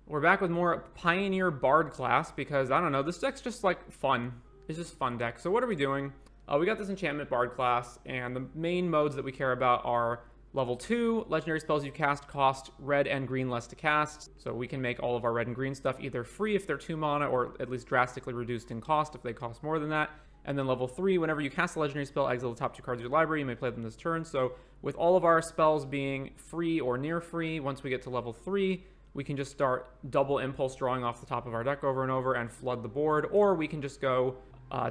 We're back with more Pioneer Bard class because, I don't know, this deck's just like fun. It's just a fun deck. So what are we doing? We got this enchantment Bard class, and the main modes that we care about are level 2, legendary spells you cast cost red and green less to cast. So we can make all of our red and green stuff either free if they're 2 mana, or at least drastically reduced in cost if they cost more than that. And then level 3, whenever you cast a legendary spell, exile the top 2 cards of your library, you may play them this turn. So with all of our spells being free or near free, once we get to level 3, we can just start double impulse drawing off the top of our deck over and over and flood the board. Or we can just go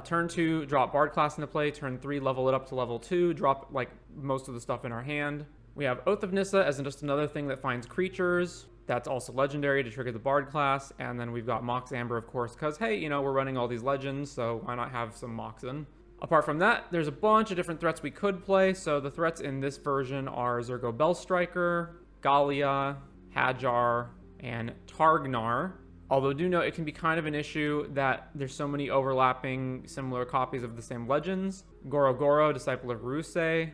turn 2, drop Bard class into play, turn 3, level it up to level 2, drop like most of the stuff in our hand. We have Oath of Nissa as just another thing that finds creatures. That's also legendary to trigger the Bard class. And then we've got Mox Amber, of course, because, hey, you know, we're running all these legends, so why not have some Moxen? Apart from that, there's a bunch of different threats we could play. So the threats in this version are Zergo Bellstriker, Gallia, Hajar, and Targnar. Although do note it can be kind of an issue that there's so many overlapping similar copies of the same legends. Goro Goro, Disciple of Ryusei,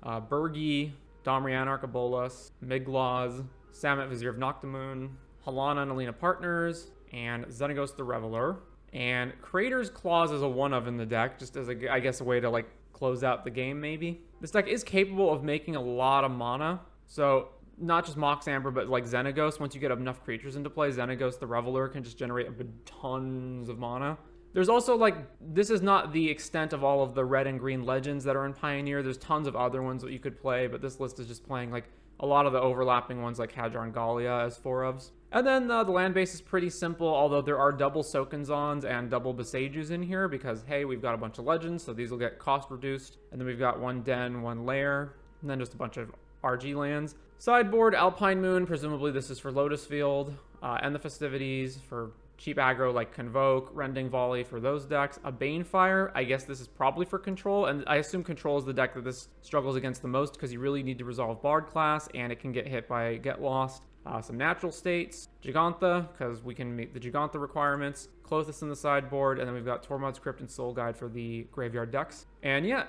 Bergi, Domri Anarch of Bolas, Migloz, Samet Vizier of Noctimoon, Halana and Alina Partners, and Xenagos the Reveler. And Creator's Claws is a one-of in the deck, just as, I guess, a way to, like, close out the game, maybe. This deck is capable of making a lot of mana, so not just Mox Amber, but, like, Xenagos. Once you get enough creatures into play, Xenagos the Reveler can just generate tons of mana. There's also, like, this is not the extent of all of the red and green legends that are in Pioneer. There's tons of other ones that you could play, but this list is just playing, like, a lot of the overlapping ones like Hajar and Gallia as 4-ofs. And then the land base is pretty simple, although there are double Sokenzons and double Besejus in here because, hey, we've got a bunch of legends, so these will get cost reduced. And then we've got 1 Den, 1 Lair, and then just a bunch of RG lands. Sideboard, Alpine Moon, presumably this is for Lotus Field, and the Festivities for cheap aggro like Convoke, Rending Volley for those decks. A Banefire, I guess this is probably for Control, and I assume Control is the deck that this struggles against the most because you really need to resolve Bard class, and it can get hit by Get Lost. Some Natural States, Gigantha, because we can meet the Gigantha requirements, Klothys in the sideboard, and then we've got Tormod's Crypt and Soul Guide for the graveyard decks. And yeah,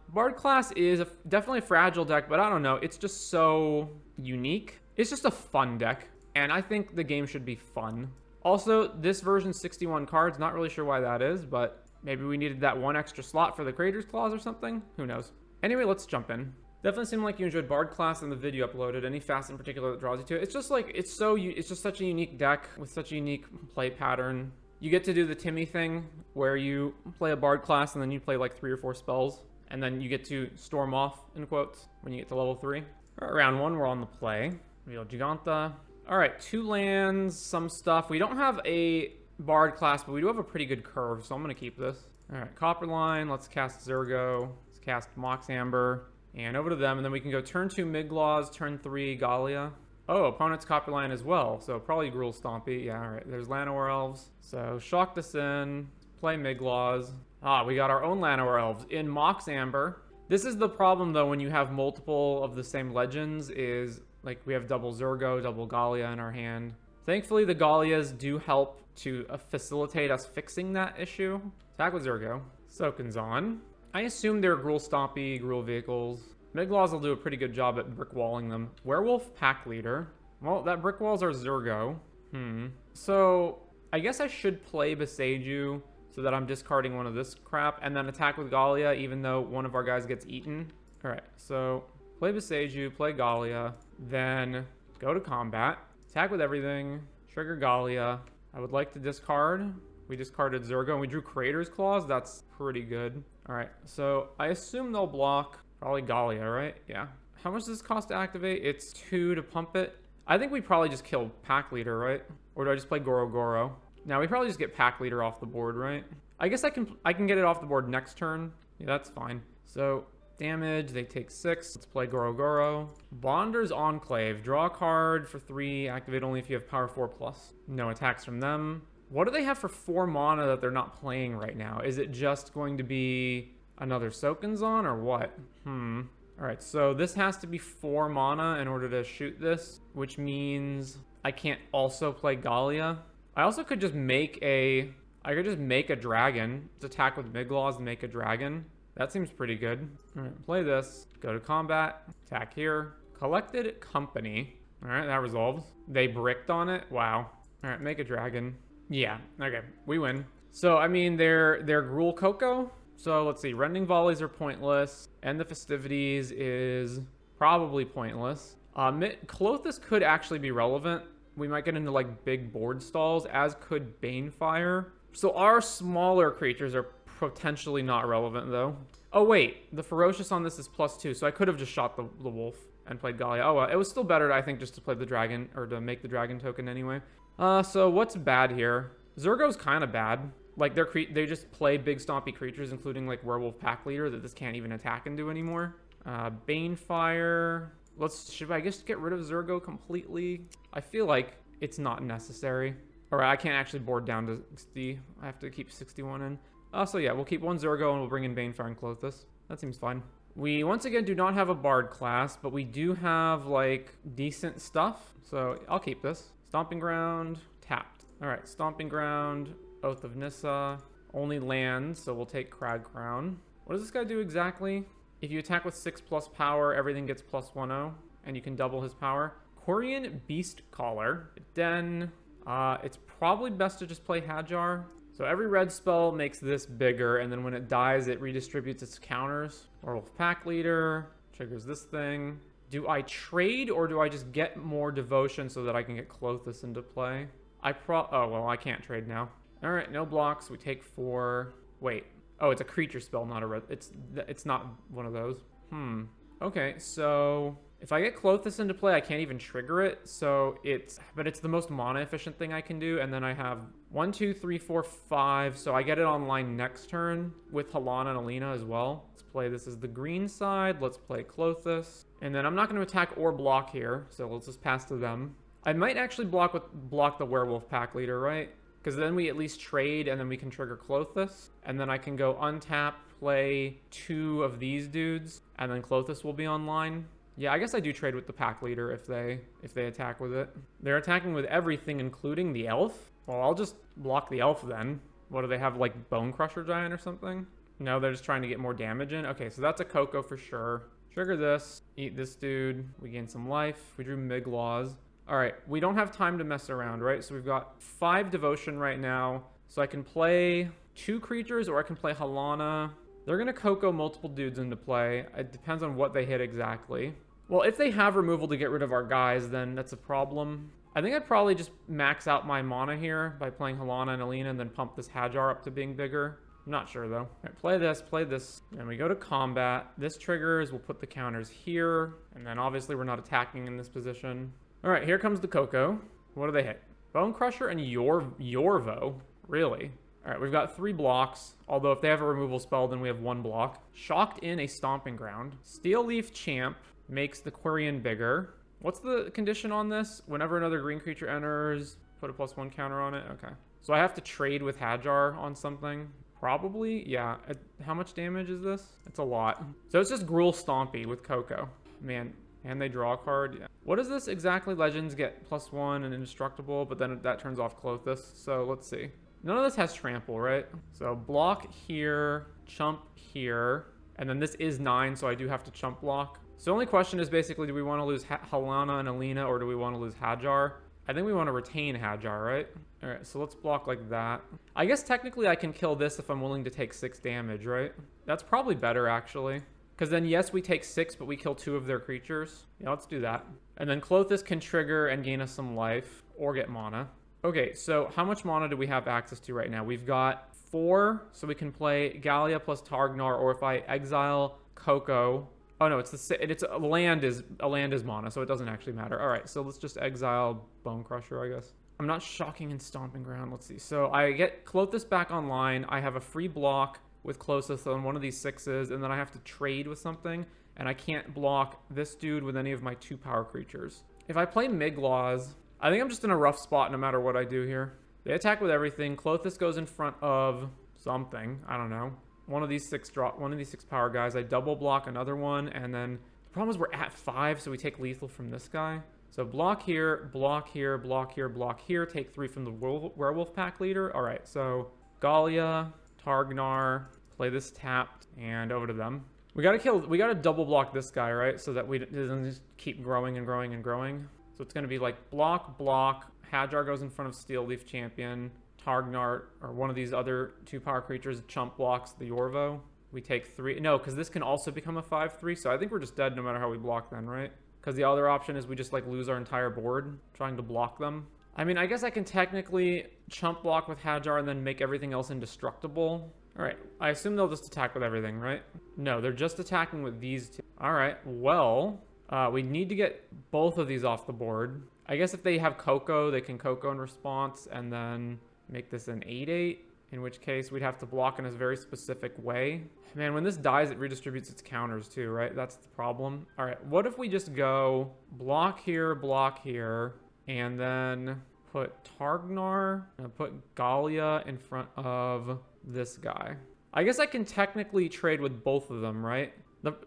Bard class is definitely a fragile deck, but I don't know, it's just so unique. It's just a fun deck, and I think the game should be fun. Also, this version's 61 cards. Not really sure why that is, but maybe we needed that 1 extra slot for the Creator's Clause or something. Who knows? Anyway, let's jump in. Definitely seemed like you enjoyed Bard class and the video uploaded. Any fast in particular that draws you to it? It's just like, it's just such a unique deck with such a unique play pattern. You get to do the Timmy thing where you play a Bard class and then you play like 3 or 4 spells. And then you get to storm off, in quotes, when you get to level 3. All right, round 1, we're on the play. We go Gigantha. All right, 2 lands, some stuff. We don't have a Bard class, but we do have a pretty good curve, so I'm going to keep this. All right, Copperline, let's cast Zergo. Let's cast Mox Amber, and over to them, and then we can go turn 2 Migloz, turn 3 Gallia. Oh, opponent's Copperline as well, so probably Gruul Stompy. Yeah, all right, there's Llanowar Elves. So shock this in, play Migloz. We got our own Llanowar Elves in Mox Amber. This is the problem, though, when you have multiple of the same legends, is like we have double Zergo, double Gallia in our hand. Thankfully, the Gallias do help to facilitate us fixing that issue. Attack with Zergo. Sokenzon. I assume they're Gruul Stompy, Gruul vehicles. Migloz will do a pretty good job at brick walling them. Werewolf Pack Leader. Well, that brick walls are Zergo. So I guess I should play Beseju so that I'm discarding one of this crap, and then attack with Gallia even though one of our guys gets eaten. All right, so play Beseju, play Gallia, then go to combat, attack with everything, trigger Gallia. I would like to discard. We discarded Zergo and we drew Creator's Clause. That's pretty good. All right, so I assume they'll block probably Gallia, right? Yeah. How much does this cost to activate? It's 2 to pump it. I think we probably just kill Pack Leader, right? Or do I just play Goro Goro? Now we probably just get Pack Leader off the board, right? I guess I can get it off the board next turn. Yeah, that's fine. So damage, they take 6. Let's play Goro Goro. Bonder's Enclave. Draw a card for 3. Activate only if you have power 4+. No attacks from them. What do they have for 4 mana that they're not playing right now? Is it just going to be another Sokenzon or what? All right, so this has to be 4 mana in order to shoot this, which means I can't also play Gallia. I also could just make a dragon. Just attack with Migloz and make a dragon. That seems pretty good. All right, play this. Go to combat. Attack here. Collected Company. All right, that resolves. They bricked on it. Wow. All right, make a dragon. Yeah, okay, we win. So, I mean, they're Gruul Coco. So, let's see. Rending Volleys are pointless. And the Festivities is probably pointless. Clothis could actually be relevant. We might get into, like, big board stalls, as could Banefire. So, our smaller creatures are potentially not relevant, though. Oh, wait. The Ferocious on this is +2, so I could have just shot the wolf and played Gallia. Oh, well, it was still better, I think, just to play the dragon, or to make the dragon token anyway. So what's bad here? Zurgo's kind of bad. Like, they just play big stompy creatures, including, like, Werewolf Pack Leader that this can't even attack and do anymore. Banefire. Should I just get rid of Zurgo completely? I feel like it's not necessary. Alright, I can't actually board down to 60. I have to keep 61 in. So yeah, we'll keep one Zurgo and we'll bring in Banefire and Clothis. That seems fine. We, once again, do not have a Bard class, but we do have, like, decent stuff. So I'll keep this. Stomping Ground, tapped. Alright, Stomping Ground, Oath of Nissa. Only lands, so we'll take Crag Crown. What does this guy do exactly? If you attack with 6+ power, everything gets +1/0, and you can double his power. Quirion Beast Caller. Then, it's probably best to just play Hajar. So every red spell makes this bigger, and then when it dies, it redistributes its counters. Werewolf Pack Leader triggers this thing. Do I trade, or do I just get more devotion so that I can get Clothis into play? Oh, well, I can't trade now. All right, no blocks. We take 4. Wait. Oh, it's a creature spell, not a red. It's not one of those. Okay, so if I get Clothis into play, I can't even trigger it. So but it's the most mana efficient thing I can do. And then I have 1, 2, 3, 4, 5. So I get it online next turn with Halana and Alina as well. Let's play this as the green side. Let's play Clothis. And then I'm not going to attack or block here. So let's just pass to them. I might actually block the Werewolf Pack Leader, right? Because then we at least trade, and then we can trigger Clothis. And then I can go untap, play 2 of these dudes, and then Clothis will be online. Yeah, I guess I do trade with the Pack Leader if they attack with it. They're attacking with everything, including the Elf. Well, I'll just block the Elf then. What, do they have, like, Bone Crusher Giant or something? No, they're just trying to get more damage in. Okay, so that's a Coco for sure. Trigger this. Eat this dude. We gain some life. We drew Miglaws. All right, we don't have time to mess around, right? So we've got 5 devotion right now. So I can play 2 creatures, or I can play Halana. They're going to Coco multiple dudes into play. It depends on what they hit exactly. Well, if they have removal to get rid of our guys, then that's a problem. I think I'd probably just max out my mana here by playing Halana and Alina, and then pump this Hajar up to being bigger. I'm not sure, though. All right, play this. Then we go to combat. This triggers. We'll put the counters here. And then obviously we're not attacking in this position. All right, here comes the Coco. What do they hit? Bone Crusher and Yorvo. Really? All right, we've got 3 blocks. Although if they have a removal spell, then we have 1 block. Shocked in a Stomping Ground. Steel Leaf Champ makes the Quirion bigger. What's the condition on this? Whenever another green creature enters, put a +1 counter on it. Okay. So I have to trade with Hajar on something. Probably, yeah. How much damage is this? It's a lot. So it's just Gruul Stompy with Coco. Man. And they draw a card. Yeah. What is this exactly? Legends get +1 and indestructible, but then that turns off Clothis. So let's see. None of this has trample, right? So block here, chump here, and then this is 9, so I do have to chump block. So the only question is basically, do we want to lose Halana and Alina, or do we want to lose Hajar? I think we want to retain Hajar, right? All right, so let's block like that. I guess technically I can kill this if I'm willing to take 6 damage, right? That's probably better, actually. Because then, yes, we take 6, but we kill 2 of their creatures. Yeah, let's do that. And then Clothis can trigger and gain us some life, or get mana. Okay, so how much mana do we have access to right now? We've got 4, so we can play Gallia plus Targnar, or if I exile Coco. Oh no, a land is mana, so it doesn't actually matter. All right, so let's just exile Bone Crusher, I guess. I'm not shocking in Stomping Ground. Let's see. So I get Clothis back online. I have a free block with Clothis on one of these 6s, and then I have to trade with something, and I can't block this dude with any of my 2 power creatures. If I play Miglaws, I think I'm just in a rough spot no matter what I do here. They attack with everything. Clothis goes in front of something. I don't know. One of these 6 power guys. I double block another one, and then the problem is we're at 5, so we take lethal from this guy. So block here, block here, block here, block here. Take 3 from the Werewolf Pack Leader. All right, so Gallia, Targnar, play this tapped, and over to them. We gotta double block this guy, right? So that we doesn't just keep growing and growing and growing. So it's going to be like block, block. Hajar goes in front of Steel Leaf Champion. Targnart, or one of these other 2 power creatures, chump blocks the Yorvo. We take 3. No, because this can also become a 5/3, so I think we're just dead no matter how we block then, right? Because the other option is we just like lose our entire board trying to block them. I mean, I guess I can technically chump block with Hajar and then make everything else indestructible. All right, I assume they'll just attack with everything, right? No, they're just attacking with these 2. All right, well, we need to get both of these off the board. I guess if they have Coco, they can Coco in response and then make this an 8/8, in which case we'd have to block in a very specific way. Man, when this dies, it redistributes its counters too, right? That's the problem. All right, what if we just go block here, and then put Targnar, and put Gallia in front of this guy. I guess I can technically trade with both of them, right?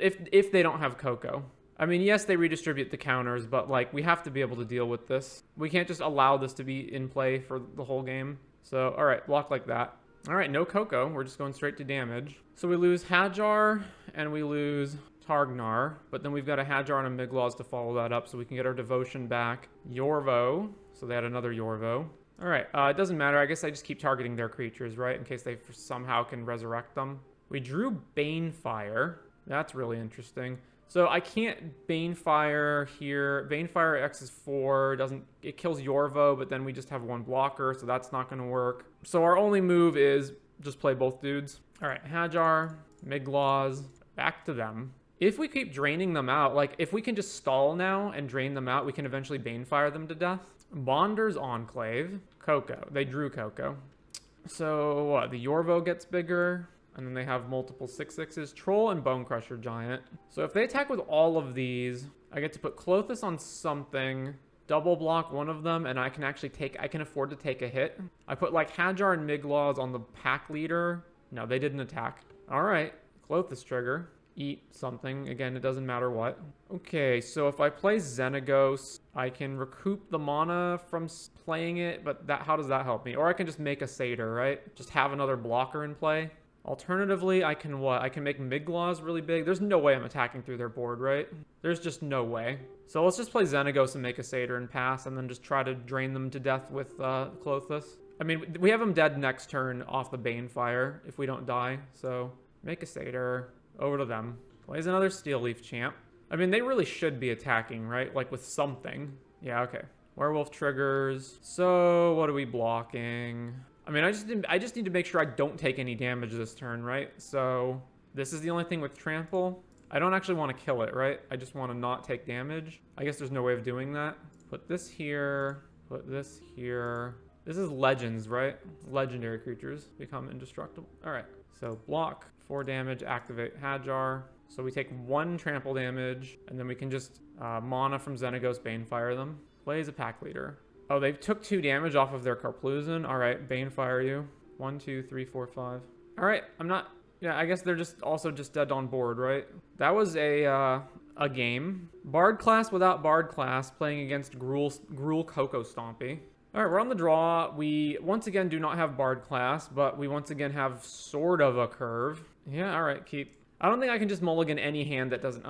If they don't have Coco. I mean, yes, they redistribute the counters, but like we have to be able to deal with this. We can't just allow this to be in play for the whole game. So, all right, block like that. All right, no Coco. We're just going straight to damage. So we lose Hajar and we lose Targnar, but then we've got a Hajar and a Migloz to follow that up so we can get our devotion back. Yorvo. So they had another Yorvo. All right, it doesn't matter. I guess I just keep targeting their creatures, right? In case they somehow can resurrect them. We drew Banefire. That's really interesting. So I can't Banefire here. Banefire X is 4. It kills Yorvo, but then we just have 1 blocker, so that's not going to work. So our only move is just play both dudes. All right, Hajar, Migloz, back to them. If we keep draining them out, like if we can just stall now and drain them out, we can eventually Banefire them to death. Bonder's Enclave, Coco. They drew Coco. So what? The Yorvo gets bigger. And then they have multiple 6/6s, Troll and Bone Crusher Giant. So if they attack with all of these, I get to put Klothys on something, double block one of them, and I can afford to take a hit. I put like Hajar and Migloz on the pack leader. No, they didn't attack. All right, Klothys trigger. Eat something. Again, it doesn't matter what. Okay, so if I play Xenagos, I can recoup the mana from playing it, but how does that help me? Or I can just make a Satyr, right? Just have another blocker in play. Alternatively, I can what? I can make Migloz really big. There's no way I'm attacking through their board, right? There's just no way. So let's just play Xenagos and make a Satyr and pass, and then just try to drain them to death with Klothys. I mean, we have them dead next turn off the Banefire if we don't die. So make a Satyr, over to them. Plays another Steel Leaf Champ. I mean, they really should be attacking, right? Like with something. Yeah, okay. Werewolf triggers. So what are we blocking? I mean, I just need to make sure I don't take any damage this turn, right? So this is the only thing with Trample. I don't actually want to kill it, right? I just want to not take damage. I guess there's no way of doing that. Put this here. Put this here. This is Legends, right? Legendary creatures become indestructible. All right. So block, 4 damage, activate Hajar. So we take 1 trample damage, and then we can just mana from Xenagos Banefire them. Plays a pack leader. Oh, they took 2 damage off of their Karpluzin. All right, Banefire you. 1, 2, 3, 4, 5. All right, I'm not... Yeah, I guess they're just also just dead on board, right? That was a game. Bard class without Bard class, playing against Gruul Coco Stompy. All right, we're on the draw. We once again do not have Bard class, but we once again have sort of a curve. Yeah, all right, keep. I don't think I can just mulligan any hand that doesn't...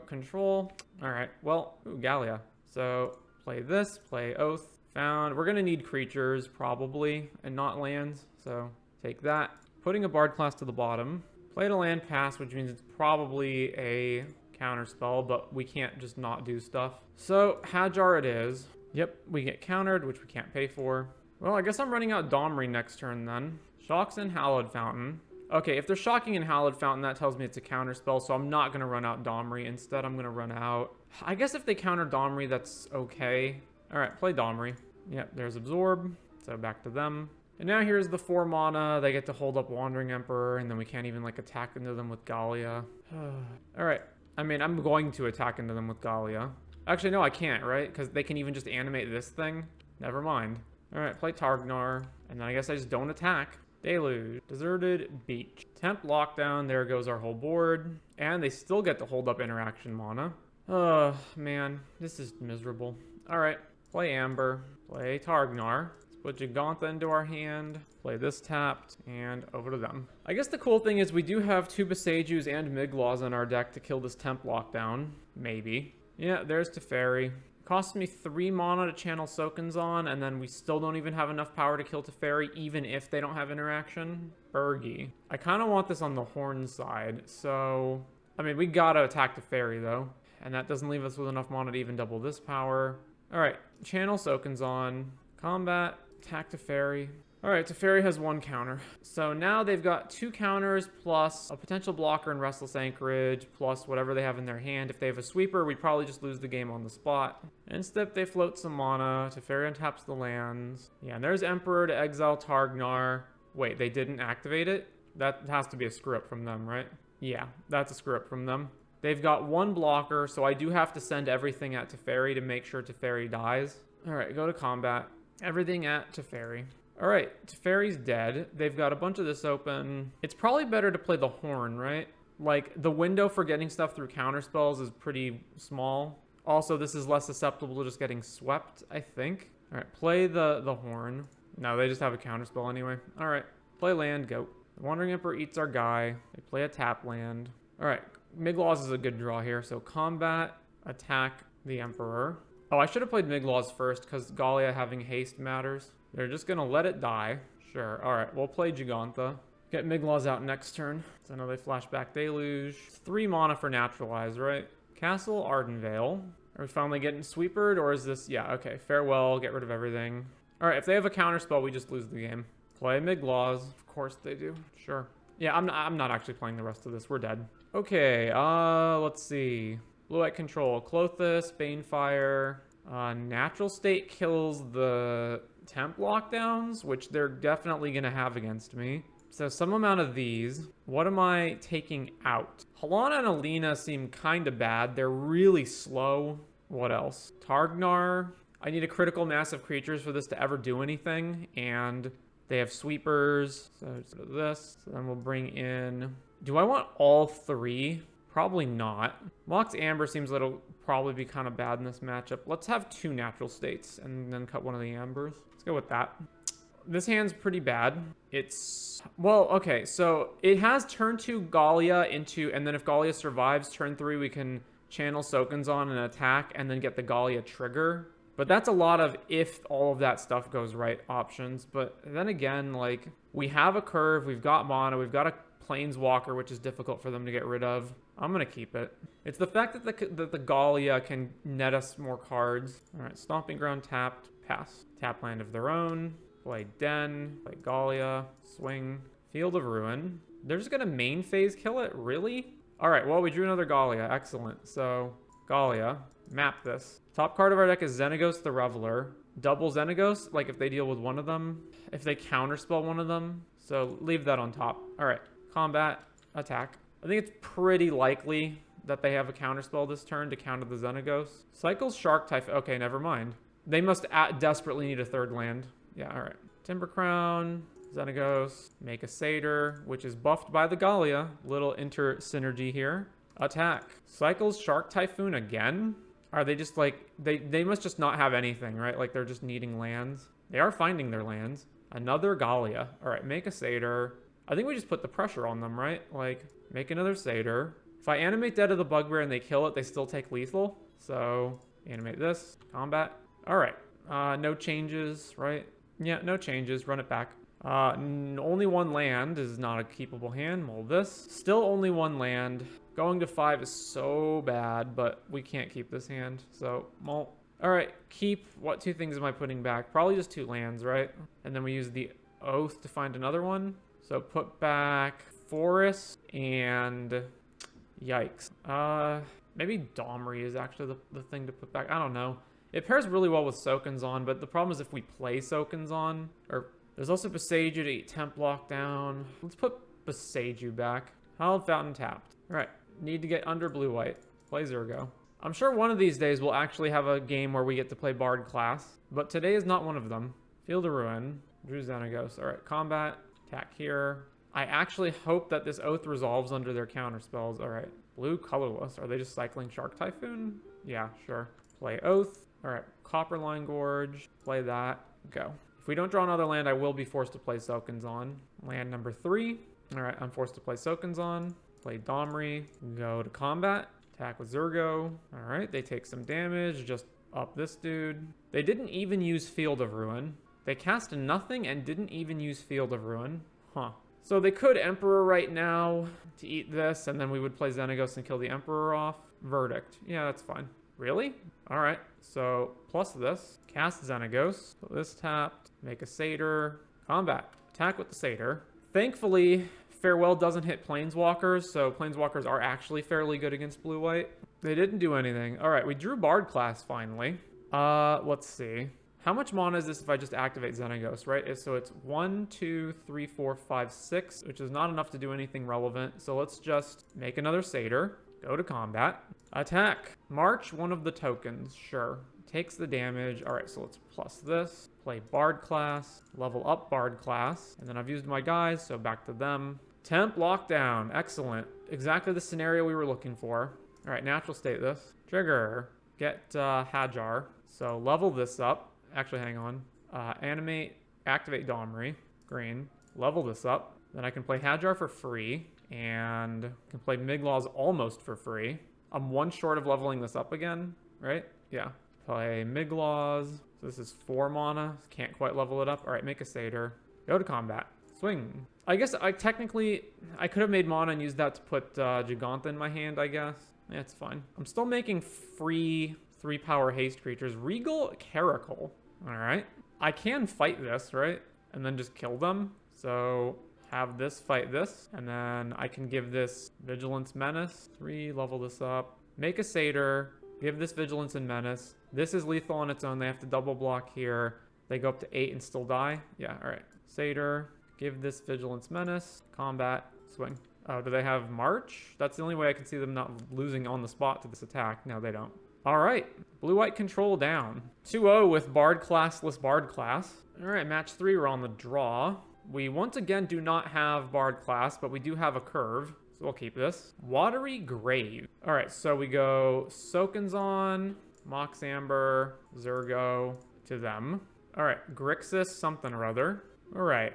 control. All right, well, ooh, Gallia. So... Play this, play Oath, found. We're going to need creatures, probably, and not lands. So take that. Putting a Bard class to the bottom. Played a land pass, which means it's probably a counter spell, but we can't just not do stuff. So Hajar it is. Yep, we get countered, which we can't pay for. Well, I guess I'm running out Domri next turn then. Shocks and Hallowed Fountain. Okay, if they're Shocking and Hallowed Fountain, that tells me it's a counter spell, so I'm not going to run out Domri. Instead, I'm going to run out... I guess if they counter Domri, that's okay. All right, play Domri. Yep, there's Absorb, so back to them. And now here's the 4 mana. They get to hold up Wandering Emperor, and then we can't even, like, attack into them with Gallia. All right. I mean, I'm going to attack into them with Gallia. Actually, no, I can't, right? Because they can even just animate this thing. Never mind. All right, play Targnar, and then I guess I just don't attack. Deluge, Deserted Beach, Temp Lockdown, there goes our whole board. And they still get to hold up interaction mana. Oh, man, this is miserable. All right, play Amber, play Targnar. Let's put Gigantha into our hand, play this tapped, and over to them. I guess the cool thing is we do have 2 Besejus and Migloz on our deck to kill this Temp Lockdown, maybe. Yeah, there's Teferi. Costs me 3 mana to channel Sokenzon, and then we still don't even have enough power to kill Teferi, even if they don't have interaction. Bergie. I kind of want this on the Horn side, so... I mean, we gotta attack Teferi, though. And that doesn't leave us with enough mana to even double this power. Alright, channel Sokenzon. Combat, attack Teferi. Alright, Teferi has 1 counter. So now they've got 2 counters plus a potential blocker in Restless Anchorage plus whatever they have in their hand. If they have a sweeper, we'd probably just lose the game on the spot. Instead, they float some mana. Teferi untaps the lands. Yeah, and there's Emperor to exile Targnar. Wait, they didn't activate it? That has to be a screw-up from them, right? Yeah, that's a screw-up from them. They've got 1 blocker, so I do have to send everything at Teferi to make sure Teferi dies. Alright, go to combat. Everything at Teferi. Alright, Teferi's dead. They've got a bunch of this open. It's probably better to play the Horn, right? Like, the window for getting stuff through counterspells is pretty small. Also, this is less susceptible to just getting swept, I think. Alright, play the Horn. No, they just have a counterspell anyway. Alright, play land, go. The Wandering Emperor eats our guy. They play a tap land. Alright, Miglaws is a good draw here. So combat, attack the Emperor. Oh, I should have played Miglaws first because Gallia having haste matters. They're just going to let it die. Sure. All right. We'll play Gigantha. Get Miglaws out next turn. So now they flashback Deluge. It's 3 mana for Naturalize, right? Castle Ardenvale. Are we finally getting sweepered or is this... Yeah, okay. Farewell. Get rid of everything. All right. If they have a counterspell, we just lose the game. Play Miglaws. Of course they do. Sure. Yeah, I'm not actually playing the rest of this. We're dead. Okay. Let's see. Blue-White Control. Clothis. Banefire. Natural State kills the... temp lockdowns, which they're definitely going to have against me. So some amount of these. What am I taking out? Halana and Alina seem kind of bad. They're really slow. What else? Targnar. I need a critical mass of creatures for this to ever do anything. And they have sweepers. So this. So then we'll bring in... Do I want all 3? Probably not. Mox Amber seems like it'll probably be kind of bad in this matchup. Let's have 2 natural states and then cut one of the Ambers. Let's go with that. This hand's pretty bad. It's... Well, okay, so it has turn 2 Gallia into... And then if Gallia survives turn 3, we can channel Sokenzon and attack and then get the Gallia trigger. But that's a lot of if all of that stuff goes right options. But then again, like, we have a curve, we've got mana, we've got a Planeswalker, which is difficult for them to get rid of. I'm going to keep it. It's the fact that the Gallia can net us more cards. All right, Stomping Ground tapped, pass. Tap land of their own, play Den, play Gallia, swing, Field of Ruin. They're just going to main phase kill it? Really? All right, well, we drew another Gallia. Excellent. So, Gallia, map this. Top card of our deck is Xenagos the Reveler. Double Xenagos, like if they deal with one of them. If they counterspell one of them. So, leave that on top. All right, combat, attack. I think it's pretty likely that they have a counterspell this turn to counter the Xenagos. Cycles Shark Typhoon. Okay, never mind. They must desperately need a 3rd land. Yeah, all right. Timber Crown, Xenagos, make a Satyr, which is buffed by the Gallia. Little inter-synergy here. Attack. Cycles Shark Typhoon again? Are they just like... They must just not have anything, right? Like they're just needing lands. They are finding their lands. Another Gallia. All right, make a Satyr. I think we just put the pressure on them, right? Like, make another Satyr. If I animate Dead of the Bugbear and they kill it, they still take lethal. So, animate this. Combat. All right. No changes, right? Yeah, no changes. Run it back. Only 1 land is not a keepable hand. Mull this. Still only 1 land. Going to 5 is so bad, but we can't keep this hand. So, mull. All right, keep. What 2 things am I putting back? Probably just 2 lands, right? And then we use the Oath to find another one. So put back Forest and yikes. Maybe Domri is actually the thing to put back. I don't know. It pairs really well with Sokenzon, but the problem is if we play Sokenzon, or there's also Beseiju to eat Temp Lockdown. Let's put Beseiju back. Hallowed Fountain tapped. All right, need to get under blue-white. Play Zergo. I'm sure one of these days we'll actually have a game where we get to play Bard class, but today is not one of them. Field of Ruin. Drew Xenagos. All right, combat. Attack here. I actually hope that this Oath resolves under their counter spells. All right. Blue colorless. Are they just cycling Shark Typhoon? Yeah, sure. Play Oath. All right. Copperline Gorge. Play that. Go. If we don't draw another land, I will be forced to play Sokenzon. Land number 3. All right. I'm forced to play Sokenzon. Play Domri. Go to combat. Attack with Zergo. All right. They take some damage. Just Up this dude. They didn't even use Field of Ruin. They cast nothing and didn't even use Field of Ruin. Huh. So they could Emperor right now to eat this, and then we would play Xenagos and kill the Emperor off. Verdict. Yeah, that's fine. Really? All right. So plus this. Cast Xenagos. Put this tapped. Make a Satyr. Combat. Attack with the Satyr. Thankfully, Farewell doesn't hit Planeswalkers, so Planeswalkers are actually fairly good against blue-white. They didn't do anything. All right, we drew Bard class finally. Let's see. How much mana is this if I just activate Xenagos, right? So it's 1, 2, 3, 4, 5, 6, which is not enough to do anything relevant. So let's just make another Satyr. Go to combat. Attack. March one of the tokens. Sure. Takes the damage. All right, so let's plus this. Play Bard class. Level up Bard class. And then I've used my guys, so back to them. Temp lockdown. Excellent. Exactly the scenario we were looking for. All right, natural state this. Trigger. Get Hajar. So level this up. Actually, hang on. Animate. Activate Domri. Green. Level this up. Then I can play Hajar for free. And can play Miglaws almost for free. I'm one short of leveling this up again, right? Yeah. Play Miglaws. So this is 4 mana. Can't quite level it up. All right, make a Satyr. Go to combat. Swing. I guess I could have made mana and used that to put Giganta in my hand, I guess. Yeah, it's fine. I'm still making free 3-power haste creatures. Regal Caracal. All right. I can fight this, right? And then just kill them. So have this fight this. And then I can give this Vigilance Menace. 3, level this up. Make a Satyr. Give this Vigilance and Menace. This is lethal on its own. They have to double block here. They go up to 8 and still die. Yeah, all right. Satyr. Give this Vigilance Menace. Combat. Swing. Oh, do they have March? That's the only way I can see them not losing on the spot to this attack. No, they don't. All right. Blue-white control down. 2-0 with Bard classless Bard class. All right, match 3, we're on the draw. We once again do not have Bard class, but we do have a curve. So we'll keep this. Watery Grave. All right, so we go Sokinzon, Mox Amber, Zergo to them. All right, Grixis something or other. All right,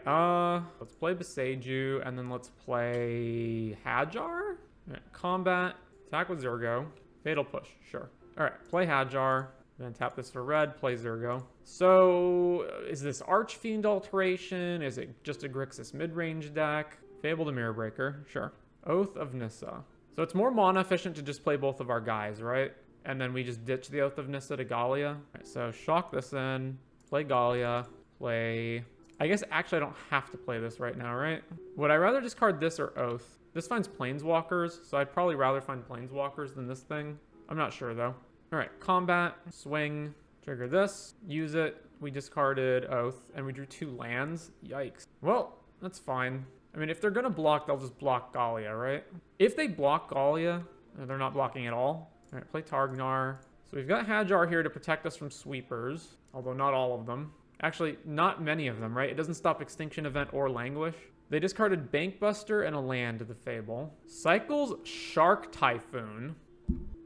let's play Beseiju, and then let's play Hajar? All right, combat, attack with Zergo, Fatal Push, sure. All right, play Hajar, then tap this for red, play Zergo. So, is this Archfiend alteration? Is it just a Grixis mid-range deck? Fable to Mirror Breaker, sure. Oath of Nissa. So it's more mana efficient to just play both of our guys, right? And then we just ditch the Oath of Nissa to Galia. All right, so shock this in, play Galia, play... I guess actually I don't have to play this right now, right? Would I rather discard this or Oath? This finds Planeswalkers, so I'd probably rather find Planeswalkers than this thing. I'm not sure though. All right, combat, swing, trigger this, use it. We discarded Oath and we drew 2 lands. Yikes. Well, that's fine. I mean, if they're gonna block, they'll just block Galia, right? If they block Galia, they're not blocking at all. All right, play Targnar. So we've got Hajar here to protect us from sweepers, although not all of them. Actually, not many of them, right? It doesn't stop Extinction Event or Languish. They discarded Bankbuster and a land to the Fable. Cycles Shark Typhoon.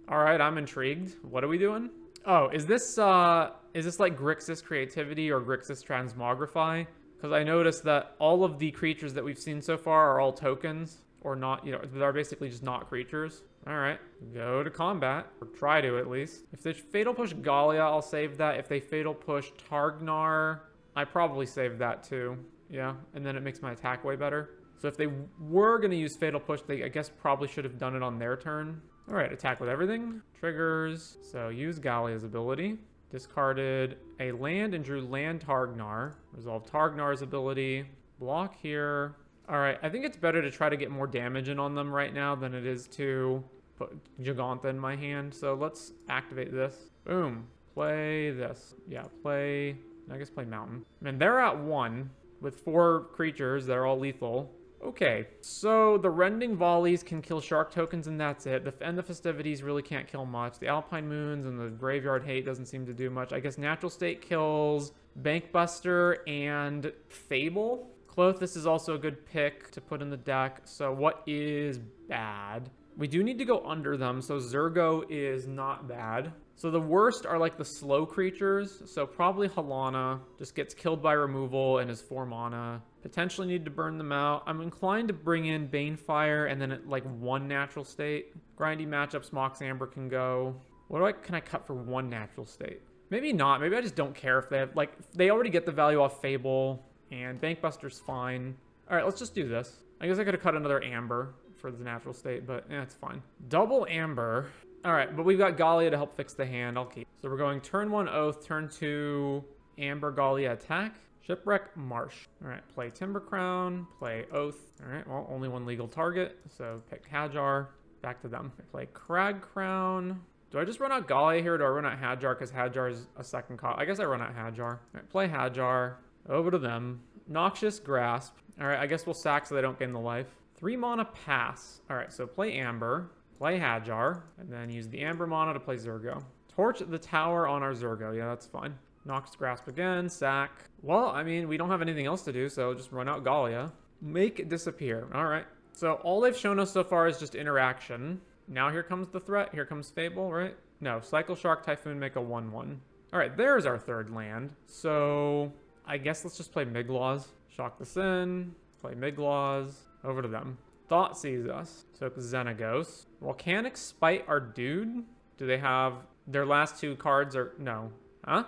All right, I'm intrigued. What are we doing? Oh, is this like Grixis Creativity or Grixis Transmogrify? Because I noticed that all of the creatures that we've seen so far are all tokens, or not, you know, they're basically just not creatures. All right, go to combat, or try to at least. If they Fatal Push Galia, I'll save that. If they Fatal Push Targnar, I probably save that too. Yeah, and then it makes my attack way better. So if they were going to use Fatal Push, they, I guess, probably should have done it on their turn. All right, attack with everything. Triggers, so use Galia's ability. Discarded a land and drew land Targnar. Resolve Targnar's ability. Block here. All right, I think it's better to try to get more damage in on them right now than it is to put Giganta in my hand. So let's activate this. Boom. Play this. Yeah, play... I guess play Mountain. And they're at 1 with 4 creatures that are all lethal. Okay, so the Rending Volleys can kill Shark tokens and that's it. The Festivities really can't kill much. The Alpine Moons and the Graveyard Hate doesn't seem to do much. I guess Natural State kills Bankbuster and Fable. Clothis is also a good pick to put in the deck. So what is bad? We do need to go under them, so Zergo is not bad. So the worst are like the slow creatures. So probably Halana just gets killed by removal and is 4 mana. Potentially need to burn them out. I'm inclined to bring in Banefire and then at like 1 natural state. Grindy matchups, Mox Amber can go. Can I cut for one natural state? Maybe not. Maybe I just don't care if they have, like, they already get the value off Fable, and Bankbuster's fine. All right, let's just do this. I guess I could have cut another Amber for the natural state, but it's fine. Double Amber. All right, but we've got Gallia to help fix the hand. I'll keep. So we're going turn 1 Oath, turn 2 Amber, Gallia attack. Shipwreck, Marsh. All right, play Timber Crown, play Oath. All right, well, only one legal target, so pick Hajar. Back to them. Play Crag Crown. Do I just run out Gallia here, or do I run out Hajar because Hajar is a second cost? I guess I run out Hajar. All right, play Hajar. Over to them. Noxious Grasp. All right, I guess we'll sack so they don't gain the life. 3 mana pass. All right, so play Amber, play Hajar, and then use the Amber mana to play Zurgo. Torch the tower on our Zurgo. Yeah, that's fine. Noxious Grasp again, sack. Well, I mean, we don't have anything else to do, so just run out Gallia. Make it disappear. All right. So all they've shown us so far is just interaction. Now here comes the threat. Here comes Fable, right? No, Cycle Shark, Typhoon, make a 1/1. All right, there's our third land. So I guess let's just play Miglaws. Shock this in, play Miglaws, over to them. Thought sees us. Took Xenagos. Volcanic Spite our dude. Do they have their last 2 cards or no? Huh?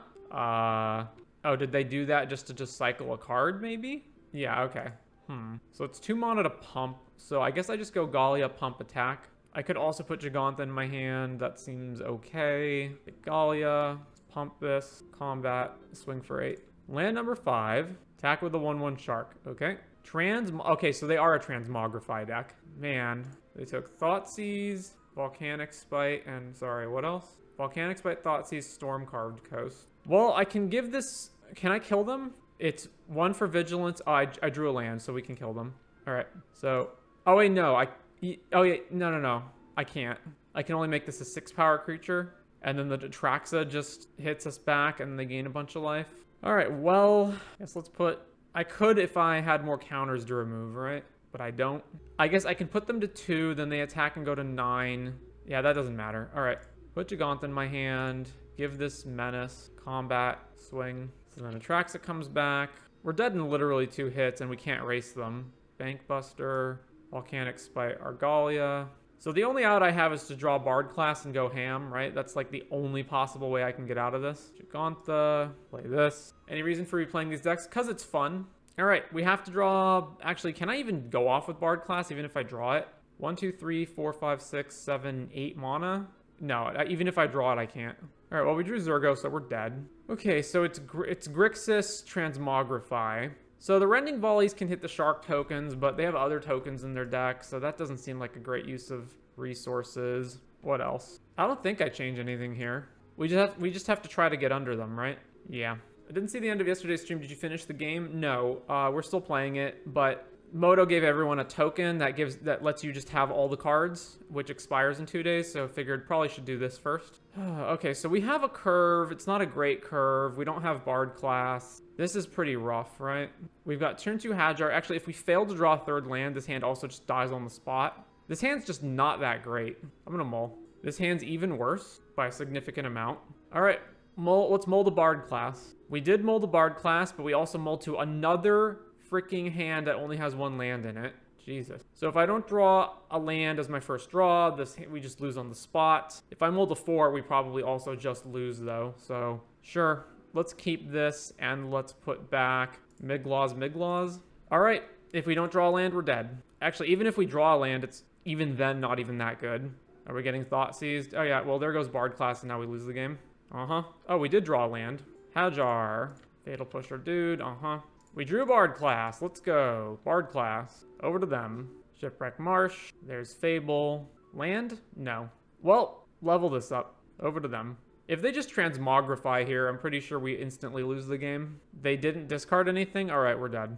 Oh, did they do that just to cycle a card maybe? Yeah, okay. So it's 2 mana to pump. So I guess I just go Gallia, pump, attack. I could also put Gigantha in my hand. That seems okay. Gallia, pump this, combat, swing for 8. Land number 5, attack with the 1/1 shark. Okay. Okay, so they are a Transmogrify deck. Man, they took Thoughtseize, Volcanic Spite, and sorry, what else? Volcanic Spite, Thoughtseize, Storm Carved Coast. Well, I can give this... Can I kill them? It's 1 for Vigilance. Oh, I drew a land, so we can kill them. All right, so... Oh, wait, no. Oh, yeah, no. I can't. I can only make this a 6-power creature, and then the Atraxa just hits us back, and they gain a bunch of life. All right, well, I guess let's put... I could if I had more counters to remove, right? But I don't. I guess I can put them to 2, then they attack and go to 9. Yeah, that doesn't matter. All right, put Gigantha in my hand, give this Menace, combat, swing. So then Atraxa comes back. We're dead in literally 2 hits, and we can't race them. Bankbuster, Volcanic Spite, Argalia. So the only out I have is to draw Bard class and go ham, right? That's like the only possible way I can get out of this. Gigantha, play this. Any reason for replaying these decks? Because it's fun. All right, we have to draw... Actually, can I even go off with Bard class even if I draw it? 1, 2, 3, 4, 5, 6, 7, 8 mana? No, even if I draw it, I can't. All right, well, we drew Zurgo, so we're dead. Okay, so it's Grixis, Transmogrify. So the Rending Volleys can hit the Shark tokens, but they have other tokens in their deck, so that doesn't seem like a great use of resources. What else? I don't think I change anything here. We just have to try to get under them, right? Yeah. I didn't see the end of yesterday's stream. Did you finish the game? No. We're still playing it, but Moto gave everyone a token that lets you just have all the cards, which expires in 2 days, so figured probably should do this first. Okay, so we have a curve. It's not a great curve. We don't have Bard class. This is pretty rough, right? We've got turn 2 Hajar. Actually, if we fail to draw a 3rd land, this hand also just dies on the spot. This hand's just not that great. I'm gonna mull. This hand's even worse by a significant amount. All right, let's mull the Bard class. We did mull the Bard class, but we also mulled to another freaking hand that only has 1 land in it. Jesus. So if I don't draw a land as my first draw, we just lose on the spot. If I mull to 4, we probably also just lose though. So sure, let's keep this and let's put back Miglaws. All right, if we don't draw a land, we're dead. Actually, even if we draw a land, it's even then not even that good. Are we getting Thought Seized? Oh yeah, well there goes Bard class and now we lose the game. Oh, we did draw a land. Hajar. Fatal Pusher dude, We drew Bard class. Let's go. Bard class. Over to them. Shipwreck Marsh. There's Fable. Land? No. Well, level this up. Over to them. If they just Transmogrify here, I'm pretty sure we instantly lose the game. They didn't discard anything? All right, we're dead.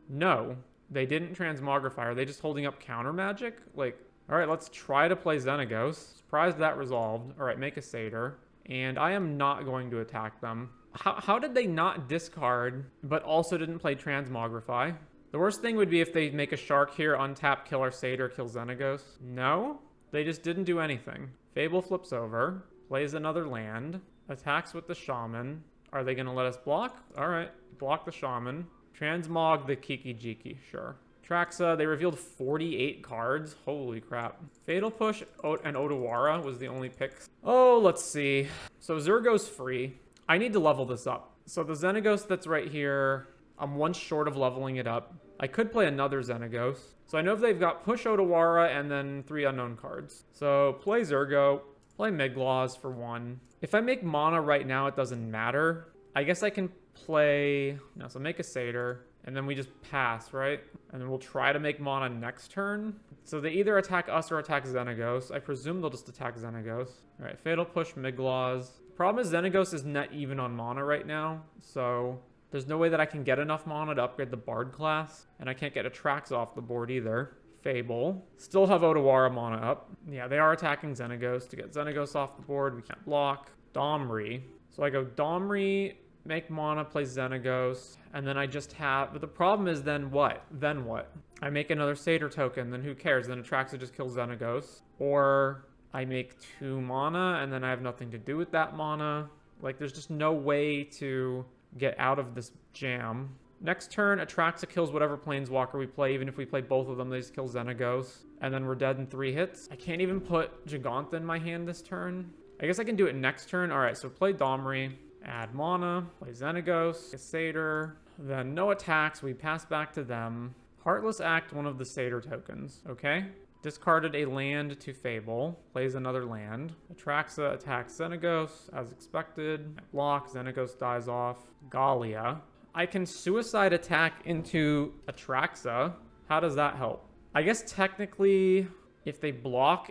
No. They didn't Transmogrify. Are they just holding up counter magic? Like, all right, let's try to play Xenagos. Surprised that resolved. All right, make a Satyr. And I am not going to attack them. How did they not discard, but also didn't play Transmogrify? The worst thing would be if they make a Shark here, untap, kill our Satyr, kill Xenagos. No? They just didn't do anything. Fable flips over, plays another land, attacks with the Shaman. Are they going to let us block? All right, block the Shaman. Transmog the Kiki-Jiki, sure. Traxa, they revealed 48 cards. Holy crap. Fatal Push and Odawara was the only picks. Oh, let's see. So Zergo's free. I need to level this up. So the Xenagos that's right here, I'm one short of leveling it up. I could play another Xenagos. So I know if they've got Push Otawara and then 3 unknown cards. So play Zergo, play Miglaws for 1. If I make mana right now, it doesn't matter. I guess I can play... No, so make a Satyr, and then we just pass, right? And then we'll try to make mana next turn. So they either attack us or attack Xenagos. I presume they'll just attack Xenagos. All right, Fatal Push, Miglaws. Problem is Xenagos is net even on mana right now, so there's no way that I can get enough mana to upgrade the Bard class, and I can't get Atraxa off the board either. Fable. Still have Otawara mana up. Yeah, they are attacking Xenagos. To get Xenagos off the board, we can't block. Domri. So I go Domri, make mana, play Xenagos, and then I just have... But the problem is then what? Then what? I make another Satyr token, then who cares? Then Atraxa just kills Xenagos. Or I make 2 mana, and then I have nothing to do with that mana. Like, there's just no way to get out of this jam. Next turn, Atraxa kills whatever Planeswalker we play. Even if we play both of them, they just kill Xenagos. And then we're dead in 3 hits. I can't even put Giganta in my hand this turn. I guess I can do it next turn. All right, so play Domri, add mana, play Xenagos, Satyr. Then no attacks, we pass back to them. Heartless Act one of the Satyr tokens, okay? Discarded a land to Fable, plays another land. Atraxa attacks Xenagos, as expected. Block, Xenagos dies off. Galia. I can suicide attack into Atraxa. How does that help? I guess technically, if they block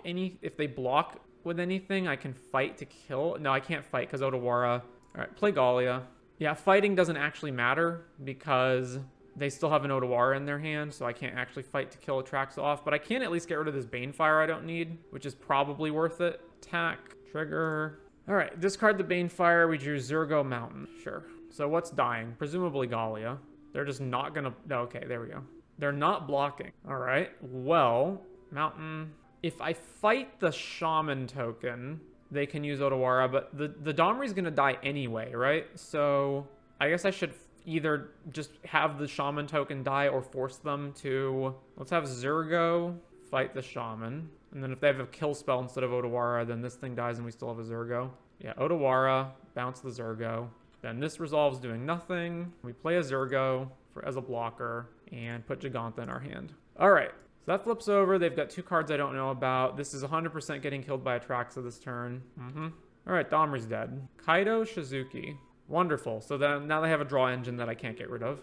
with anything, I can fight to kill. No, I can't fight because Otawara. All right, play Galia. Yeah, fighting doesn't actually matter because they still have an Otawara in their hand, so I can't actually fight to kill Atraxa off. But I can at least get rid of this Banefire I don't need, which is probably worth it. Attack, trigger. All right, discard the Banefire. We drew Zergo Mountain. Sure. So what's dying? Presumably Galia. They're just not gonna... No, okay, there we go. They're not blocking. All right, well, Mountain. If I fight the Shaman token, they can use Otawara, but the Domri's gonna die anyway, right? So I guess I should either just have the Shaman token die or force them to... Let's have Zergo fight the Shaman. And then if they have a kill spell instead of Otawara, then this thing dies and we still have a Zergo. Yeah, Otawara, bounce the Zergo. Then this resolves doing nothing. We play a Zergo as a blocker and put Giganta in our hand. All right, so that flips over. They've got 2 cards I don't know about. This is 100% getting killed by Atraxa this turn. All right, Domri's dead. Kaido, Shizuki. Wonderful. So then now they have a draw engine that I can't get rid of.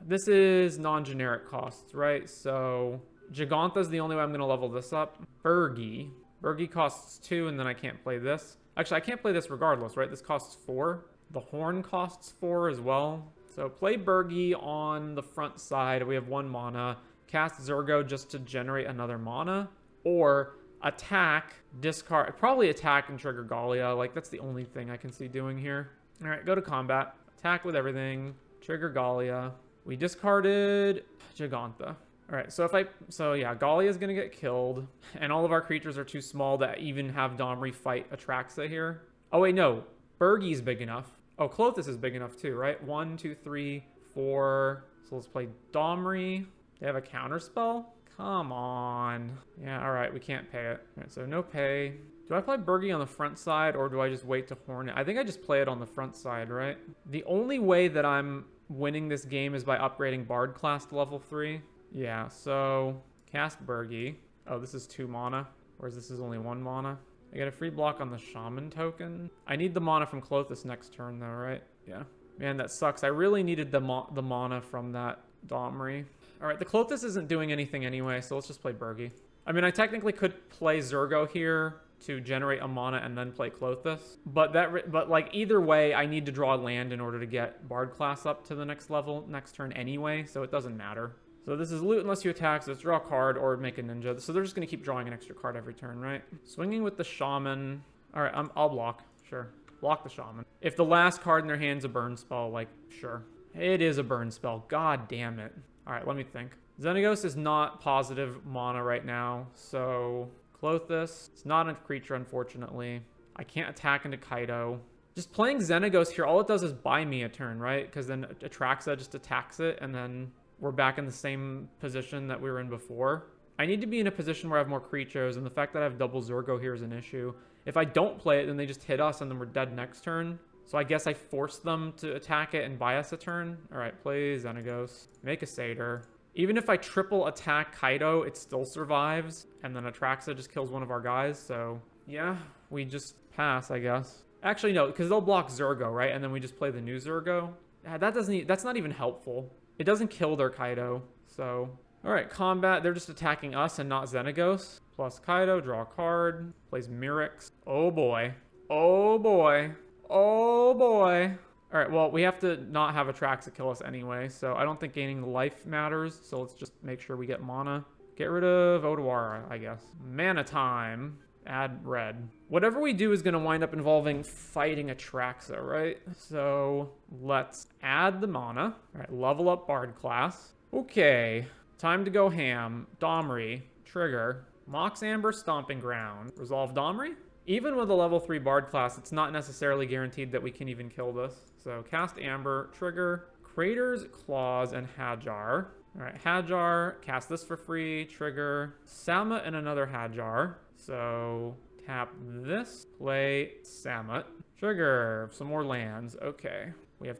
This is non-generic costs, right? So Giganta's the only way I'm going to level this up. Bergi. Bergi costs 2, and then I can't play this. Actually, I can't play this regardless, right? This costs 4. The Horn costs 4 as well. So play Bergi on the front side. We have 1 mana. Cast Zergo just to generate another mana. Or attack, discard, probably attack and trigger Galia. Like, that's the only thing I can see doing here. All right, go to combat. Attack with everything. Trigger Galia. We discarded Giganta. All right, so yeah, Galia is going to get killed. And all of our creatures are too small to even have Domri fight Atraxa here. Oh, wait, no. Bergi's big enough. Oh, Klothys is big enough too, right? 1, 2, 3, 4. So let's play Domri. They have a counter spell? Come on. Yeah, all right, we can't pay it. All right, so no pay. Do I play Bergi on the front side or do I just wait to horn it? I think I just play it on the front side, right? The only way that I'm winning this game is by upgrading Bard class to level 3. Yeah, so cast Bergi. Oh, this is 2 mana, whereas this is only 1 mana. I get a free block on the Shaman token. I need the mana from Klothys next turn though, right? Yeah. Man, that sucks. I really needed the mana from that Domri. All right, the Klothys isn't doing anything anyway, so let's just play Bergi. I mean, I technically could play Zergo here to generate a mana and then play Klothys. But like either way, I need to draw land in order to get Bard class up to the next level next turn anyway, so it doesn't matter. So this is loot unless you attack, so let's draw a card or make a ninja. So they're just going to keep drawing an extra card every turn, right? Swinging with the Shaman. All right, I'll block. Sure. Block the Shaman. If the last card in their hand's a burn spell, like, sure. It is a burn spell. God damn it. All right, let me think. Xenagos is not positive mana right now, so Klothys. It's not a creature, unfortunately. I can't attack into Kaido. Just playing Xenagos here, all it does is buy me a turn, right? Because then Atraxa just attacks it, and then we're back in the same position that we were in before. I need to be in a position where I have more creatures, and the fact that I have double Zergo here is an issue. If I don't play it, then they just hit us and then we're dead next turn. So I guess I forced them to attack it and buy us a turn. All right, play Xenagos. Make a Satyr. Even if I triple attack Kaido, it still survives. And then Atraxa just kills one of our guys. So yeah, we just pass, I guess. Actually, no, because they'll block Zergo, right? And then we just play the new Zergo. That's not even helpful. It doesn't kill their Kaido. So, all right, combat. They're just attacking us and not Xenagos. Plus Kaido, draw a card. Plays Mirix. Oh boy. Oh boy. Oh boy. All right, well, we have to not have Atraxa kill us anyway, so I don't think gaining life matters, so let's just make sure we get mana. Get rid of Odawara, I guess. Mana time. Add red. Whatever we do is going to wind up involving fighting Atraxa, right? So let's add the mana. All right, level up Bard class. Okay, time to go ham. Domri. Trigger. Mox Amber Stomping Ground. Resolve Domri? Even with a level 3 Bard class, it's not necessarily guaranteed that we can even kill this. So cast Amber, trigger, Crater's Claws, and Hajar. All right, Hajar, cast this for free, trigger, Samut and another Hajar. So tap this, play Samut. Trigger, some more lands, okay. We have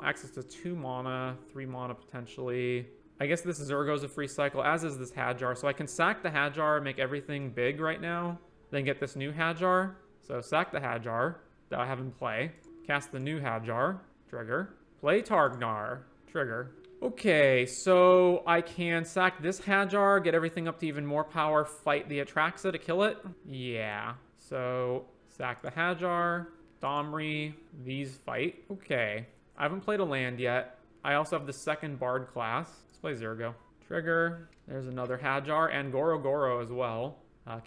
access to 2 mana, 3 mana potentially. I guess this Zergo's a free cycle, as is this Hajar. So I can sack the Hajar, make everything big right now. Then get this new Hajar. So sack the Hajar that I have in play. Cast the new Hajar. Trigger. Play Targnar. Trigger. Okay, so I can sack this Hajar, get everything up to even more power, fight the Atraxa to kill it. Yeah. So sack the Hajar. Domri. These fight. Okay. I haven't played a land yet. I also have the second Bard class. Let's play Zergo. Trigger. There's another Hajar and Goro Goro as well.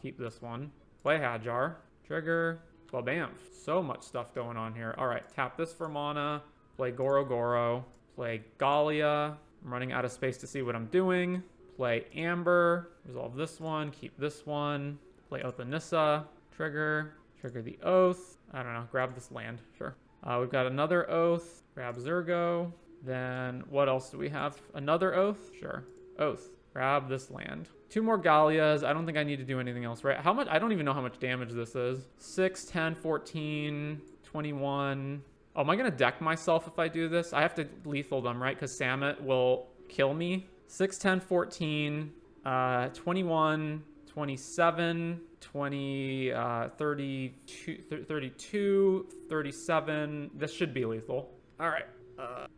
Keep this one. Play Hajar. Trigger. Well, bam. So much stuff going on here. All right, tap this for mana. Play Goro Goro. Play Gallia. I'm running out of space to see what I'm doing. Play Amber. Resolve this one. Keep this one. Play Oath of Nissa. Trigger. Trigger the Oath. I don't know. Grab this land. Sure. We've got another Oath. Grab Zergo. Then what else do we have? Another Oath? Sure. Oath. Grab this land. 2 more Gallias. I don't think I need to do anything else, right? How much? I don't even know how much damage this is. 6, 10, 14, 21. Oh, am I going to deck myself if I do this? I have to lethal them, right? Because Samut will kill me. 6, 10, 14, 21, 27, 20, 32, 37. This should be lethal. All right.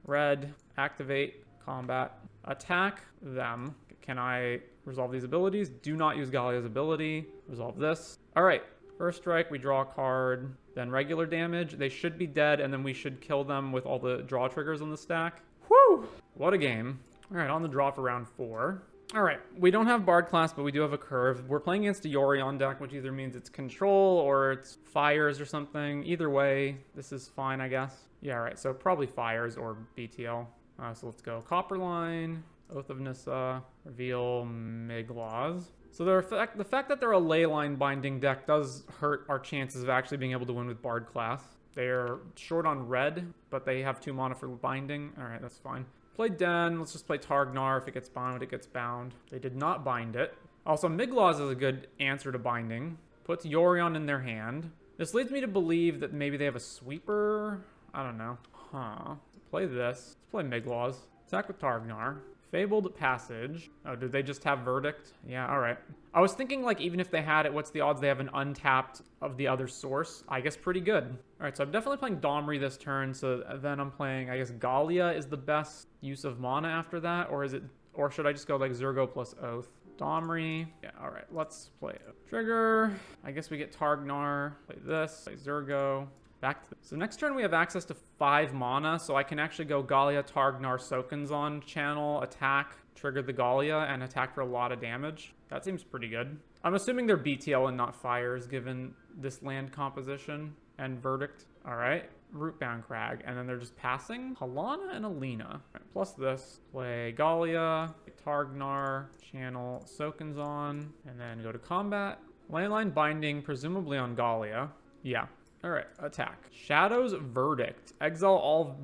Red. Activate. Combat. Attack them. Can I resolve these abilities? Do not use Gallia's ability. Resolve this. All right. First strike, we draw a card. Then regular damage. They should be dead, and then we should kill them with all the draw triggers on the stack. Whew! What a game. All right, on the draw for round 4. All right, we don't have Bard class, but we do have a curve. We're playing against a Yorion deck, which either means it's control or it's fires or something. Either way, this is fine, I guess. Yeah, all right, so probably fires or BTL. So let's go Copperline, Oath of Nissa, reveal Miglaws. So the fact that they're a Leyline binding deck does hurt our chances of actually being able to win with Bard class. They're short on red, but they have 2 mana for binding. All right, that's fine. Play Den. Let's just play Targnar. If it gets bound, it gets bound. They did not bind it. Also, Miglaws is a good answer to binding. Puts Yorion in their hand. This leads me to believe that maybe they have a sweeper. I don't know. Huh. Play this. Let's play Miglaws. Attack with Targnar. Fabled Passage. Oh, did they just have Verdict? Yeah, all right. I was thinking, like, even if they had it, what's the odds they have an untapped of the other source? I guess pretty good. All right, so I'm definitely playing Domri this turn, so then I'm playing, I guess, Gallia is the best use of mana after that, or should I just go, like, Zergo plus Oath? Domri. Yeah, all right, let's play it. Trigger. I guess we get Targnar. Play this. Play Zergo. Back to so next turn we have access to 5 mana, so I can actually go Gallia, Targnar, Sokenzon channel, attack, trigger the Gallia, and attack for a lot of damage. That seems pretty good. I'm assuming they're BTL and not fires, given this land composition and Verdict. All right, Rootbound Crag, and then they're just passing Halana and Alina. All right, plus this, play Gallia, Targnar, channel Sokenzon, and then go to combat. Leyline binding, presumably on Gallia. Yeah. All right, attack. Shadow's Verdict. Exile all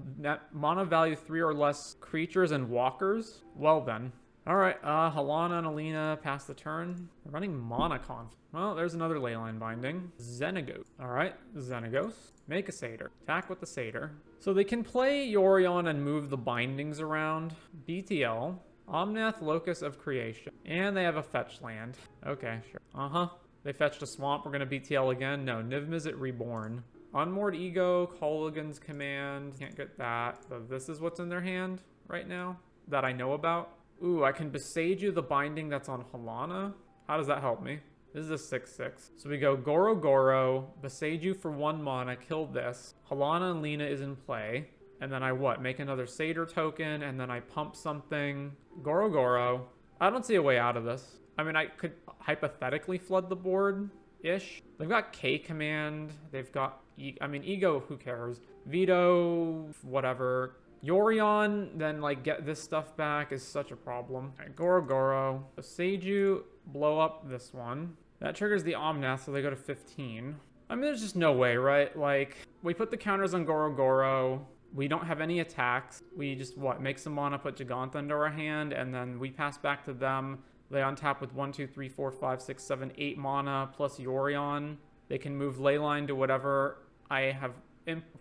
mana value 3 or less creatures and walkers. Well then. All right, Halana and Alina pass the turn. We're running Mana Conf. Well, there's another Leyline Binding. Xenagos. All right, Xenagos. Make a Satyr. Attack with the Satyr. So they can play Yorion and move the bindings around. BTL. Omnath, Locus of Creation. And they have a fetch land. Okay, sure. Uh-huh. They fetched a swamp. We're going to BTL again. No, Niv Mizzet Reborn. Unmoored Ego, Colligan's Command. Can't get that. So this is what's in their hand right now that I know about. Ooh, I can Beseiju the binding that's on Halana. How does that help me? This is a 6/6. So we go Goro Goro, Beseiju for 1 mana, kill this. Halana and Lina is in play. And then I what? Make another Satyr token, and then I pump something. Goro Goro. I don't see a way out of this. I mean, I could hypothetically flood the board-ish. They've got K command. They've got, I mean, Ego, who cares? Veto, whatever. Yorion, then like get this stuff back is such a problem. All right, Goro Goro. Beseiju, blow up this one. That triggers the Omnath, so they go to 15. I mean, there's just no way, right? Like, we put the counters on Goro Goro. We don't have any attacks. We just, what, make some mana, put Giganta into our hand, and then we pass back to them. They untap with 1, 2, 3, 4, 5, 6, 7, 8 mana, plus Yorion. They can move Leyline to whatever I have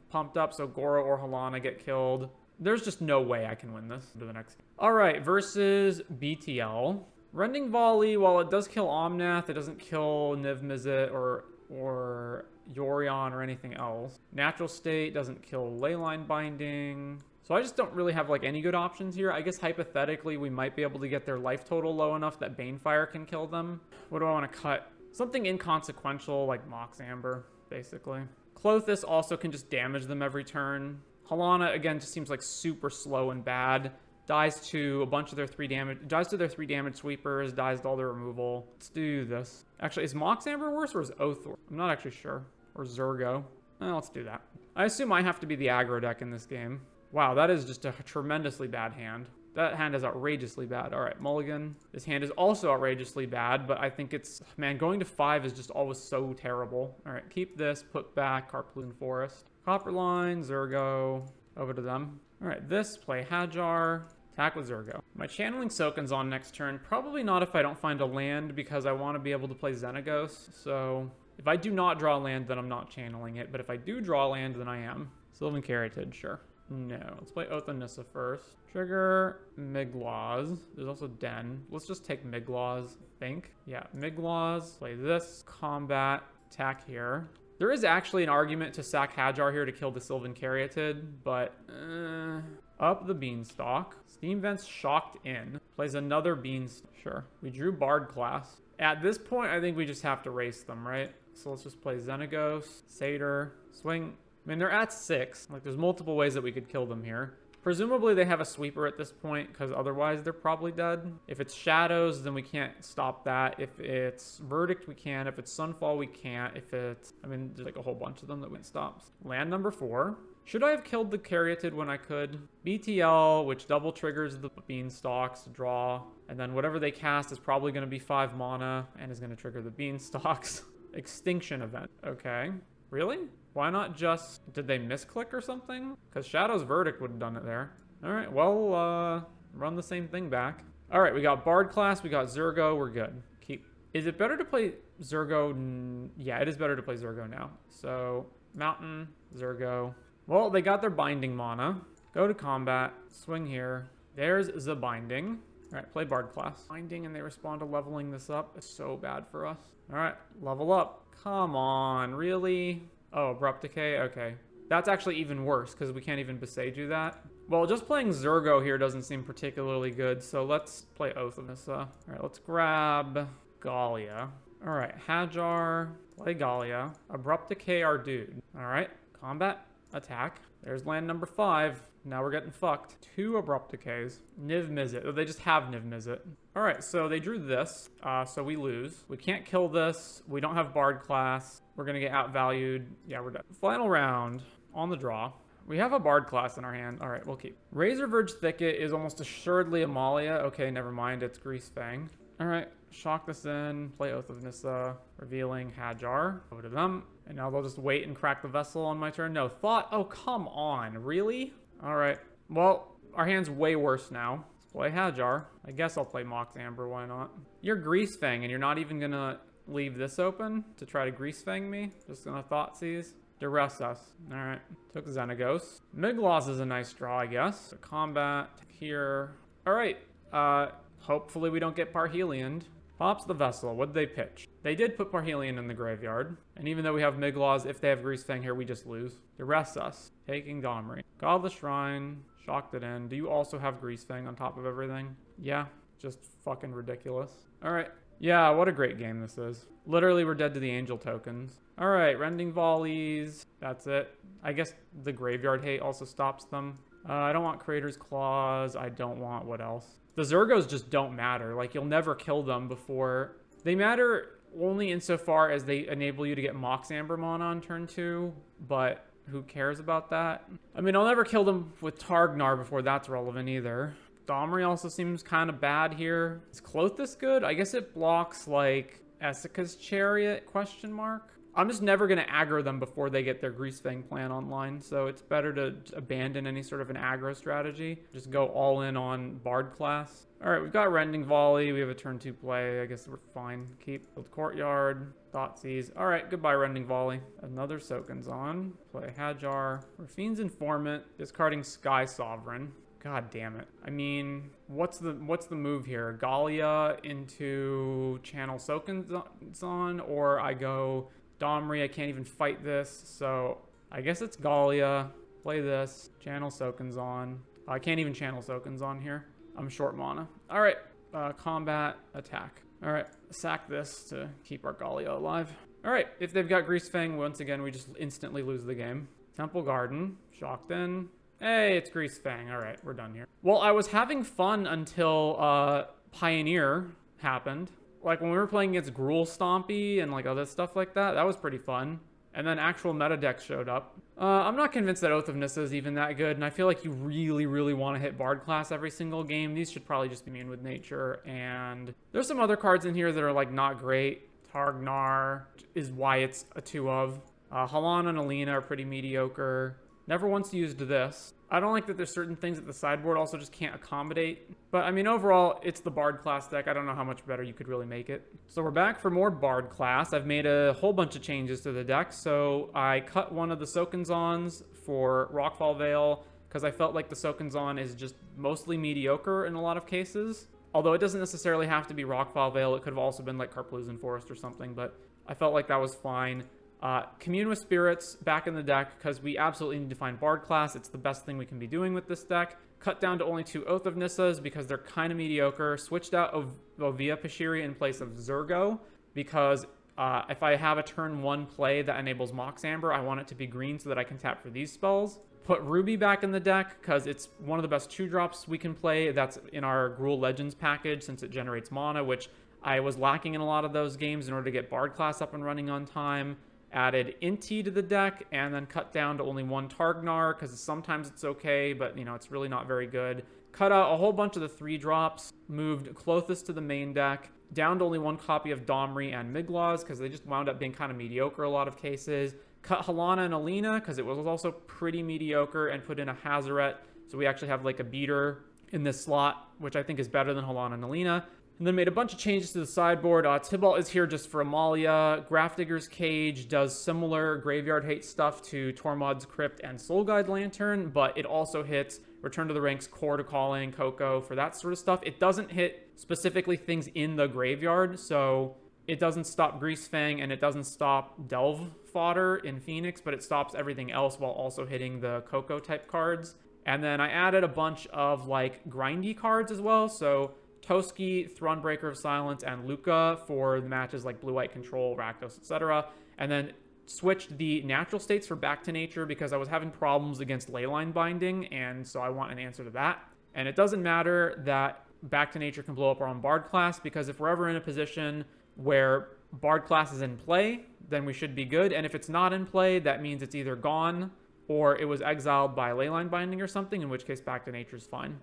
pumped up, so Goro or Halana get killed. There's just no way I can win this to the next game. All right, versus BTL. Rending Volley, while it does kill Omnath, it doesn't kill Niv Mizzet or Yorion or anything else. Natural State doesn't kill Leyline Binding. So I just don't really have like any good options here. I guess hypothetically we might be able to get their life total low enough that Banefire can kill them. What do I want to cut? Something inconsequential like Mox Amber, basically. Clothis also can just damage them every turn. Halana, again, just seems like super slow and bad. Dies to a bunch of their 3 damage, dies to their 3 damage sweepers, dies to all their removal. Let's do this. Actually, is Mox Amber worse or is Oath worse? I'm not actually sure. Or Zergo. Let's do that. I assume I have to be the aggro deck in this game. Wow, that is just a tremendously bad hand. That hand is outrageously bad. All right, Mulligan. This hand is also outrageously bad, but I think it's... Man, going to 5 is just always so terrible. All right, keep this, put back, Carploon Forest. Copperline, Zergo, over to them. All right, this, play Hajar, attack with Zergo. My Channeling Soaken's on next turn. Probably not if I don't find a land, because I want to be able to play Xenagos. So if I do not draw land, then I'm not channeling it. But if I do draw land, then I am. Sylvan Caryatid, sure. No, let's play Oath of Nissa first. Trigger Miglaws. There's also Den. Let's just take Miglaws, I think. Yeah, Miglaws. Play this. Combat. Attack here. There is actually an argument to sack Hajar here to kill the Sylvan Caryatid, but up the Beanstalk. Steam Vents Shocked In. Plays another Beanstalk. Sure. We drew Bard class. At this point, I think we just have to race them, right? So let's just play Xenagos, Satyr, swing. I mean, they're at 6. Like, there's multiple ways that we could kill them here. Presumably, they have a sweeper at this point, because otherwise they're probably dead. If it's Shadows, then we can't stop that. If it's Verdict, we can. If it's Sunfall, we can't. If it's... I mean, there's like a whole bunch of them that we can stop. Land number 4. Should I have killed the Caryatid when I could? BTL, which double triggers the Beanstalks to draw. And then whatever they cast is probably going to be 5 mana, and is going to trigger the Beanstalks. Extinction Event. Okay. Really? Why not just... Did they misclick or something? Because Shadow's Verdict would have done it there. Alright, well, run the same thing back. Alright, we got Bard class, we got Zergo, we're good. Keep... Is it better to play Zergo? Yeah, it is better to play Zergo now. So, Mountain, Zergo. Well, they got their Binding mana. Go to combat, swing here. There's the Binding. Alright, play Bard class. Binding, and they respond to leveling this up. It's so bad for us. Alright, level up. Come on, really? Oh, Abrupt Decay? Okay. That's actually even worse, because we can't even Beseiju that. Well, just playing Zergo here doesn't seem particularly good, so let's play Oath of Nissa. Alright, let's grab Galia. Alright, Hajar, play Galia. Abrupt Decay our dude. Alright, combat, attack. There's land number 5. Now we're getting fucked. 2 Abrupt Decays. Niv Mizzet. Oh, they just have Niv Mizzet. Alright, so they drew this, so we lose. We can't kill this. We don't have Bard class. We're gonna get outvalued. Yeah, we're done. Final round on the draw. We have a Bard class in our hand. Alright, we'll keep. Razor Verge Thicket is almost assuredly Amalia. Okay, never mind. It's Grease Fang. Alright, shock this in. Play Oath of Nissa. Revealing Hajar. Over to them. And now they'll just wait and crack the vessel on my turn. No, Thought. Oh, come on. Really? Alright. Well, our hand's way worse now. Let's Play Hajar. I guess I'll play Mox Amber, why not? You're Grease Fang, and you're not even gonna leave this open to try to Grease Fang me? Just gonna Thoughtseize? Duress us. Alright. Took Xenagos. Migloz is a nice draw, I guess. So combat here. Alright. Hopefully we don't get Parhelion. Pops the Vessel. What'd they pitch? They did put Parhelion in the graveyard. And even though we have Migloz, if they have Grease Fang here, we just lose. Duress us. Taking Domri. Godless Shrine. Shocked it in. Do you also have Grease Fang on top of everything? Yeah. Just fucking ridiculous. Alright. Yeah, what a great game this is. Literally, we're dead to the angel tokens. Alright, Rending Volleys. That's it. I guess the Graveyard Hate also stops them. I don't want Creator's Claws. I don't want what else? The Zergos just don't matter. Like, you'll never kill them before. They matter only insofar as they enable you to get Mox Amber Mana on turn 2, but who cares about that? I mean, I'll never kill them with Targnar before that's relevant either. Domri also seems kind of bad here. Is Klothys good? I guess it blocks, like, Essica's Chariot, question mark? I'm just never going to aggro them before they get their Grease Fang plan online, so it's better to abandon any sort of an aggro strategy. Just go all in on Bard class. Alright, we've got Rending Volley. We have a turn 2 play. I guess we're fine. Keep the Courtyard. Thoughtseize. Alright, goodbye Rending Volley. Another Soken's on. Play Hajar. Rafine's Informant. Discarding Sky Sovereign. God damn it. I mean, what's the move here? Galia into Channel Soken's or I go Domri. I can't even fight this, so I guess it's Galia. Play this. Channel Soken's on. I can't even Channel Soken's on here. I'm short mana. All right, combat, attack. All right, sack this to keep our Galia alive. All right, if they've got Grease Fang, once again, we just instantly lose the game. Temple Garden, shocked in. Hey, it's Grease Fang. All right, we're done here. Well, I was having fun until Pioneer happened. Like when we were playing against Gruul Stompy and like other stuff like that, that was pretty fun. And then actual meta decks showed up. I'm not convinced that Oath of Nissa is even that good, and I feel like you really, really want to hit Bard class every single game. These should probably just be immune with nature, and there's some other cards in here that are like not great. Targnar is why it's a 2 of. Halana and Alina are pretty mediocre. Never once used this. I don't like that there's certain things that the sideboard also just can't accommodate. But, I mean, overall, it's the Bard class deck. I don't know how much better you could really make it. So we're back for more Bard class. I've made a whole bunch of changes to the deck. So I cut one of the Sokenzons for Rockfall Vale because I felt like the Sokenzon is just mostly mediocre in a lot of cases. Although it doesn't necessarily have to be Rockfall Vale. It could have also been like Karplusan Forest or something. But I felt like that was fine. Commune with Spirits back in the deck because we absolutely need to find Bard class. It's the best thing we can be doing with this deck. Cut down to only 2 Oath of Nissas because they're kind of mediocre. Switched out Ovia Pashiri in place of Zergo because if I have a turn 1 play that enables Mox Amber, I want it to be green so that I can tap for these spells. Put Ruby back in the deck because it's one of the best 2-drops we can play. That's in our Gruul Legends package since it generates mana, which I was lacking in a lot of those games in order to get Bard class up and running on time. Added Inti to the deck, and then cut down to only 1 Targnar, because sometimes it's okay, but, you know, it's really not very good. Cut out a whole bunch of the 3-drops, moved Klothys to the main deck, down to only 1 copy of Domri and Migloz, because they just wound up being kind of mediocre a lot of cases. Cut Halana and Alina, because it was also pretty mediocre, and put in a Hazaret, so we actually have, like, a beater in this slot, which I think is better than Halana and Alina. And then made a bunch of changes to the sideboard. Tibalt is here just for Amalia. Grafdigger's Cage does similar Graveyard Hate stuff to Tormod's Crypt and Soul Guide Lantern, but it also hits Return to the Ranks, Core to Calling, Coco for that sort of stuff. It doesn't hit specifically things in the graveyard, so it doesn't stop Grease Fang and it doesn't stop Delve Fodder in Phoenix, but it stops everything else while also hitting the Coco type cards. And then I added a bunch of like grindy cards as well, so Toski, Thronebreaker of Silence, and Luca for the matches like Blue-White Control, Rakdos, etc. And then switched the natural states for Back to Nature because I was having problems against Leyline Binding, and so I want an answer to that. And it doesn't matter that Back to Nature can blow up our own Bard class, because if we're ever in a position where Bard class is in play, then we should be good. And if it's not in play, that means it's either gone or it was exiled by Leyline Binding or something, in which case Back to Nature is fine.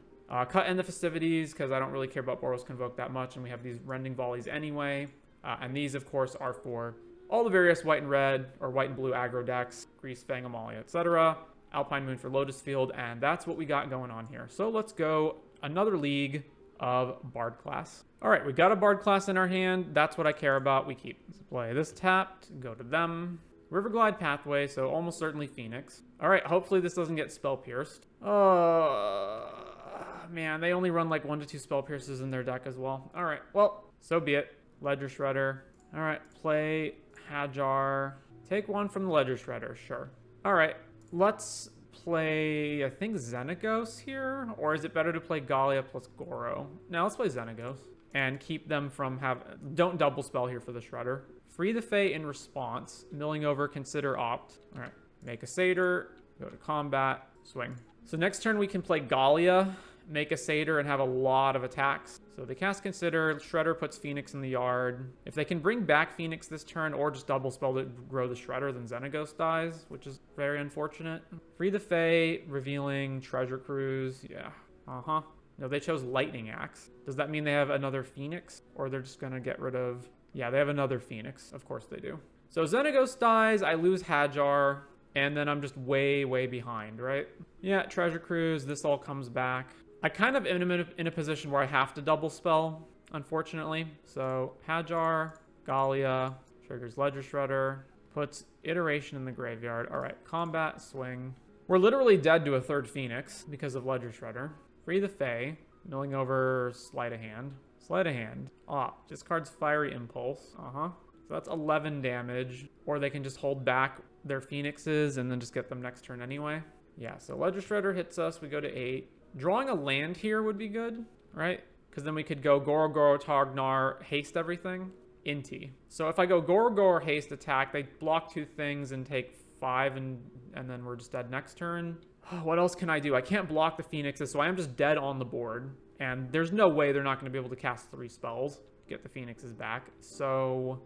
Cut in the Festivities, because I don't really care about Boros Convoke that much, and we have these Rending Volleys anyway. And these, of course, are for all the various white and red, or white and blue aggro decks, Grease, Fang, Amalia, etc. Alpine Moon for Lotus Field, and that's what we got going on here. So let's go another league of Bard class. All right, we got a Bard class in our hand. That's what I care about. We keep. Let's play this tapped, go to them. Riverglide Pathway, so almost certainly Phoenix. All right, hopefully this doesn't get Spell Pierced. Man, they only run like 1 to 2 Spell Pierces in their deck as well. All right, well, so be it. Ledger Shredder. All right, play Hajar. Take one from the Ledger Shredder, sure. All right, let's play, I think, Xenagos here? Or is it better to play Gallia plus Goro? Now let's play Xenagos and keep them from don't double spell here for the Shredder. Free the Fae in response. Milling over, consider opt. All right, make a Satyr, go to combat, swing. So next turn we can play Gallia, make a Satyr, and have a lot of attacks. So they cast Consider, Shredder puts Phoenix in the yard. If they can bring back Phoenix this turn or just double spell to grow the Shredder, then Xenagos dies, which is very unfortunate. Free the Fae, revealing Treasure Cruise, yeah. No, they chose Lightning Axe. Does that mean they have another Phoenix? Or they're just gonna get rid of... Yeah, they have another Phoenix. Of course they do. So Xenagos dies, I lose Hajar, and then I'm just way, way behind, right? Yeah, Treasure Cruise, this all comes back. I kind of am in a position where I have to double spell, unfortunately. So Hajar, Gallia, triggers Ledger Shredder, puts Iteration in the graveyard. All right, combat, swing. We're literally dead to a third Phoenix because of Ledger Shredder. Free the Fae, milling over Sleight of Hand. Sleight of Hand. Discards Fiery Impulse. So that's 11 damage. Or they can just hold back their Phoenixes and then just get them next turn anyway. Yeah, so Ledger Shredder hits us. We go to 8. Drawing a land here would be good, right? Because then we could go Goro Goro, Targnar, haste everything. Inti. So if I go Goro Goro, haste attack, they block 2 things and take 5, and then we're just dead next turn. What else can I do? I can't block the Phoenixes, so I am just dead on the board. And there's no way they're not going to be able to cast 3 spells, get the Phoenixes back. So,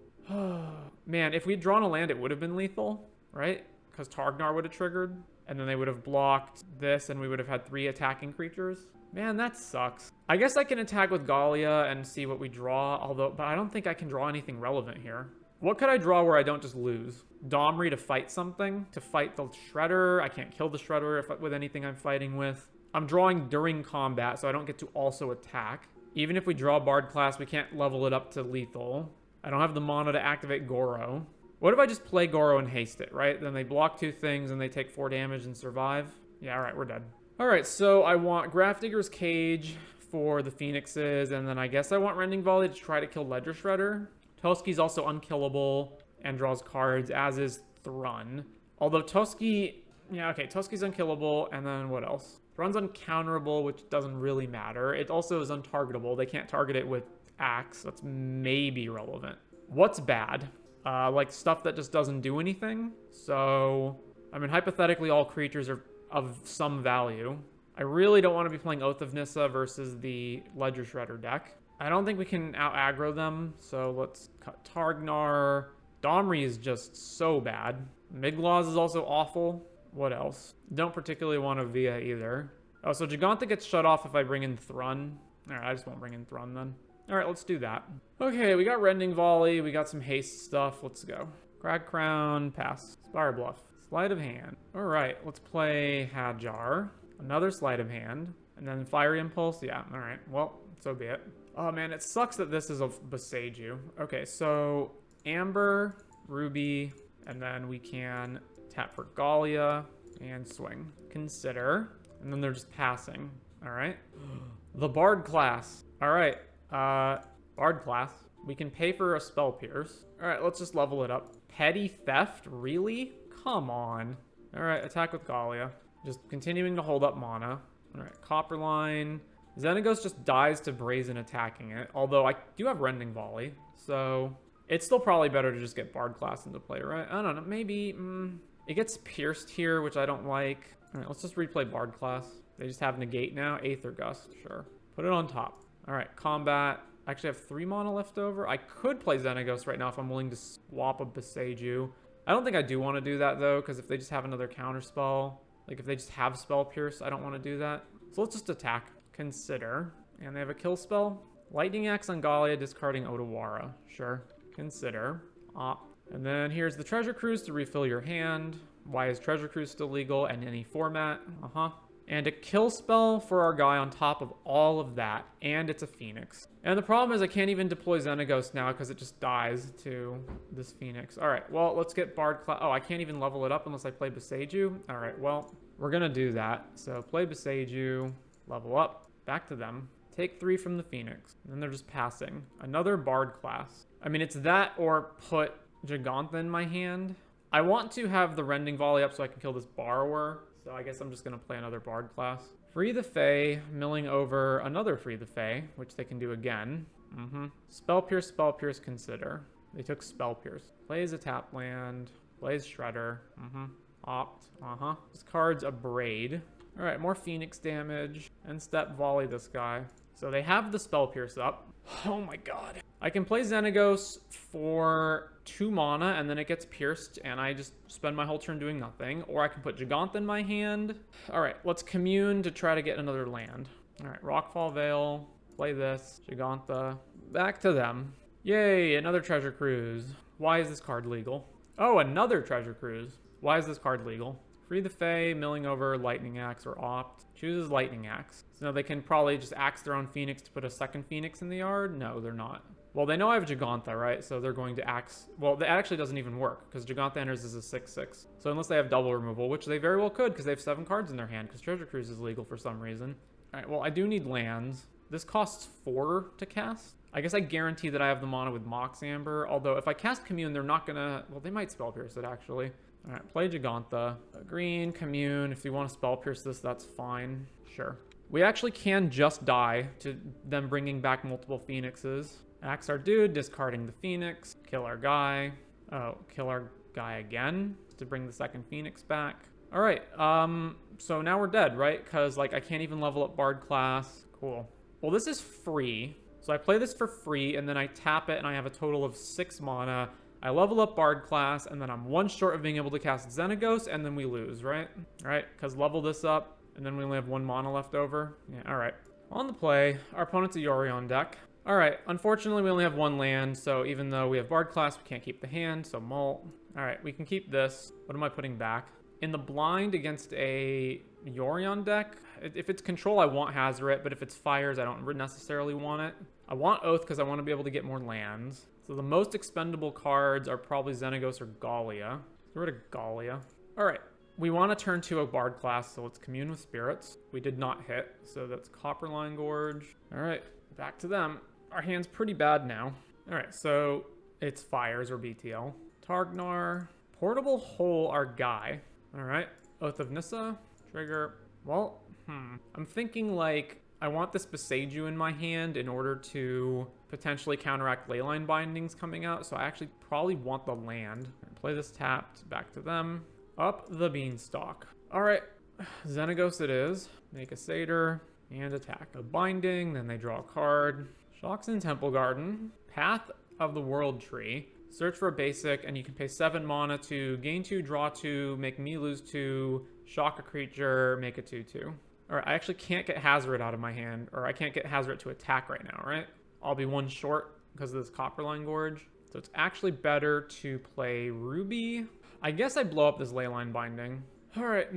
man, if we had drawn a land, it would have been lethal, right? Because Targnar would have triggered. And then they would have blocked this, and we would have had 3 attacking creatures. Man, that sucks. I guess I can attack with Gallia and see what we draw, but I don't think I can draw anything relevant here. What could I draw where I don't just lose? Domri to fight something? To fight the Shredder? I can't kill the Shredder with anything I'm fighting with. I'm drawing during combat, so I don't get to also attack. Even if we draw Bard class, we can't level it up to lethal. I don't have the mana to activate Goro. What if I just play Goro and haste it, right? Then they block 2 things and they take 4 damage and survive. Yeah, all right, we're dead. All right, so I want Grafdigger's Cage for the Phoenixes, and then I guess I want Rending Volley to try to kill Ledger Shredder. Toski's also unkillable and draws cards, as is Thrun. Although Toski... Yeah, okay, Toski's unkillable, and then what else? Thrun's uncounterable, which doesn't really matter. It also is untargetable. They can't target it with Axe. That's maybe relevant. What's bad? Like stuff that just doesn't do anything. So, I mean, hypothetically, all creatures are of some value. I really don't want to be playing Oath of Nissa versus the Ledger Shredder deck. I don't think we can out-aggro them, so let's cut Targnar. Domri is just so bad. Migloz is also awful. What else? Don't particularly want a Via either. Oh, so Giganta gets shut off if I bring in Thrun. Alright, I just won't bring in Thrun then. Alright, let's do that. Okay, we got Rending Volley, we got some haste stuff. Let's go. Crag Crown, pass. Spire Bluff. Sleight of Hand. Alright, let's play Hajar. Another Sleight of Hand. And then Fiery Impulse. Yeah, alright. Well, so be it. Oh man, it sucks that this is a Boseiju. Okay, so Amber, Ruby, and then we can tap for Gallia and swing. Consider. And then they're just passing. Alright. The Bard class. Alright. Bard class. We can pay for a Spell Pierce. Alright, let's just level it up. Petty Theft? Really? Come on. Alright, attack with Gallia. Just continuing to hold up mana. Alright, Copperline. Xenagos just dies to Brazen attacking it. Although I do have Rending Volley. So it's still probably better to just get Bard class into play, right? I don't know. Maybe... It gets pierced here, which I don't like. Alright, let's just replay Bard class. They just have Negate now. Aether Gust, sure. Put it on top. Alright, combat. I actually have 3 mana left over. I could play Xenagos right now if I'm willing to swap a Boseiju. I don't think I do want to do that, though, because if they just have another counterspell, like if they just have Spell Pierce, I don't want to do that. So let's just attack. Consider. And they have a kill spell. Lightning Axe on Gallia, discarding Otawara. Sure. Consider. And then here's the Treasure Cruise to refill your hand. Why is Treasure Cruise still legal in any format? and a kill spell for our guy on top of all of that, and it's a Phoenix. And the problem is I can't even deploy Xenaghost now because it just dies to this Phoenix. All right, well, let's get Bard Class. Oh, I can't even level it up unless I play Beseiju. All right, well, we're going to do that. So play Beseiju, level up, back to them. Take 3 from the Phoenix, and then they're just passing. Another Bard Class. I mean, it's that or put Gigantha in my hand. I want to have the Rending Volley up so I can kill this Borrower. So I guess I'm just going to play another Bard Class. Free the Fae, milling over another Free the Fae, which they can do again. Spell Pierce, consider. They took Spell Pierce. Plays a tap land. Plays Shredder. Opt. This card's a Braid. All right, more Phoenix damage. And step volley this guy. So they have the Spell Pierce up. Oh my god. I can play Xenaghost for 2 mana and then it gets pierced and I just spend my whole turn doing nothing. Or I can put Gigantha in my hand. All right, let's commune to try to get another land. All right, Rockfall Vale. Play this. Gigantha. Back to them. Yay, another Treasure Cruise. Why is this card legal? Oh, another Treasure Cruise. Why is this card legal? Free the Fae, milling over Lightning Axe or Opt. Chooses Lightning Axe. So they can probably just axe their own Phoenix to put a second Phoenix in the yard? No, they're not. Well, they know I have Gigantha, right? So they're going to axe... Well, that actually doesn't even work, because Gigantha enters as a 6/6. So unless they have double removal, which they very well could, because they have 7 cards in their hand, because Treasure Cruise is legal for some reason. Alright, well, I do need lands. This costs 4 to cast. I guess I guarantee that I have the mana with Mox Amber, although if I cast Commune, they're not gonna... Well, they might Spell Pierce it, actually. Alright, play Gigantha. Green, Commune. If you want to Spell Pierce this, that's fine. Sure. We actually can just die to them bringing back multiple Phoenixes. Axe our dude, discarding the Phoenix. Kill our guy. Oh, kill our guy again to bring the second Phoenix back. Alright, so now we're dead, right? Because, like, I can't even level up Bard class. Cool. Well, this is free. So I play this for free, and then I tap it, and I have a total of 6 mana. I level up Bard class, and then I'm 1 short of being able to cast Xenaghost, and then we lose, right? Alright, because level this up, and then we only have 1 mana left over. Yeah, alright. On the play, our opponent's a Yorion deck. Alright, unfortunately we only have 1 land, so even though we have Bard class, we can't keep the hand, so Mult. Alright, we can keep this. What am I putting back? In the blind against a Yorion deck, if it's control, I want Hazoret, but if it's fires, I don't necessarily want it. I want Oath because I want to be able to get more lands. So the most expendable cards are probably Xenaghost or Gallia. Get rid of Gallia. Alright, we want to turn to a Bard class, so let's Commune with Spirits. We did not hit, so that's Copperline Gorge. Alright, back to them. Our hand's pretty bad now. Alright, so it's Fires or BTL. Targnar. Portable Hole, our guy. Alright, Oath of Nissa. Trigger. Well, I'm thinking like I want this Beseiju in my hand in order to potentially counteract Leyline Bindings coming out, so I actually probably want the land. Play this tapped, back to them. Up the Beanstalk. Alright, Xenaghost it is. Make a Satyr, and attack. A Binding, then they draw a card. Shoxin Temple Garden. Path of the World Tree. Search for a basic, and you can pay 7 mana to gain 2, draw 2, make me lose 2, shock a creature, make a 2/2. Alright, I actually can't get Hazoret out of my hand, or I can't get Hazoret to attack right now, right? I'll be 1 short because of this Copperline Gorge. So it's actually better to play Ruby. I guess I blow up this Leyline Binding. Alright,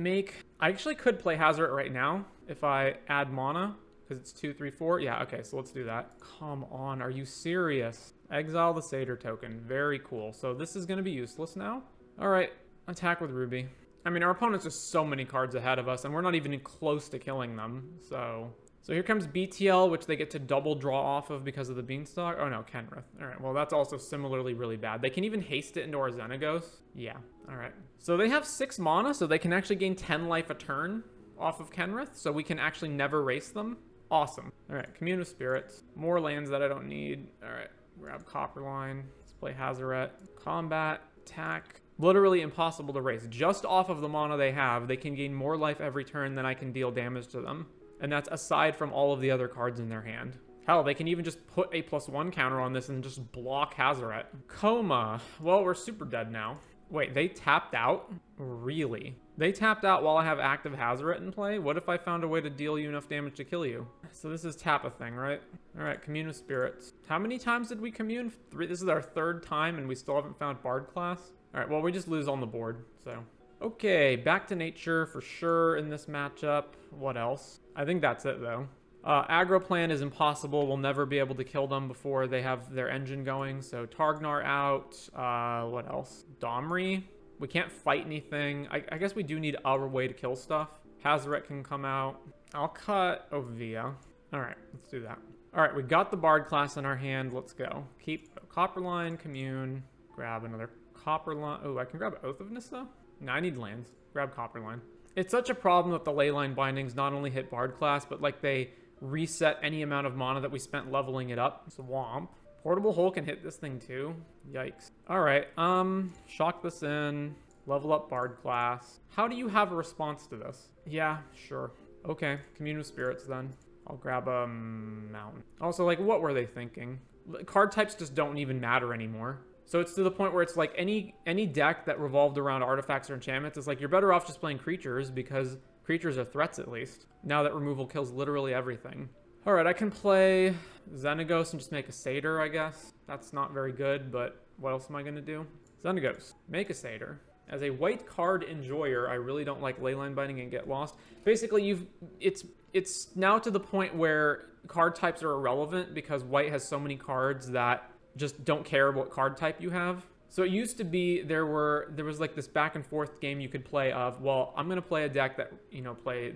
I actually could play Hazoret right now if I add mana, because it's 2, 3, 4. Yeah, okay, so let's do that. Come on, are you serious? Exile the Satyr token. Very cool. So this is going to be useless now. Alright, attack with Ruby. I mean, our opponent's just so many cards ahead of us, and we're not even close to killing them. So here comes BTL, which they get to double draw off of because of the Beanstalk. Oh no, Kenrith. Alright, well that's also similarly really bad. They can even haste it into our Xenaghost. Yeah, alright. So they have 6 mana, so they can actually gain 10 life a turn off of Kenrith, so we can actually never race them. Awesome. Alright, Commune with Spirits. More lands that I don't need. Alright, grab Copperline. Let's play Hazoret. Combat, attack. Literally impossible to race. Just off of the mana they have, they can gain more life every turn than I can deal damage to them. And that's aside from all of the other cards in their hand. Hell, they can even just put a +1 counter on this and just block Hazoret. Coma. Well, we're super dead now. Wait, they tapped out? Really? They tapped out while I have active Hazoret in play? What if I found a way to deal you enough damage to kill you? So this is tap a thing, right? Alright, Commune with Spirits. How many times did we commune? 3. This is our 3rd time and we still haven't found Bard class? Alright, well, we just lose on the board, so. Okay, back to nature for sure in this matchup. What else? I think that's it though. Aggro plan is impossible. We'll never be able to kill them before they have their engine going. So Targnar out. What else? Domri. We can't fight anything. I guess we do need our way to kill stuff. Hazaret can come out. I'll cut Ovia. All right, let's do that. All right, we got the Bard class in our hand. Let's go. Keep Copperline, Commune. Grab another Copperline. Oh, I can grab Oath of Ness though? No, I need lands. Grab Copperline. It's such a problem that the Leyline bindings not only hit Bard class, but like they reset any amount of mana that we spent leveling it up. Swamp. Portable Hole can hit this thing too. Yikes. All right, shock this in. Level up Bard class. How do you have a response to this? Yeah, sure. Okay, Commune with Spirits then. I'll grab a Mountain. Also, like, what were they thinking? Card types just don't even matter anymore. So it's to the point where it's like any deck that revolved around artifacts or enchantments, it's like you're better off just playing creatures because creatures are threats at least. Now that removal kills literally everything. All right, I can play Xenagos and just make a Satyr, I guess. That's not very good, but what else am I going to do? Xenagos, make a Satyr. As a white card enjoyer, I really don't like Leyline Binding and Get Lost. Basically, it's now to the point where card types are irrelevant because white has so many cards that just don't care what card type you have. So it used to be there was like this back and forth game you could play of, well, I'm gonna play a deck that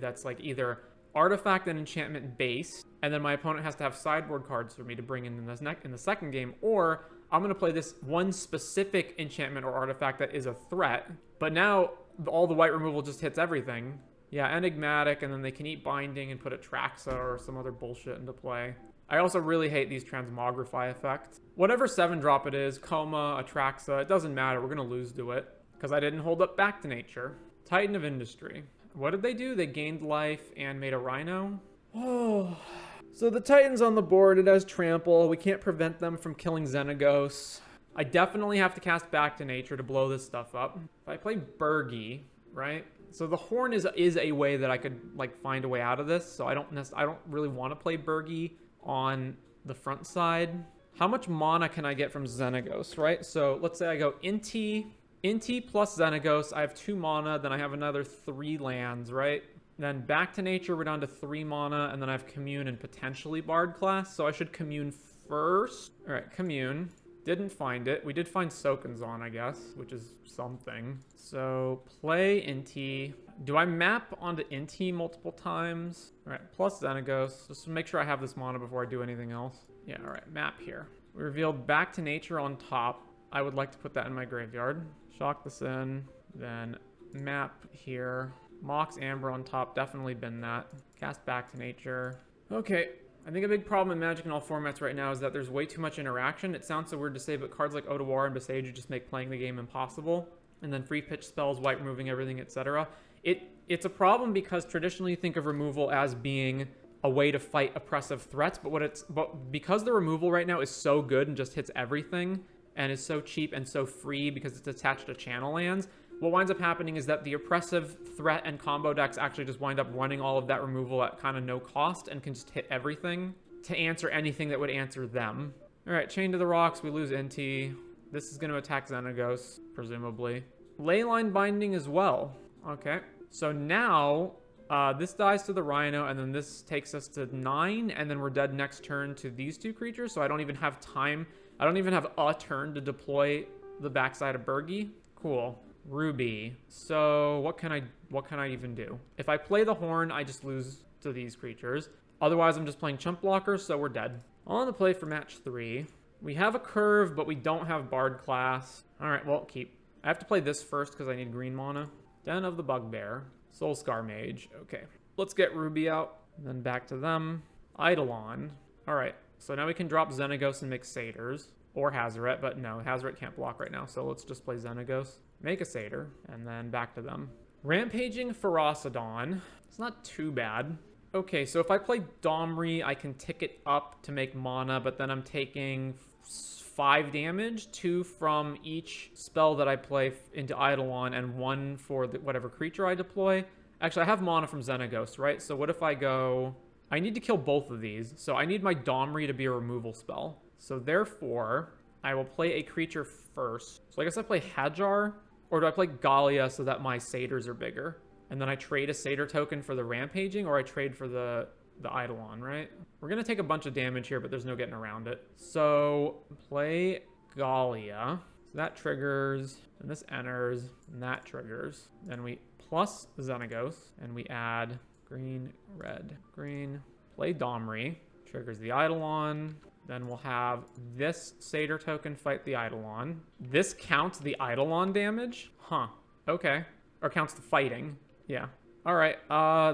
that's like either artifact and enchantment base, and then my opponent has to have sideboard cards for me to bring in the second game, or I'm gonna play this one specific enchantment or artifact that is a threat. But now all the white removal just hits everything. Yeah, Enigmatic, and then they can eat Binding and put Atraxa or some other bullshit into play. I also really hate these Transmogrify effects. Whatever 7-drop it is, Coma, Atraxa, it doesn't matter. We're going to lose to it because I didn't hold up Back to Nature. Titan of Industry. What did they do? They gained life and made a Rhino? Oh. So the Titan's on the board. It has Trample. We can't prevent them from killing Xenagos. I definitely have to cast Back to Nature to blow this stuff up. If I play Burgi, right? So the Horn is a way that I could like find a way out of this. So I don't really want to play Burgi on the front side. How much mana can I get from Xenagos, right? So let's say I go Inti plus Xenagos. I have 2 mana, then I have another 3 lands, right? Then Back to Nature, we're down to 3 mana, and then I have Commune and potentially Bard class. So I should Commune first. All right, Commune. Didn't find it. We did find Soken's-On, I guess, which is something. So play Inti. Do I map onto Inti multiple times? All right, plus Xenagos, just to make sure I have this mana before I do anything else. Yeah, all right, map here. We revealed Back to Nature on top. I would like to put that in my graveyard. Shock this in, then map here. Mox Amber on top, definitely been that. Cast Back to Nature. Okay, I think a big problem in Magic in all formats right now is that there's way too much interaction. It sounds so weird to say, but cards like Otawara and Besage just make playing the game impossible. And then free pitch spells, white removing everything, etc. It's a problem because traditionally you think of removal as being a way to fight oppressive threats, but because the removal right now is so good and just hits everything and is so cheap and so free because it's attached to channel lands, what winds up happening is that the oppressive threat and combo decks actually just wind up running all of that removal at kind of no cost and can just hit everything to answer anything that would answer them. All right, Chain to the Rocks, we lose Inti. This is going to attack Xenagos, presumably. Leyline Binding as well. Okay. So now, this dies to the Rhino, and then this takes us to 9, and then we're dead next turn to these 2 creatures, so I don't even have time. I don't even have a turn to deploy the backside of Burgi. Cool. Ruby. So what can I even do? If I play the Horn, I just lose to these creatures. Otherwise, I'm just playing Chump Blockers, so we're dead. On the play for match 3. We have a Curve, but we don't have Bard class. All right, well, keep. I have to play this first because I need green mana. Den of the Bugbear. Soulscar Mage. Okay. Let's get Ruby out. Then back to them. Eidolon. All right. So now we can drop Xenagos and make Satyrs. Or Hazaret, but no, Hazaret can't block right now. So let's just play Xenagos. Make a Satyr. And then back to them. Rampaging Ferocidon. It's not too bad. Okay, so if I play Domri, I can tick it up to make mana, but then I'm taking 5 damage, 2 from each spell that I play into Eidolon, and 1 for whatever creature I deploy. Actually, I have mana from Xenagos, right? So what if I go... I need to kill both of these, so I need my Domri to be a removal spell. So therefore, I will play a creature first. So I guess I play Hajar, Or do I play Gallia so that my satyrs are bigger? And then I trade a satyr token for the rampaging, or I trade for the Eidolon, right? We're going to take a bunch of damage here, but there's no getting around it. So play Gallia. So that triggers, and this enters, and that triggers. Then we plus Xenagos, and we add green, red, green. Play Domri, triggers the Eidolon. Then we'll have this satyr token fight the Eidolon. This counts the Eidolon damage? Huh. Okay. Or counts the fighting. Yeah. All right.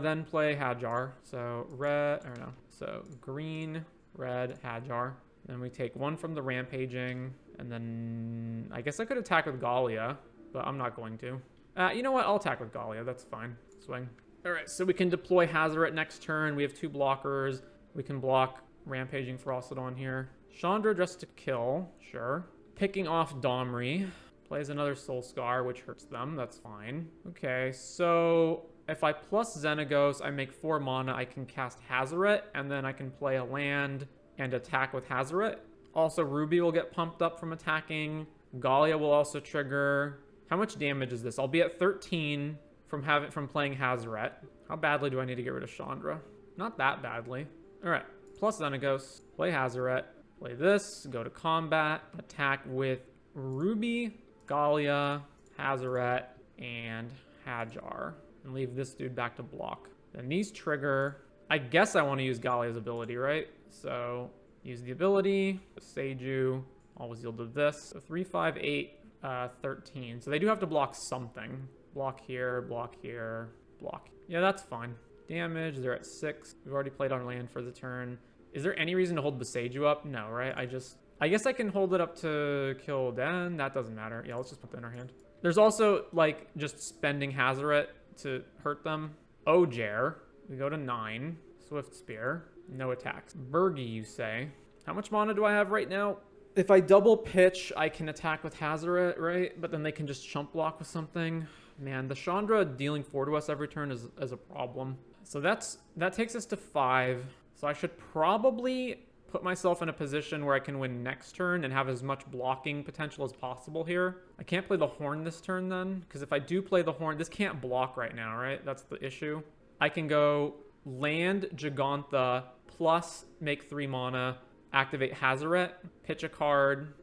Then play Hajar. So red, or no. So green, red, Hajar. Then we take one from the rampaging, and then I guess I could attack with Gallia, but I'm not going to. You know what? I'll attack with Gallia. That's fine. Swing. All right. So we can deploy Hazaret next turn. We have 2 blockers. We can block rampaging Frostodon here. Chandra just to kill. Sure. Picking off Domri. Plays another Soul Scar, which hurts them. That's fine. Okay, so if I plus Xenagos, I make 4 mana. I can cast Hazaret, and then I can play a land and attack with Hazaret. Also, Ruby will get pumped up from attacking. Gallia will also trigger. How much damage is this? I'll be at 13 from playing Hazaret. How badly do I need to get rid of Chandra? Not that badly. All right, plus Xenagos, play Hazaret, play this, go to combat, attack with Ruby, Gallia, Hazaret, and Hajar, and leave this dude back to block. Then these trigger. I guess I want to use Gallia's ability, right? So use the ability, Seiju, always yield to this. So 3, 5, 8, 13. So they do have to block something. Block here, block here, block. Yeah, that's fine. Damage, they're at 6. We've already played on land for the turn. Is there any reason to hold the Seiju up? No, right? I guess I can hold it up to kill Den. That doesn't matter. Yeah, let's just put that in our hand. There's also, like, just spending Hazaret to hurt them. Ojer. We go to 9. Swift Spear. No attacks. Bergi, you say. How much mana do I have right now? If I double pitch, I can attack with Hazaret, right? But then they can just chump block with something. Man, the Chandra dealing 4 to us every turn is a problem. So that takes us to 5. So I should probably put myself in a position where I can win next turn and have as much blocking potential as possible here. I can't play the Horn this turn then, because if I do play the Horn, this can't block right now, right? That's the issue. I can go land Gigantha plus make 3 mana, activate Hazaret, pitch a card,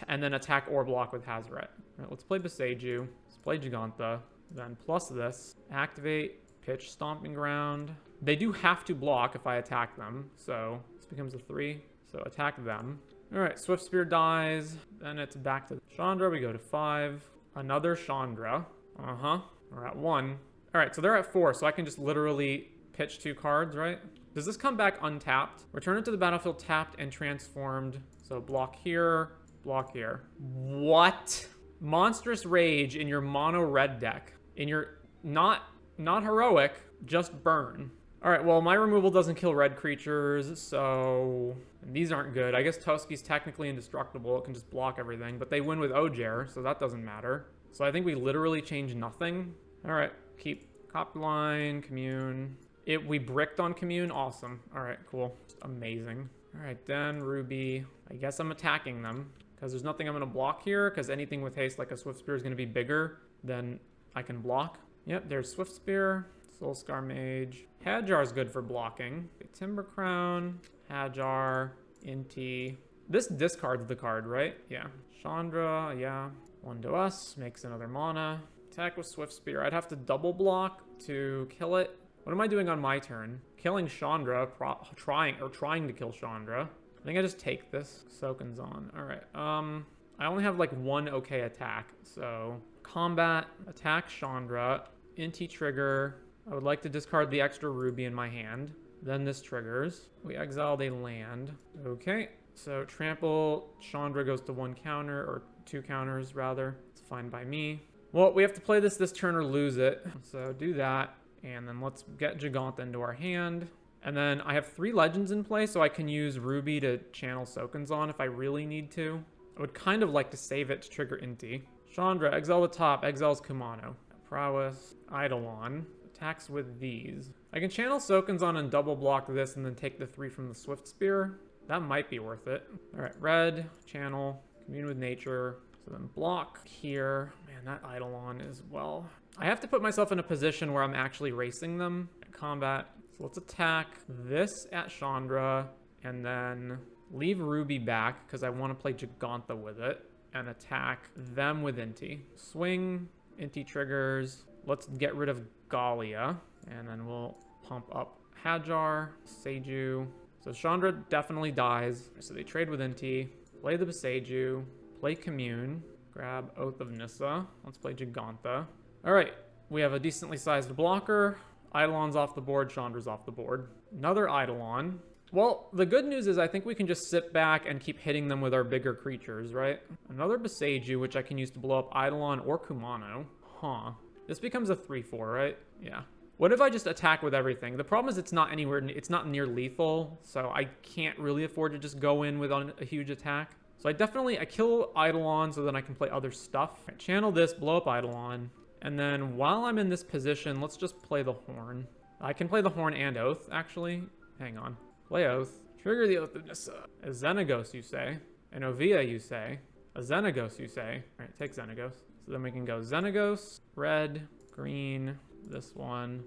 and then attack or block with Hazaret. All right, let's play Beseiju. Let's play Gigantha. Then plus this, activate, pitch Stomping Ground. They do have to block if I attack them, so this becomes a 3. So attack them. All right, Swift Spear dies. Then it's back to Chandra. We go to 5. Another Chandra. We're at 1. All right, so they're at 4, so I can just literally pitch 2 cards, right? Does this come back untapped? Return it to the battlefield tapped and transformed. So block here, block here. What? Monstrous Rage in your mono red deck. In your not heroic, just burn. All right, well, my removal doesn't kill red creatures, so these aren't good. I guess Toski's technically indestructible. It can just block everything, but they win with Ojer, so that doesn't matter. So I think we literally change nothing. All right, keep Copperline, Commune. We bricked on Commune. Awesome. All right, cool. Just amazing. All right, then Ruby. I guess I'm attacking them because there's nothing I'm going to block here because anything with haste like a Swift Spear is going to be bigger than I can block. Yep, there's Swift Spear, Soul Scar Mage. Hajar's good for blocking. Timber Crown, Hajar, Inti. This discards the card, right? Yeah. Chandra, yeah. 1 to us, makes another mana. Attack with Swift Spear. I'd have to double block to kill it. What am I doing on my turn? Killing Chandra, trying to kill Chandra. I think I just take this. Soken's on. All right. I only have like 1 okay attack. So combat, attack Chandra, Inti trigger. I would like to discard the extra ruby in my hand. Then this triggers. We exiled a land. Okay. So trample Chandra goes to 1 counter, or 2 counters rather. It's fine by me. Well, we have to play this turn or lose it. So do that. And then let's get Gigantha into our hand. And then I have 3 legends in play, so I can use Ruby to channel Soken's on if I really need to. I would kind of like to save it to trigger Inti. Chandra, exile the top, exiles Kumano. Prowess, Eidolon. Attacks with these. I can channel Soken's on and double block this and then take the 3 from the Swift Spear. That might be worth it. All right, red, channel, commune with nature, So then block here. Man, that Eidolon is, well... I have to put myself in a position where I'm actually racing them at combat. So let's attack this at Chandra, and then leave Ruby back, because I want to play Gigantha with it, and attack them with Inti. Swing, Inti triggers. Let's get rid of Galia, and then we'll pump up Hajar, Seiju. So Chandra definitely dies. So they trade with Inti. Play the Beseiju. Play Commune. Grab Oath of Nissa. Let's play Gigantha. All right, we have a decently sized blocker. Eidolon's off the board. Chandra's off the board. Another Eidolon. Well, the good news is I think we can just sit back and keep hitting them with our bigger creatures, right? Another Beseiju, which I can use to blow up Eidolon or Kumano. Huh. This becomes a 3-4, right? Yeah. What if I just attack with everything? The problem is it's not near lethal, so I can't really afford to just go in with a huge attack. So I kill Eidolon so then I can play other stuff. I channel this, blow up Eidolon, and then while I'm in this position, let's just play the Horn. I can play the Horn and Oath, actually. Hang on. Play Oath. Trigger the Oath of Nissa. A Xenagos, you say. An Ovia, you say. A Xenagos, you say. All right, take Xenagos. So then we can go Xenagos, red, green, this one,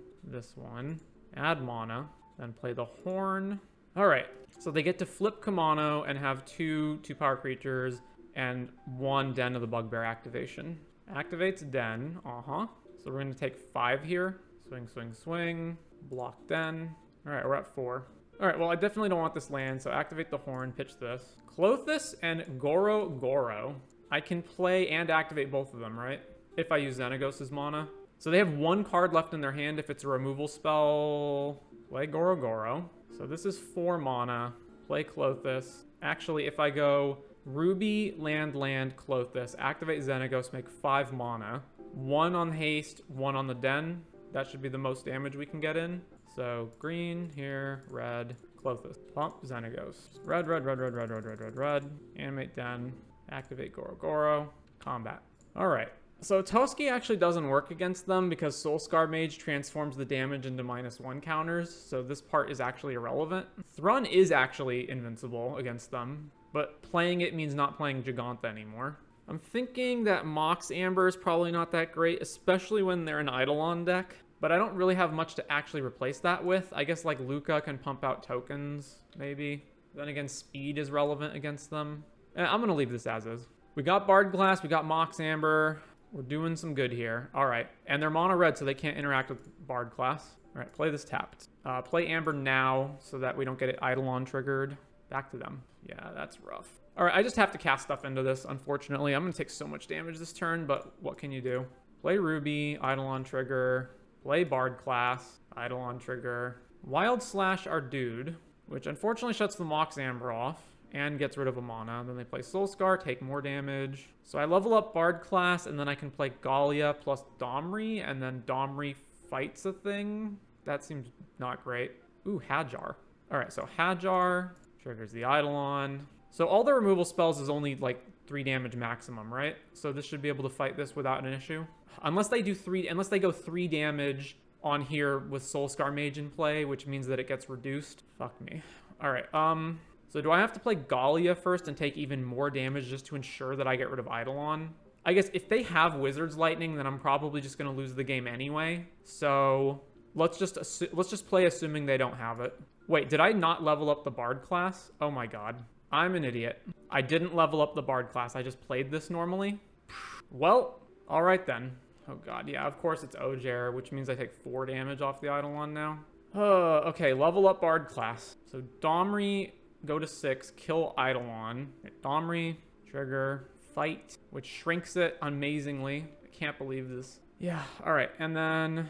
add mana, then play the Horn. All right, so they get to flip Kumano and have two power creatures and one Den of the Bugbear activation. Activates Den, So we're gonna take 5 here. Swing, swing, swing, block Den. All right, we're at 4. All right, well, I definitely don't want this land, so activate the Horn, pitch this. Klothys and Goro. I can play and activate both of them, right? If I use Xenagos' mana. So they have 1 card left in their hand. If it's a removal spell, play Goro. So this is 4 mana. Play Klothys. Actually, if I go Ruby, land, Klothys, activate Xenagos, make 5 mana. 1 on haste, 1 on the Den. That should be the most damage we can get in. So green here, red, Klothys. Pump Xenagos. Red. Animate Den. Activate Goro. Combat. All right. So Toski actually doesn't work against them because Soulscar Mage transforms the damage into -1 counters, so this part is actually irrelevant. Thrun is actually invincible against them, but playing it means not playing Gigantha anymore. I'm thinking that Mox Amber is probably not that great, especially when they're an Eidolon deck, but I don't really have much to actually replace that with. I guess like Luca can pump out tokens, maybe. Then again, speed is relevant against them. I'm going to leave this as is. We got Bard Glass, we got Mox Amber. We're doing some good here. All right. And they're mono red, so they can't interact with Bard Class. All right, play this tapped. Play Amber now so that we don't get it Eidolon triggered. Back to them. Yeah, that's rough. All right, I just have to cast stuff into this, unfortunately. I'm going to take so much damage this turn, but what can you do? Play Ruby, Eidolon trigger. Play Bard Class, Eidolon trigger. Wild Slash our dude, which unfortunately shuts the Mox Amber off and gets rid of a mana. Then they play Soulscar, take more damage. So I level up Bard Class, and then I can play Galia plus Domri, and then Domri fights a thing. That seems not great. Ooh, Hajar. All right, so Hajar triggers the Eidolon. So all the removal spells is only like 3 damage maximum, right? So this should be able to fight this without an issue. Unless they go 3 damage on here with Soulscar Mage in play, which means that it gets reduced. Fuck me. All right, so do I have to play Galia first and take even more damage just to ensure that I get rid of Eidolon? I guess if they have Wizard's Lightning, then I'm probably just going to lose the game anyway. So let's just play assuming they don't have it. Wait, did I not level up the Bard Class? Oh my god. I'm an idiot. I didn't level up the Bard Class. I just played this normally. Well, all right then. Oh god, yeah, of course it's Ojer, which means I take 4 damage off the Eidolon now. Okay, level up Bard Class. So Domri... go to 6, kill Eidolon. Domri, trigger, fight, which shrinks it amazingly. I can't believe this. Yeah, all right. And then,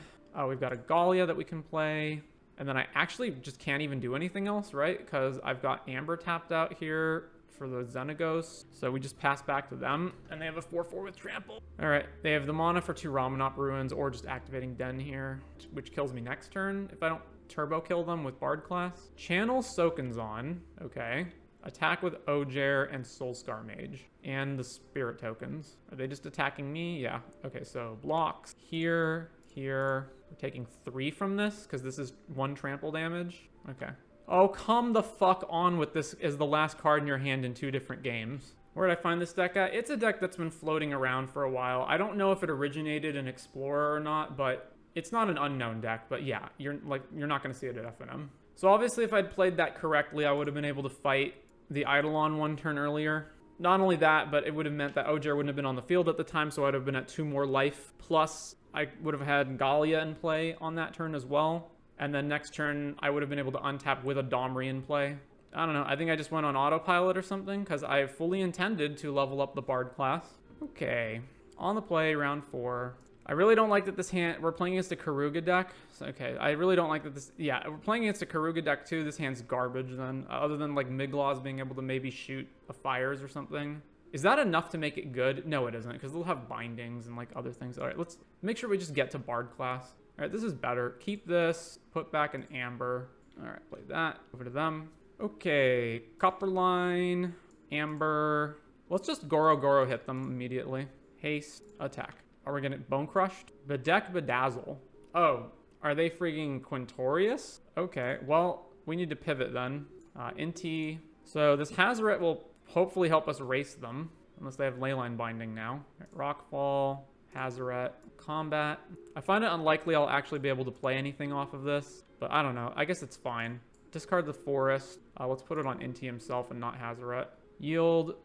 we've got a Galia that we can play. And then I actually just can't even do anything else, right? Because I've got Amber tapped out here for the Xenagos. So we just pass back to them. And they have a 4/4 with Trample. All right, they have the mana for 2 Ramanop Ruins or just activating Den here, which kills me next turn if I don't turbo kill them with Bard Class. Channel Sokenzon. Okay. Attack with Ojer and Soulscar Mage. And the Spirit tokens. Are they just attacking me? Yeah. Okay, so blocks. Here. We're taking 3 from this because this is 1 trample damage. Okay. Oh, come the fuck on with this as the last card in your hand in 2 different games. Where did I find this deck at? It's a deck that's been floating around for a while. I don't know if it originated in Explorer or not, but it's not an unknown deck. But yeah, you're not going to see it at FNM. So obviously, if I'd played that correctly, I would have been able to fight the Eidolon one turn earlier. Not only that, but it would have meant that Ojer wouldn't have been on the field at the time, so I'd have been at 2 more life. Plus, I would have had Gallia in play on that turn as well. And then next turn, I would have been able to untap with a Domri in play. I don't know. I think I just went on autopilot or something because I fully intended to level up the Bard class. Okay. On the play, round 4. I really don't like that this hand... We're playing against a Karuga deck. So, okay. I really don't like that this... Yeah, we're playing against a Karuga deck too. This hand's garbage then. Other than like Miglaws being able to maybe shoot a Fires or something. Is that enough to make it good? No, it isn't, because they'll have bindings and like other things. All right, let's make sure we just get to Bard class. All right, this is better. Keep this. Put back an Amber. All right, play that. Over to them. Okay, Copperline, Amber. Let's just Goro hit them immediately. Haste, attack. Are we gonna Bone Crushed? Bedeck, Bedazzle. Oh, are they freaking Quintorius? Okay, well, we need to pivot then. Inti. So this Hazoret will hopefully help us race them, unless they have Leyline Binding now. Right, Rockfall, Hazoret, Combat. I find it unlikely I'll actually be able to play anything off of this, but I don't know. I guess it's fine. Discard the Forest. Let's put it on Inti himself and not Hazoret. Yield.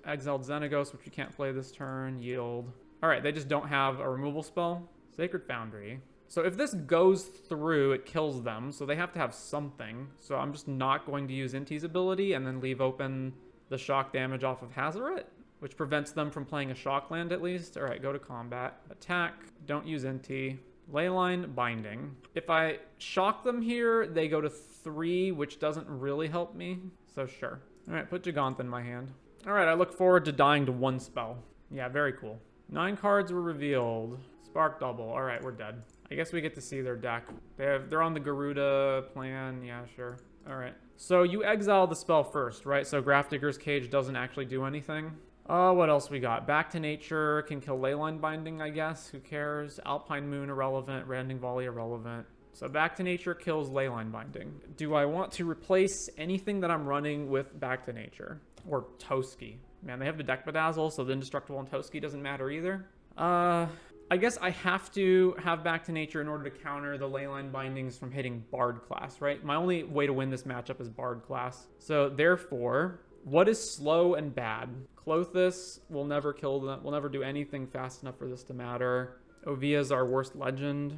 Exiled Xenagos, which we can't play this turn. Yield. All right, they just don't have a removal spell. Sacred Foundry. So if this goes through, it kills them, so they have to have something. So I'm just not going to use Inti's ability and then leave open the shock damage off of Hazoret, which prevents them from playing a shock land at least. All right, go to combat. Attack. Don't use Inti. Leyline Binding. If I shock them here, they go to 3, which doesn't really help me. So sure. All right, put Gigantha in my hand. All right, I look forward to dying to 1 spell. Yeah, very cool. 9 cards were revealed. Spark Double. All right, we're dead. I guess we get to see their deck. They're on the Garuda plan. Yeah, sure. All right. So you exile the spell first, right? So Grafdigger's Cage doesn't actually do anything. What else we got? Back to Nature can kill Leyline Binding, I guess. Who cares? Alpine Moon irrelevant. Rending Volley irrelevant. So Back to Nature kills Leyline Binding. Do I want to replace anything that I'm running with Back to Nature? Or Toski? Man, they have the deck Bedazzle, so the Indestructible and Toski doesn't matter either. I guess I have to have Back to Nature in order to counter the Leyline Bindings from hitting Bard class, right? My only way to win this matchup is Bard class. So therefore, what is slow and bad? Klothys will never kill them. Will never do anything fast enough for this to matter. Ovia's our worst legend.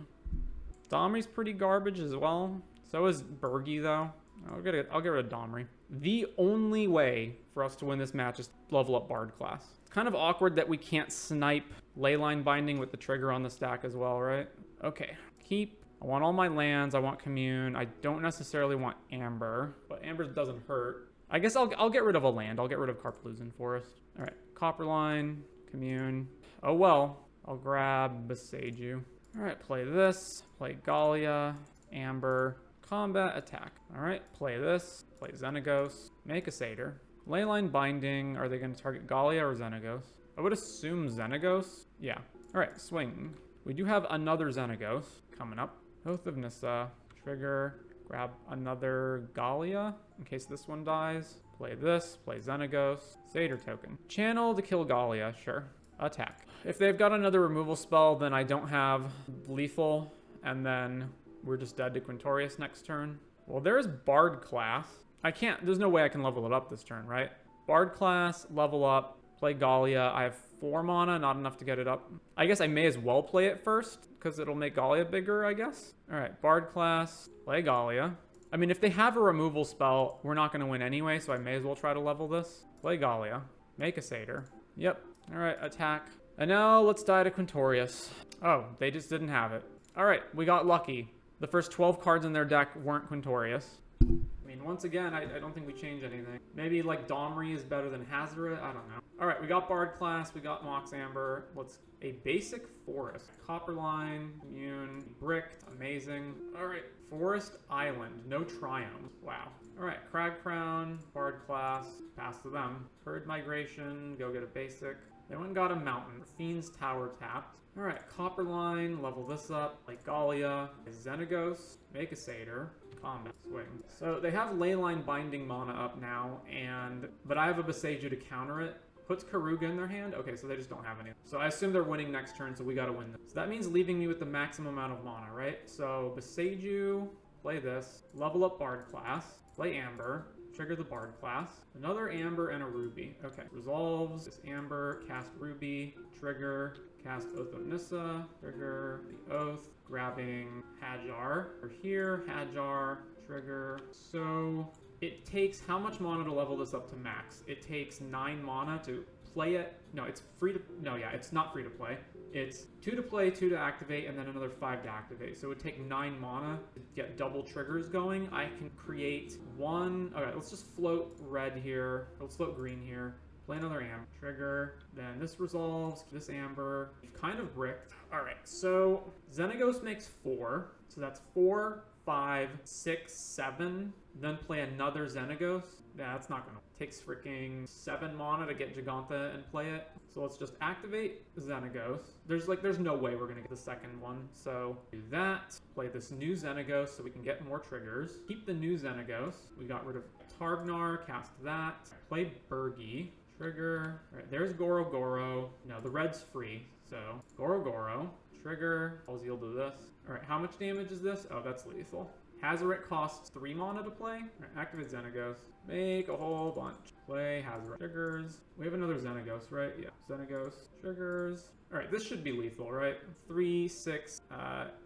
Domri's pretty garbage as well. So is Bergie, though. I'll get rid of Domri. The only way for us to win this match is to level up Bard class. It's kind of awkward that we can't snipe Leyline Binding with the trigger on the stack as well, right? Okay. Keep. I want all my lands. I want Commune. I don't necessarily want Amber, but Amber doesn't hurt. I guess I'll get rid of a land. I'll get rid of Carplusen Forest. All right. Copperline. Commune. Oh, well. I'll grab Beseiju. All right. Play this. Play Gallia. Amber. Combat. Attack. All right. Play this. Play Xenagos. Make a Satyr. Leyline Binding. Are they going to target Gallia or Xenagos? I would assume Xenagos. Yeah. All right. Swing. We do have another Xenagos coming up. Oath of Nissa. Trigger. Grab another Gallia in case this one dies. Play this. Play Xenagos. Satyr token. Channel to kill Gallia. Sure. Attack. If they've got another removal spell, then I don't have lethal. And then we're just dead to Quintorius next turn. Well, there's Bard class. I can't. There's no way I can level it up this turn, right? Bard class. Level up. Play Gallia. I have 4 mana. Not enough to get it up. I guess I may as well play it first because it'll make Gallia bigger, I guess. All right. Bard class. Play Gallia. I mean, if they have a removal spell, we're not going to win anyway, so I may as well try to level this. Play Gallia. Make a Satyr. Yep. All right. Attack. And now let's die to Quintorius. Oh, they just didn't have it. All right. We got lucky. The first 12 cards in their deck weren't Quintorius. I mean, once again, I don't think we change anything. Maybe, like, Domri is better than Hazoret? I don't know. All right, we got Bard class. We got Mox Amber. Let's... A basic Forest. Copperline. Commune. Bricked. Amazing. All right, Forest Island. No Triumph. Wow. All right, Crag Crown. Bard class. Pass to them. Herd Migration. Go get a basic. They went and got a Mountain. Fiend's Tower tapped. All right, Copperline. Level this up. Like Gallia. Xenagos. Make a Satyr. Combat. Swing. So they have Leyline Binding mana up now, but I have a Beseiju to counter it. Puts Karuga in their hand? Okay, so they just don't have any. So I assume they're winning next turn, so we gotta win this. So that means leaving me with the maximum amount of mana, right? So Beseiju, play this, level up Bard class, play Amber, trigger the Bard class, another Amber and a Ruby. Okay, resolves this Amber, cast Ruby, trigger, cast Oath of Nissa, trigger the Oath, grabbing Hajar. We're here, Hajar, trigger. So it takes how much mana to level this up to max? It takes 9 mana to play it. No, it's free to, no, yeah, it's not free to play. It's 2 to play, 2 to activate, and then another 5 to activate. So it would take 9 mana to get double triggers going. I can create one, okay, let's just float red here. Let's float green here. Play another Amber. Trigger. Then this resolves. This Amber. We've kind of bricked. Alright, so Xenagos makes 4. So that's 4, 5, 6, 7. Then play another Xenagos. Yeah, that's not gonna. Takes freaking 7 mana to get Giganta and play it. So let's just activate Xenagos. There's no way we're gonna get the second one. So do that. Play this new Xenagos so we can get more triggers. Keep the new Xenagos. We got rid of Targnar. Cast that. Play Burgi. Trigger. Alright, there's Goro Goro. No, the red's free. So Goro Goro. Trigger. I'll yield to this. Alright, how much damage is this? Oh, that's lethal. Hazoret costs 3 mana to play. Alright, activate Xenagos. Make a whole bunch. Play Hazoret. Triggers. We have another Xenagos, right? Yeah. Xenagos. Triggers. Alright, this should be lethal, right? 3, 6,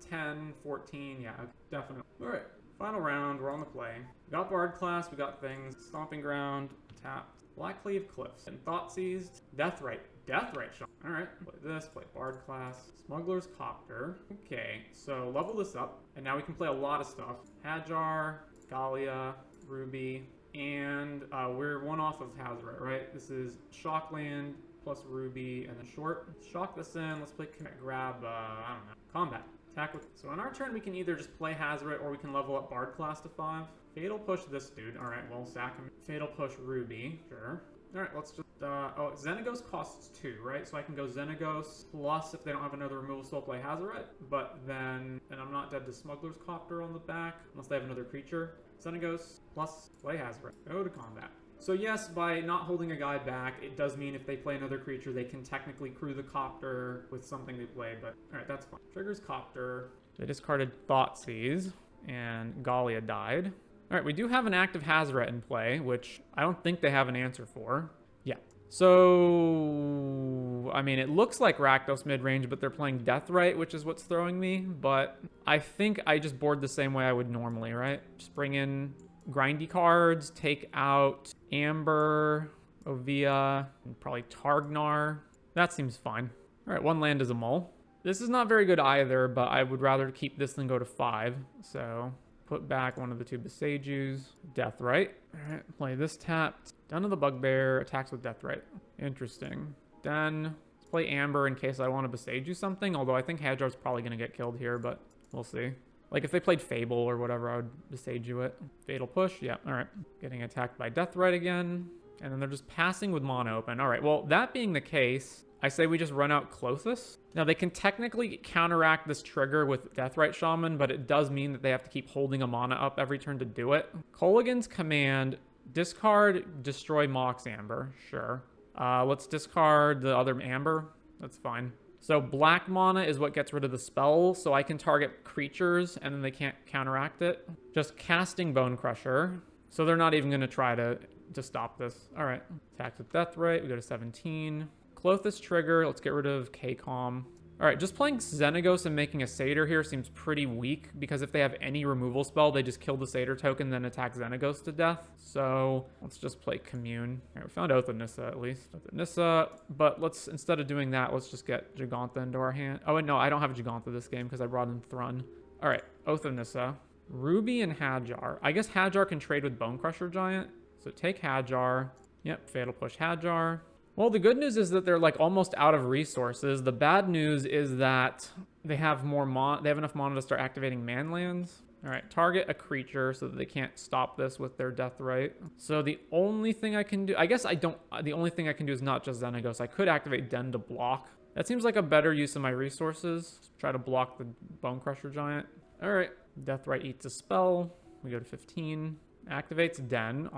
10, 14. Yeah, definitely. Alright, final round. We're on the play. We got Bard class. We got things. Stomping Ground. Tap. Blackcleave Cliffs. And Thought Seized. Deathrite. Deathrite shot. Alright, play this. Play Bard class. Smuggler's Copter. Okay, so level this up. And now we can play a lot of stuff. Hajar, Galia, Ruby, and we're one off of Hazoret, right? This is Shockland plus Ruby, and then short. Shock this in. Let's play grab, I don't know, combat. Attack with. So on our turn, we can either just play Hazoret or we can level up Bard class to 5. Fatal push this dude. Alright, well, sack him. Fatal push Ruby. Sure. Alright, let's just, oh, Xenagos costs 2, right? So I can go Xenagos, plus if they don't have another removal spell, play Hazoret. But then, and I'm not dead to Smuggler's Copter on the back, unless they have another creature. Xenagos, plus play Hazoret. Go to combat. So yes, by not holding a guy back, it does mean if they play another creature, they can technically crew the Copter with something they play, but alright, that's fine. Triggers Copter. They discarded Thoughtseize, and Galia died. Alright, we do have an active Hazoret in play, which I don't think they have an answer for. Yeah. So, I mean, it looks like Rakdos mid-range, but they're playing Deathrite, which is what's throwing me. But I think I just board the same way I would normally, right? Just bring in grindy cards, take out Amber, Ovia, and probably Targnar. That seems fine. Alright, 1 land is a mull. This is not very good either, but I would rather keep this than go to 5. So put back one of the 2 Beseijus. Deathrite. Alright, play this tapped. Down to the Bugbear. Attacks with Deathrite. Interesting. Then let's play Amber in case I want to Beseiju something. Although I think Hajar's probably going to get killed here, but we'll see. Like if they played Fable or whatever, I would Beseiju it. Fatal push. Yeah, alright. Getting attacked by Deathrite again. And then they're just passing with mana open. Alright, well, that being the case, I say we just run out Klothys. Now, they can technically counteract this trigger with Deathrite Shaman, but it does mean that they have to keep holding a mana up every turn to do it. Kolaghan's command, discard, destroy Mox Amber. Sure. Let's discard the other Amber. That's fine. So black mana is what gets rid of the spell, so I can target creatures, and then they can't counteract it. Just casting Bone Crusher. So they're not even going to try to stop this. All right. Attacks with Deathrite. We go to 17. Klothys trigger. Let's get rid of K-Calm. All right, just playing Xenagos and making a Satyr here seems pretty weak because if they have any removal spell, they just kill the Satyr token, then attack Xenagos to death. So let's just play Commune. All right, we found Oath of Nissa at least. Oath of Nissa, but let's, instead of doing that, let's just get Giganta into our hand. Oh, and no, I don't have Giganta this game because I brought in Thrun. All right, Oath of Nissa. Ruby and Hajar. I guess Hajar can trade with Bone Crusher Giant. So take Hajar. Yep, Fatal Push Hajar. Well, the good news is that they're like almost out of resources. The bad news is that they have more they have enough mana to start activating manlands. All right, target a creature so that they can't stop this with their Deathrite. So the only thing I can do, I guess I don't, the only thing I can do is not just Xenagos. I could activate Den to block. That seems like a better use of my resources. Try to block the Bone Crusher Giant. All right, Deathrite eats a spell. We go to 15. Activates Den.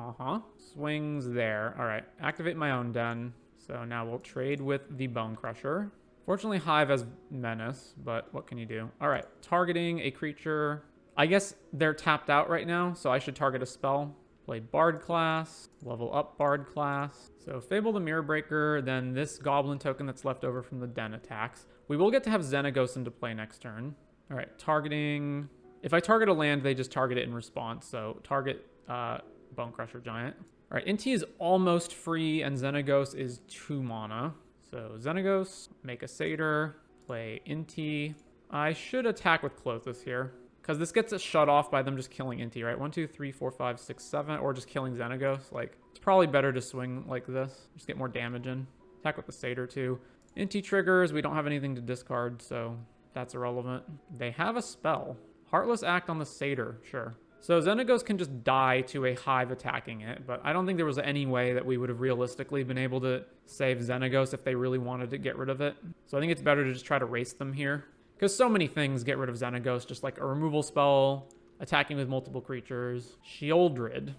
Swings there. All right, activate my own Den. So now we'll trade with the Bone Crusher. Fortunately, Hive has Menace, but what can you do? All right, targeting a creature. I guess they're tapped out right now, so I should target a spell. Play Bard class, level up Bard class. So Fable the Mirror Breaker, then this Goblin token that's left over from the Den attacks. We will get to have Xenagos into play next turn. All right, targeting. If I target a land, they just target it in response. So target Bone Crusher Giant. All right, Inti is almost free, and Xenagos is 2 mana. So Xenagos, make a Satyr, play Inti. I should attack with Klothys here, because this gets it shut off by them just killing Inti, right? 1, 2, 3, 4, 5, 6, 7, or just killing Xenagos. Like, it's probably better to swing like this. Just get more damage in. Attack with the Satyr too. Inti triggers, we don't have anything to discard, so that's irrelevant. They have a spell. Heartless Act on the Satyr, sure. So Xenagos can just die to a Hive attacking it, but I don't think there was any way that we would have realistically been able to save Xenagos if they really wanted to get rid of it. So I think it's better to just try to race them here. Because so many things get rid of Xenagos, just like a removal spell, attacking with multiple creatures, Shieldred.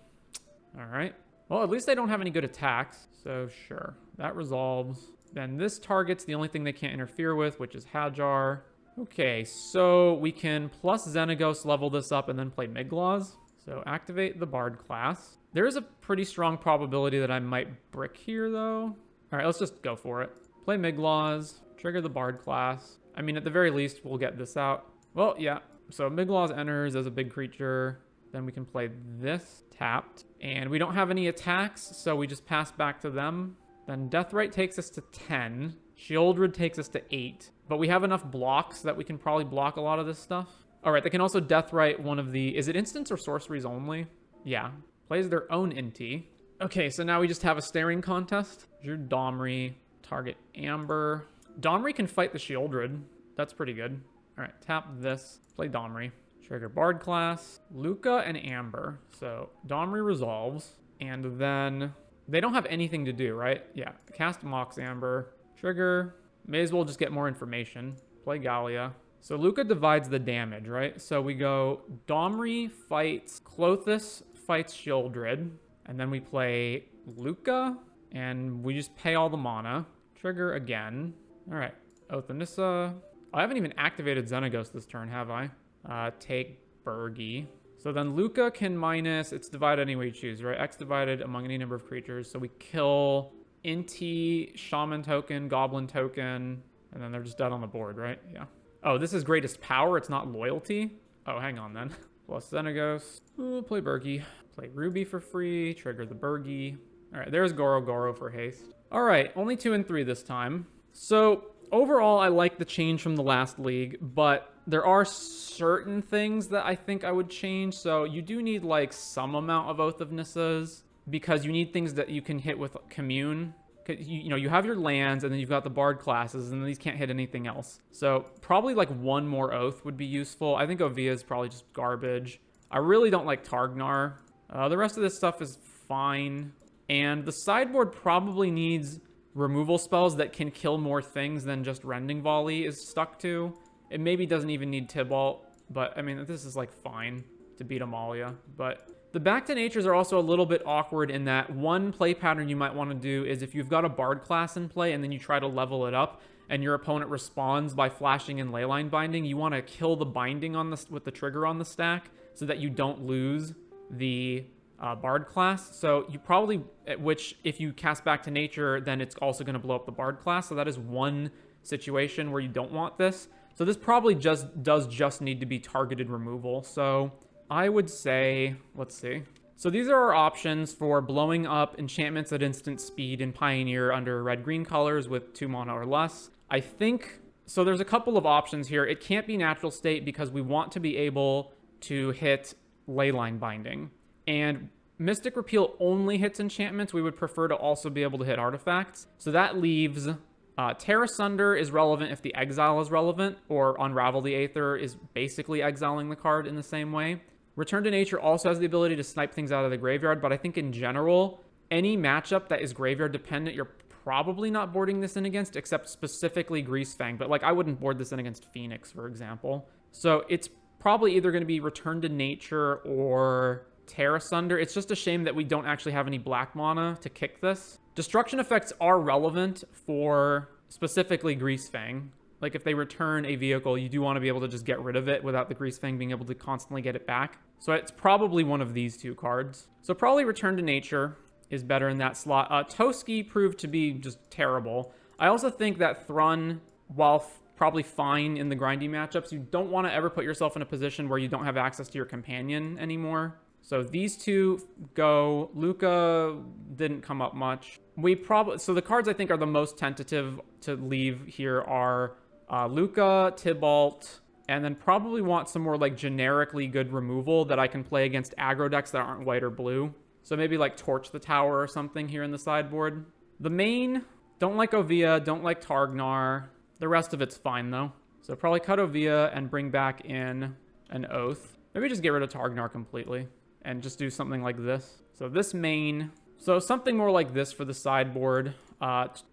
All right. Well, at least they don't have any good attacks, so sure. That resolves. Then this targets the only thing they can't interfere with, which is Hajar. Okay, so we can plus Xenagos level this up and then play Miglaws. So activate the Bard class. There is a pretty strong probability that I might brick here, though. All right, let's just go for it. Play Miglaws, trigger the Bard class. I mean, at the very least, we'll get this out. Well, yeah. So Miglaws enters as a big creature. Then we can play this tapped. And we don't have any attacks, so we just pass back to them. Then Deathrite takes us to 10. Shieldred takes us to 8. But we have enough blocks that we can probably block a lot of this stuff. All right, they can also Deathrite one of the... Is it instants or sorceries only? Yeah. Plays their own Inti. Okay, so now we just have a staring contest. Drew Domri. Target Amber. Domri can fight the Shieldred. That's pretty good. All right, tap this. Play Domri. Trigger Bard class. Luca and Amber. So Domri resolves. And then... They don't have anything to do, right? Yeah. Cast Mox Amber. Trigger. May as well just get more information. Play Gallia. So Luca divides the damage, right? So we go Domri fights Klothys fights Shieldred. And then we play Luca. And we just pay all the mana. Trigger again. All right. Oath of Nissa. I haven't even activated Xenagos this turn, have I? Take Bergi. So then Luca can minus... It's divided any way you choose, right? X divided among any number of creatures. So we kill... Inti, Shaman token, Goblin token, and then they're just dead on the board, right? Yeah. Oh, this is greatest power. It's not loyalty. Oh, hang on then. Plus Xenagos. Ooh, play Bergi. Play Ruby for free. Trigger the Bergi. All right, there's Goro Goro for haste. All right, only 2 and 3 this time. So overall, I like the change from the last league, but there are certain things that I think I would change. So you do need like some amount of Oath of Nissas, because you need things that you can hit with Commune. You know, you have your lands, and then you've got the Bard classes, and these can't hit anything else. So probably like 1 more Oath would be useful. I think Ovia is probably just garbage. I really don't like Targnar. The rest of this stuff is fine. And the sideboard probably needs removal spells that can kill more things than just Rending Volley is stuck to. It maybe doesn't even need Tibalt, but I mean, this is like fine to beat Amalia, but... The Back to Natures are also a little bit awkward in that one play pattern you might want to do is if you've got a Bard class in play and then you try to level it up and your opponent responds by flashing in Leyline Binding, you want to kill the binding on the, with the trigger on the stack so that you don't lose the Bard class. So you probably, which if you cast Back to Nature, then it's also going to blow up the Bard class. So that is one situation where you don't want this. So this probably does just need to be targeted removal. So... I would say, let's see. So these are our options for blowing up enchantments at instant speed in Pioneer under red-green colors with 2 mana or less. I think, so there's a couple of options here. It can't be natural state because we want to be able to hit Leyline Binding. And Mystic Repeal only hits enchantments. We would prefer to also be able to hit artifacts. So that leaves Terra Sunder is relevant if the exile is relevant, or Unravel the Aether is basically exiling the card in the same way. Return to Nature also has the ability to snipe things out of the graveyard, but I think in general, any matchup that is graveyard dependent, you're probably not boarding this in against, except specifically Greasefang. But like, I wouldn't board this in against Phoenix, for example. So it's probably either going to be Return to Nature or Tear Asunder. It's just a shame that we don't actually have any black mana to kick this. Destruction effects are relevant for specifically Greasefang. Like if they return a vehicle, you do want to be able to just get rid of it without the Greasefang being able to constantly get it back. So it's probably one of these two cards. So probably Return to Nature is better in that slot. Toski proved to be just terrible. I also think that Thrun, while probably fine in the grindy matchups, you don't want to ever put yourself in a position where you don't have access to your companion anymore. So these two go. Luca didn't come up much. So the cards I think are the most tentative to leave here are Luca, Tybalt, and then probably want some more like generically good removal that I can play against aggro decks that aren't white or blue. So maybe like Torch the Tower or something here in the sideboard. The main, don't like Ovia, don't like Targnar. The rest of it's fine though. So probably cut Ovia and bring back in an Oath. Maybe just get rid of Targnar completely and just do something like this. So this main, so something more like this for the sideboard.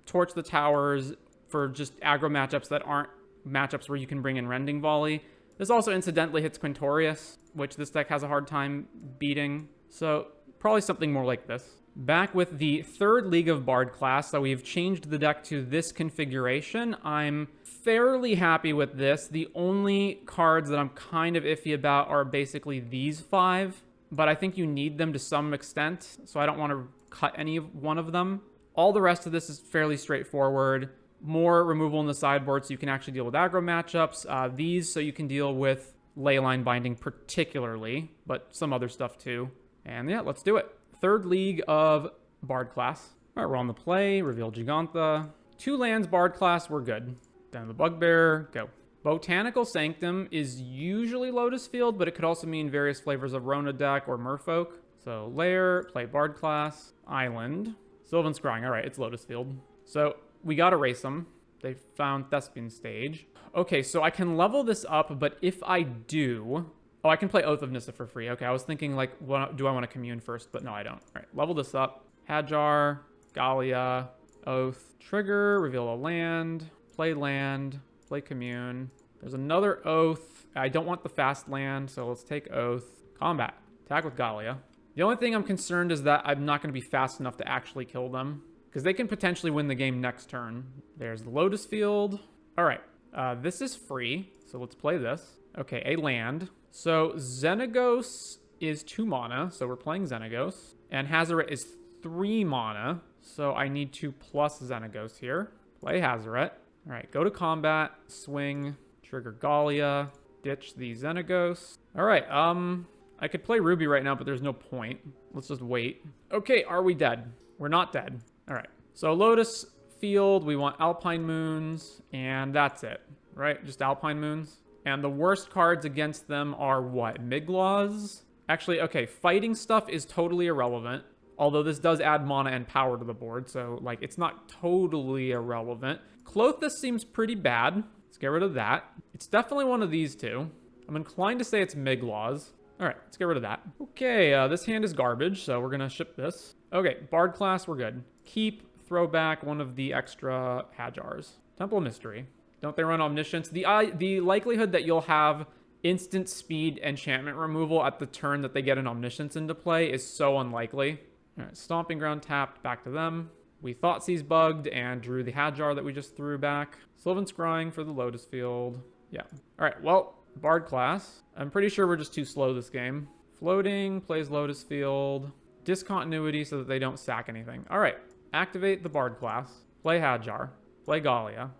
Torch the Towers for just aggro matchups that aren't matchups where you can bring in Rending Volley. This also incidentally hits Quintorius, which this deck has a hard time beating. So probably something more like this. Back with the third League of Bard class, so we've changed the deck to this configuration. I'm fairly happy with this. The only cards that I'm kind of iffy about are basically these 5, but I think you need them to some extent, so I don't want to cut any one of them. All the rest of this is fairly straightforward. More removal in the sideboard so you can actually deal with aggro matchups. These so you can deal with Leyline Binding particularly, but some other stuff too. And yeah, let's do it. Third League of Bard class. All right, we're on the play. Reveal Giganta. 2 lands Bard class, we're good. Then the Bugbear, go. Botanical Sanctum is usually Lotus Field, but it could also mean various flavors of Rona deck or Merfolk. So Lair, play Bard class. Island. Sylvan Scrying, all right, it's Lotus Field. So we gotta race them. They found Thespian Stage. Okay, so I can level this up, but if I do... Oh, I can play Oath of Nissa for free. Okay, I was thinking, like, do I want to commune first? But no, I don't. All right, level this up. Hajar, Galia, Oath, trigger, reveal a land, play commune. There's another Oath. I don't want the fast land, so let's take Oath. Combat. Attack with Galia. The only thing I'm concerned is that I'm not going to be fast enough to actually kill them, because they can potentially win the game next turn. There's the Lotus Field. All right, this is free, so let's play this. Okay, a land. So Xenagos is 2 mana, so we're playing Xenagos. And Hazaret is 3 mana, so I need to plus Xenagos here. Play Hazaret. All right, go to combat, swing, trigger Galia, ditch the Xenagos. All right, I could play Ruby right now, but there's no point. Let's just wait. Okay, are we dead? We're not dead. All right, so Lotus Field, we want Alpine Moons, and that's it, right? Just Alpine Moons. And the worst cards against them are what? Miglaws? Actually, okay, fighting stuff is totally irrelevant. Although this does add mana and power to the board, so, like, it's not totally irrelevant. Klothys seems pretty bad. Let's get rid of that. It's definitely one of these two. I'm inclined to say it's Miglaws. All right, let's get rid of that. Okay, this hand is garbage, so we're going to ship this. Okay, Bard class, we're good. Keep, throw back one of the extra Hajars. Temple of Mystery. Don't they run Omniscience? The likelihood that you'll have instant speed enchantment removal at the turn that they get an Omniscience into play is so unlikely. All right, Stomping Ground tapped, back to them. We Thoughtseize bugged and drew the Hajar that we just threw back. Sylvan Scrying for the Lotus Field. Yeah. All right, well, Bard class. I'm pretty sure we're just too slow this game. Floating, plays Lotus Field. Discontinuity so that they don't sack anything. All right, activate the Bard class. Play Hajar. Play Galia.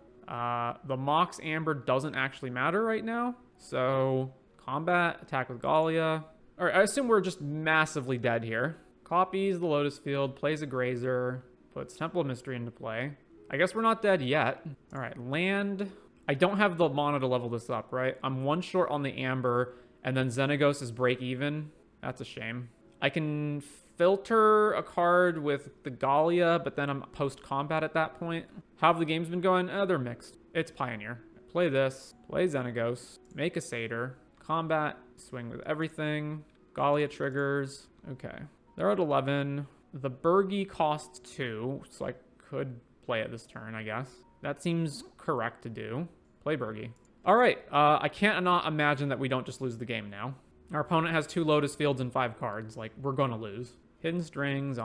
The Mox Amber doesn't actually matter right now. So, combat, attack with Galia. All right, I assume we're just massively dead here. Copies the Lotus Field, plays a Grazer, puts Temple of Mystery into play. I guess we're not dead yet. All right, land. I don't have the mana to level this up, right? I'm 1 short on the Amber, and then Xenagos is break even. That's a shame. I can filter a card with the Galia, but then I'm post-combat at that point. How have the games been going? They're mixed. It's Pioneer. Play this, play Xenagos, make a Satyr, combat, swing with everything, Galia triggers. Okay. They're at 11. The Burgi costs 2, so I could play it this turn, I guess. That seems correct to do. Play Burgi. All right, I can't not imagine that we don't just lose the game now. Our opponent has 2 Lotus Fields and 5 cards. Like, we're gonna lose. Hidden Strings,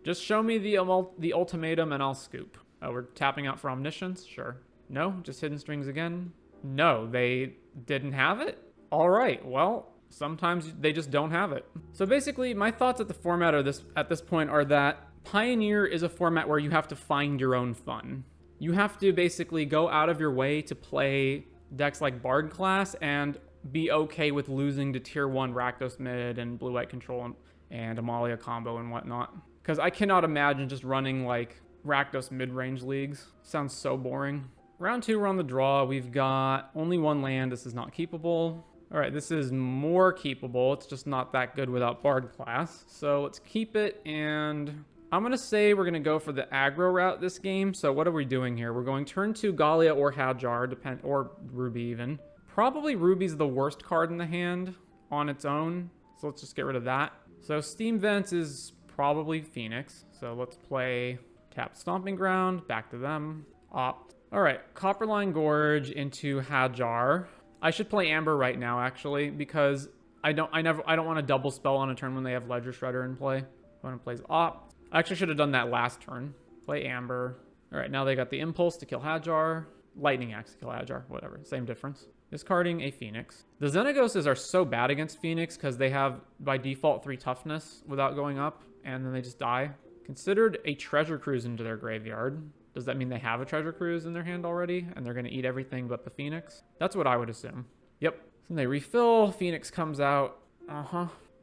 Just show me the ultimatum and I'll scoop. Oh, we're tapping out for Omniscience? Sure. No? Just Hidden Strings again? No, they didn't have it? All right, well, sometimes they just don't have it. So basically, my thoughts at the format at this point are that Pioneer is a format where you have to find your own fun. You have to basically go out of your way to play decks like Bard class and be okay with losing to tier 1 Rakdos mid and blue-white control and Amalia combo and whatnot. Because I cannot imagine just running like Rakdos mid-range leagues. Sounds so boring. Round 2, we're on the draw. We've got only 1 land. This is not keepable. All right, this is more keepable. It's just not that good without Bard class. So let's keep it, and I'm going to say we're going to go for the aggro route this game. So what are we doing here? We're going turn 2 Gallia or Hajar, or Ruby even. Probably Ruby's the worst card in the hand on its own. So let's just get rid of that. So Steam Vents is probably Phoenix. So let's play tap Stomping Ground, back to them, opt. All right, Copperline Gorge into Hajar. I should play Amber right now actually because I don't want to double spell on a turn when they have Ledger Shredder in play. Opponent plays opt. I actually should have done that last turn. Play Amber. All right, now they got the Impulse to kill Hajar. Lightning Axe to kill Hajar, whatever, same difference. Discarding a Phoenix. The Xenagoses are so bad against Phoenix because they have, by default, 3 toughness without going up, and then they just die. Considered a Treasure Cruise into their graveyard. Does that mean they have a Treasure Cruise in their hand already, and they're going to eat everything but the Phoenix? That's what I would assume. Yep. So they refill, Phoenix comes out.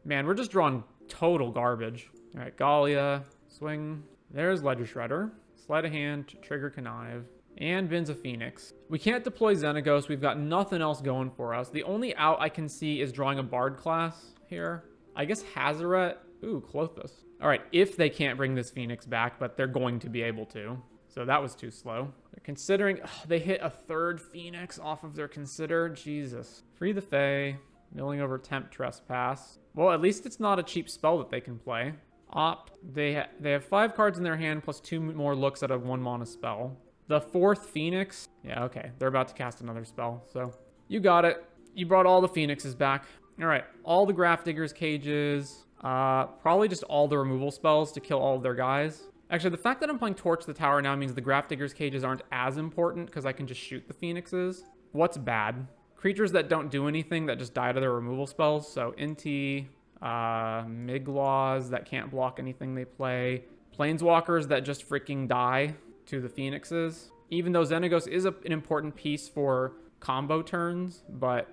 Man, we're just drawing total garbage. All right, Gallia, swing. There's Ledger Shredder. Sleight of hand, trigger Connive. And bins a Phoenix. We can't deploy Xenagos. We've got nothing else going for us. The only out I can see is drawing a Bard class here. I guess Hazaret. Ooh, Clothis. All right, if they can't bring this Phoenix back, but they're going to be able to. So that was too slow. They're considering, they hit a 3rd Phoenix off of their consider. Jesus. Free the Fae. Milling over Tempt Trespass. Well, at least it's not a cheap spell that they can play. Opt. They have 5 cards in their hand plus 2 more looks at a 1 mana spell. The 4th Phoenix. Yeah, okay. They're about to cast another spell. So you got it. You brought all the Phoenixes back. All right. All the Grafdigger's cages. Probably just all the removal spells to kill all of their guys. Actually, the fact that I'm playing Torch the Tower now means the Grafdigger's cages aren't as important because I can just shoot the Phoenixes. What's bad? Creatures that don't do anything that just die to their removal spells. So Inti, Miglaws that can't block anything they play. Planeswalkers that just freaking die to the Phoenixes. Even though Xenagos is an important piece for combo turns, but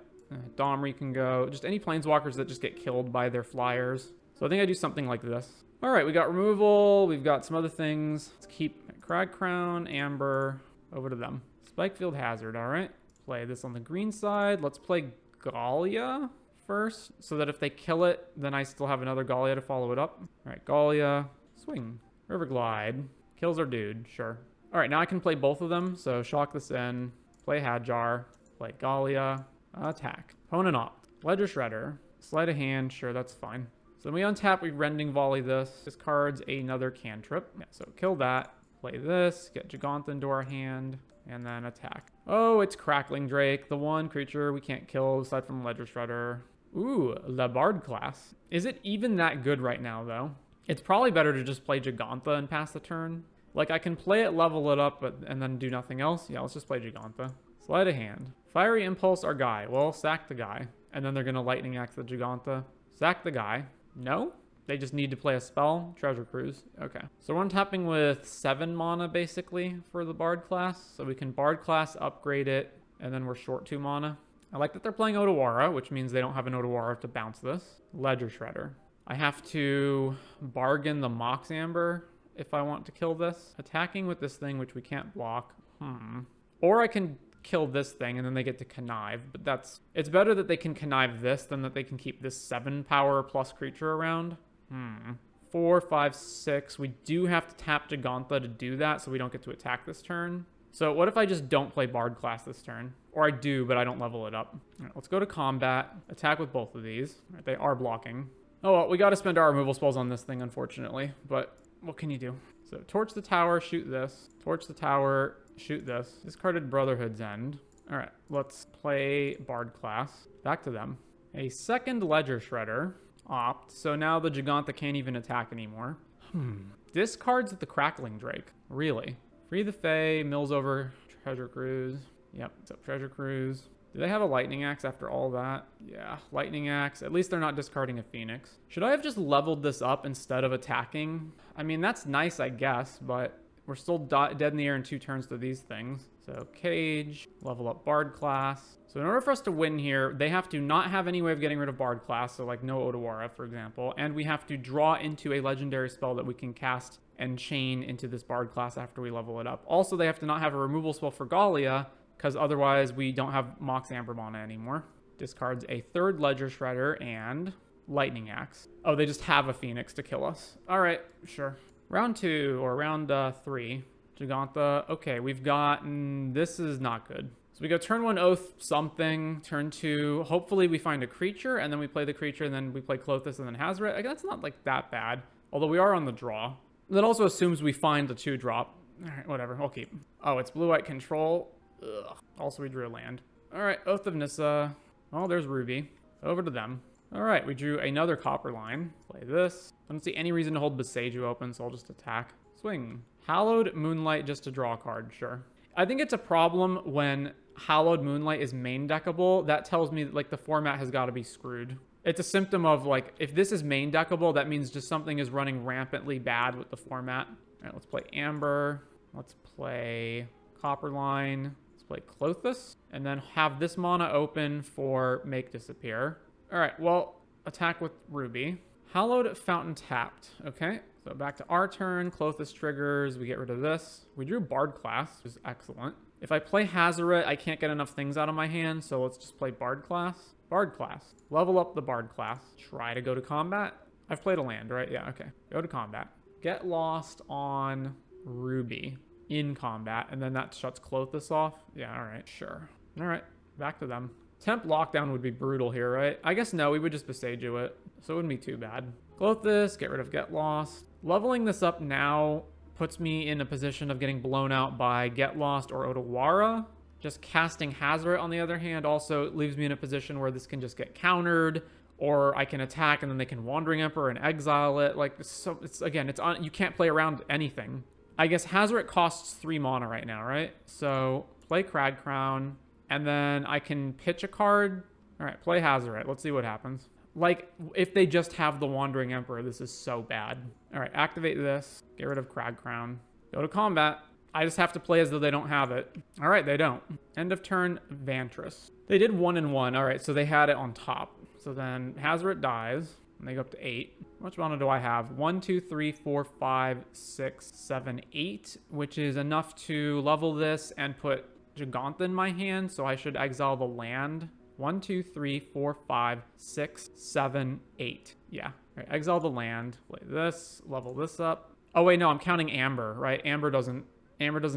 Domri can go. Just any Planeswalkers that just get killed by their flyers. So I think I do something like this. All right, we got removal. We've got some other things. Let's keep Crag Crown, Amber, over to them. Spikefield Hazard, all right. Play this on the green side. Let's play Gallia first, so that if they kill it, then I still have another Gallia to follow it up. All right, Gallia, swing. Riverglide. Kills our dude, sure. All right, now I can play both of them. So shock this in, play Hajar, play Gallia, attack. Opponent opt. Ledger Shredder. Sleight of hand, sure, that's fine. So then we untap, we Rending Volley this. Discards another cantrip. Yeah, so kill that. Play this, get Gigantha into our hand, and then attack. Oh, it's Crackling Drake, the one creature we can't kill aside from Ledger Shredder. Ooh, the Bard class. Is it even that good right now, though? It's probably better to just play Gigantha and pass the turn. Like, I can play it, level it up, and then do nothing else. Yeah, let's just play Gigantha. Sleight of hand. Fiery Impulse, our guy. Well, sack the guy. And then they're going to Lightning Axe the Gigantha. Sack the guy. No? They just need to play a spell? Treasure Cruise. Okay. So we're tapping with 7 mana, basically, for the Bard class. So we can Bard class, upgrade it, and then we're short 2 mana. I like that they're playing Otawara, which means they don't have an Otawara to bounce this. Ledger Shredder. I have to bargain the Mox Amber if I want to kill this. Attacking with this thing, which we can't block. Or I can kill this thing and then they get to connive, but it's better that they can connive this than that they can keep this 7 power plus creature around. 4, 5, 6. We do have to tap Gigantha to do that, so we don't get to attack this turn. So what if I just don't play Bard class this turn? Or I do, but I don't level it up. All right, let's go to combat. Attack with both of these. All right, they are blocking. Oh, well, we got to spend our removal spells on this thing, unfortunately. But what can you do? So Torch the Tower, shoot this. Torch the Tower, shoot this. Discarded Brotherhood's End. All right, let's play Bard class. Back to them. A second Ledger Shredder. Opt. So now the Giganta can't even attack anymore. Discards the Crackling Drake. Really? Free the Fae, mills over Treasure Cruise. Yep, it's up Treasure Cruise. Do they have a Lightning Axe after all that? Yeah, Lightning Axe. At least they're not discarding a Phoenix. Should I have just leveled this up instead of attacking? I mean, that's nice, I guess, but we're still dead in the air in 2 turns to these things. So Cage, level up Bard class. So in order for us to win here, they have to not have any way of getting rid of Bard class, so like no Odawara, for example, and we have to draw into a legendary spell that we can cast and chain into this Bard class after we level it up. Also, they have to not have a removal spell for Gallia, because otherwise we don't have Mox Amber Mana anymore. Discards a third Ledger Shredder and Lightning Axe. Oh, they just have a Phoenix to kill us. All right, sure. Round 2, or round 3. Giganta. Okay, we've gotten... This is not good. So we go turn 1 Oath something, turn 2. Hopefully we find a creature, and then we play the creature, and then we play Klothys and then Hazoret. Like, that's not like that bad. Although we are on the draw. That also assumes we find the 2-drop. All right, whatever. I'll keep. Oh, it's blue-white control. Ugh. Also, we drew a land. All right, Oath of Nissa. Oh, there's Ruby. Over to them. All right, we drew another copper line. Play this. I don't see any reason to hold Boseiju open, so I'll just attack. Swing. Hallowed Moonlight just to draw a card, sure. I think it's a problem when Hallowed Moonlight is main deckable. That tells me that, like, the format has got to be screwed. It's a symptom of, like, if this is main deckable, that means just something is running rampantly bad with the format. All right, let's play Amber. Let's play Copperline. Let's play Klothys. And then have this mana open for Make Disappear. All right, well, attack with Ruby. Hallowed Fountain tapped. Okay, so back to our turn. Klothys triggers. We get rid of this. We drew Bard class, which is excellent. If I play Hazoret, I can't get enough things out of my hand, so let's just play Bard class. Bard class. Level up the Bard class. Try to go to combat. I've played a land, right? Yeah, okay. Go to combat. Get lost on Ruby in combat, and then that shuts Klothys off. Yeah, all right, sure. All right, back to them. Temp lockdown would be brutal here, right? I guess no, we would just Boseiju it, so it wouldn't be too bad. Klothys, get rid of Get Lost. Leveling this up now puts me in a position of getting blown out by Get Lost or Odawara. Just casting Hazoret, on the other hand, also leaves me in a position where this can just get countered, or I can attack and then they can Wandering Emperor and exile it. Like, so it's again, it's on. You can't play around anything. I guess Hazoret costs 3 mana right now, right? So play Crag Crown, and then I can pitch a card. All right, play Hazoret. Let's see what happens. Like, if they just have the Wandering Emperor, this is so bad. All right, activate this. Get rid of Crag Crown. Go to combat. I just have to play as though they don't have it. All right, they don't. End of turn, Vantress. They did 1 and 1. All right, so they had it on top. So then Hazoret dies, and they go up to 8. How much mana do I have? 1, 2, 3, 4, 5, 6, 7, 8, which is enough to level this and put Giganta in my hand, so I should exile the land. 1, 2, 3, 4, 5, 6, 7, 8. Yeah. All right, exile the land. Play this. Level this up. Oh, wait, no, I'm counting Amber, right? Amber doesn't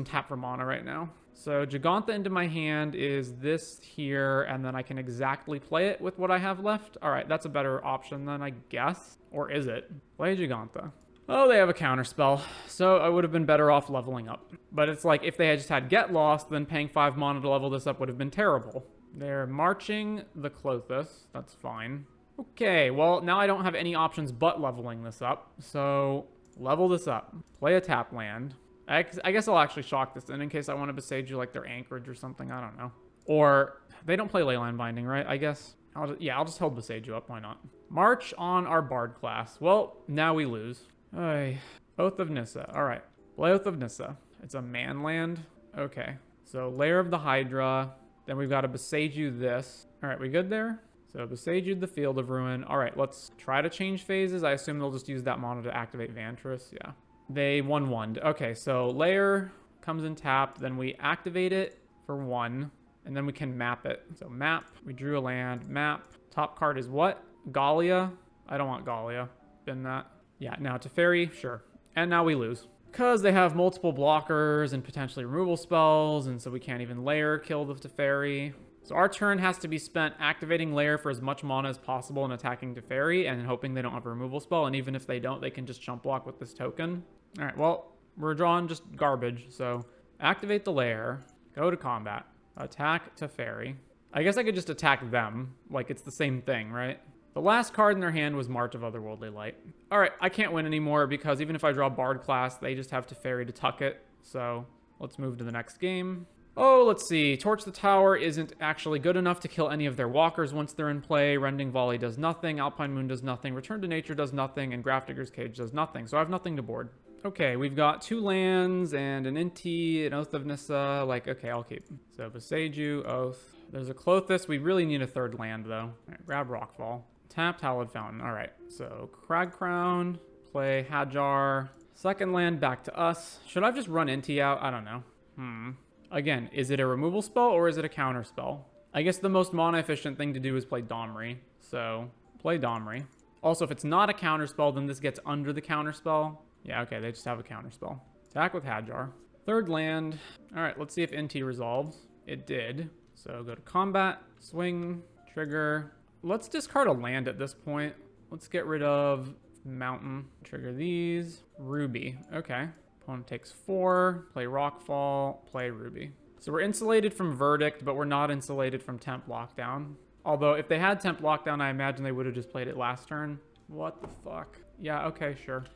tap for mana right now. So Giganta into my hand is this here, and then I can exactly play it with what I have left. All right, that's a better option then, I guess. Or is it? Play Giganta. Oh, they have a counter spell, so I would have been better off leveling up. But it's like, if they had just had Get Lost, then paying 5 mana to level this up would have been terrible. They're marching the Klothys. That's fine. Okay, well, now I don't have any options but leveling this up. So, level this up. Play a tap land. I guess I'll actually shock this in case I want to Boseiju like their Anchorage or something. I don't know. Or, they don't play Leyline Binding, right? I guess. I'll just hold Boseiju up. Why not? March on our Bard class. Well, now we lose. Oath of Nissa. All right. Play Oath of Nissa. It's a man land. Okay. So, Lair of the Hydra. Then we've got to Boseiju this. All right, we good there? So Boseiju the Field of Ruin. All right, let's try to change phases. I assume they'll just use that mana to activate Vantress. Yeah. They 1-1'd. Okay, so Lair comes in tapped. Then we activate it for 1. And then we can map it. So map. We drew a land. Map. Top card is what? Gallia. I don't want Gallia. Been that. Yeah, now Teferi. Sure. And now we lose. Because they have multiple blockers and potentially removal spells, and so we can't even Lair kill the Teferi. So our turn has to be spent activating Lair for as much mana as possible and attacking Teferi and hoping they don't have a removal spell, and even if they don't, they can just jump block with this token. All right, well, we're drawing just garbage, so activate the Lair, go to combat, attack Teferi. I guess I could just attack them. Like, it's the same thing, right? The last card in their hand was March of Otherworldly Light. All right, I can't win anymore because even if I draw Bard class, they just have Teferi to tuck it. So let's move to the next game. Oh, let's see. Torch the Tower isn't actually good enough to kill any of their walkers once they're in play. Rending Volley does nothing. Alpine Moon does nothing. Return to Nature does nothing. And Grafdigger's Cage does nothing. So I have nothing to board. Okay, we've got 2 lands and an Inti, an Oath of Nissa. Like, okay, I'll keep. So Boseiju, Oath. There's a Klothys. We really need a 3rd land, though. All right, grab Rockfall. Tap Hallowed Fountain. All right, so Crag Crown, play Hajar. 2nd land back to us. Should I just run Inti out? I don't know. Again, is it a removal spell or is it a counter spell? I guess the most mana efficient thing to do is play Domri. So play Domri. Also, if it's not a counter spell, then this gets under the counter spell. Yeah, okay, they just have a counter spell. Attack with Hajar. 3rd land. All right, let's see if Inti resolves. It did. So go to combat, swing, trigger. Let's discard a land at this point. Let's get rid of Mountain. Trigger these. Ruby. Okay. Opponent takes 4. Play Rockfall. Play Ruby. So we're insulated from Verdict, but we're not insulated from Temp Lockdown. Although if they had Temp Lockdown, I imagine they would have just played it last turn. What the fuck? Yeah, okay, sure.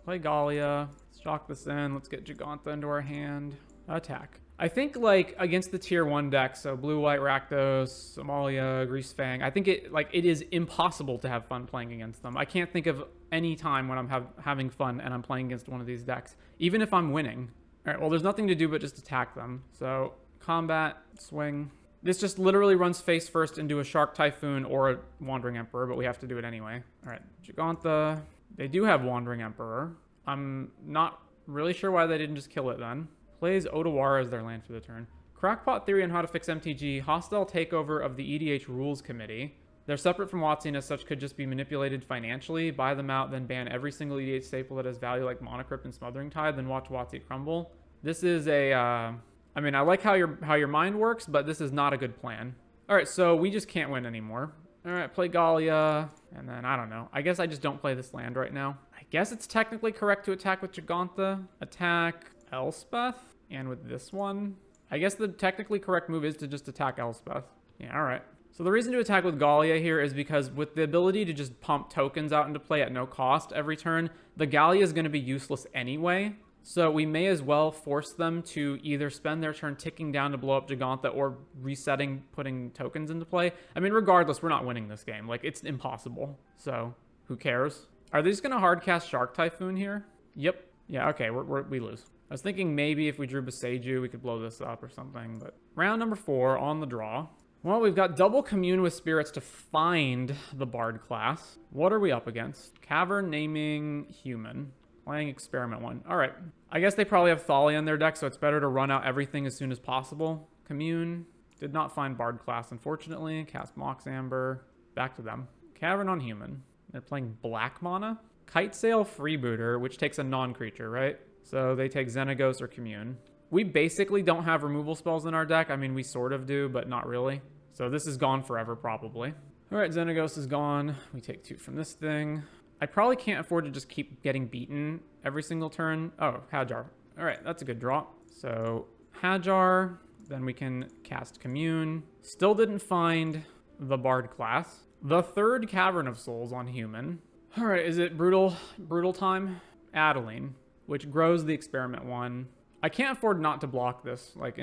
Play Gallia. Let's chalk this in. Let's get Giganta into our hand. Attack. I think, like, against the tier 1 deck, so Blue, White, Rakdos, Somalia, Greasefang, I think it is impossible to have fun playing against them. I can't think of any time when I'm having fun and I'm playing against one of these decks, even if I'm winning. All right, well, there's nothing to do but just attack them. So, combat, swing. This just literally runs face first into a Shark Typhoon or a Wandering Emperor, but we have to do it anyway. All right, Giganta. They do have Wandering Emperor. I'm not really sure why they didn't just kill it then. Plays Otawara as their land for the turn. Crackpot theory on how to fix MTG. Hostile takeover of the EDH Rules Committee. They're separate from WotC as such could just be manipulated financially. Buy them out, then ban every single EDH staple that has value like Mana Crypt and Smothering Tide, then watch WotC crumble. This is a... I mean, I like how your mind works, but this is not a good plan. All right, so we just can't win anymore. All right, play Gallia, and then I don't know. I guess I just don't play this land right now. I guess it's technically correct to attack with Giganta. Attack Elspeth, and with this one, I guess the technically correct move is to just attack Elspeth. Yeah, all right. So the reason to attack with Gallia here is because with the ability to just pump tokens out into play at no cost every turn, the Gallia is going to be useless anyway. So we may as well force them to either spend their turn ticking down to blow up Giganta or resetting, putting tokens into play. I mean, regardless, we're not winning this game. Like, it's impossible. So who cares? Are they just going to hardcast Shark Typhoon here? Yep. Yeah, okay, we lose. I was thinking maybe if we drew Boseiju, we could blow this up or something. But round number 4 on the draw. Well, we've got double Commune with Spirits to find the Bard class. What are we up against? Cavern, Naming, Human. Playing Experiment 1. All right. I guess they probably have Thalia in their deck, so it's better to run out everything as soon as possible. Commune. Did not find Bard class, unfortunately. Cast Mox Amber. Back to them. Cavern on Human. They're playing Black Mana. Kitesail Freebooter, which takes a non-creature, right? So they take Xenagos or Commune. We basically don't have removal spells in our deck. I mean, we sort of do, but not really. So this is gone forever, probably. All right, Xenagos is gone. We take 2 from this thing. I probably can't afford to just keep getting beaten every single turn. Oh, Hajar. All right, that's a good draw. So Hajar, then we can cast Commune. Still didn't find the Bard class. The 3rd Cavern of Souls on Human. All right, is it brutal time? Adeline, which grows the Experiment 1. I can't afford not to block this, like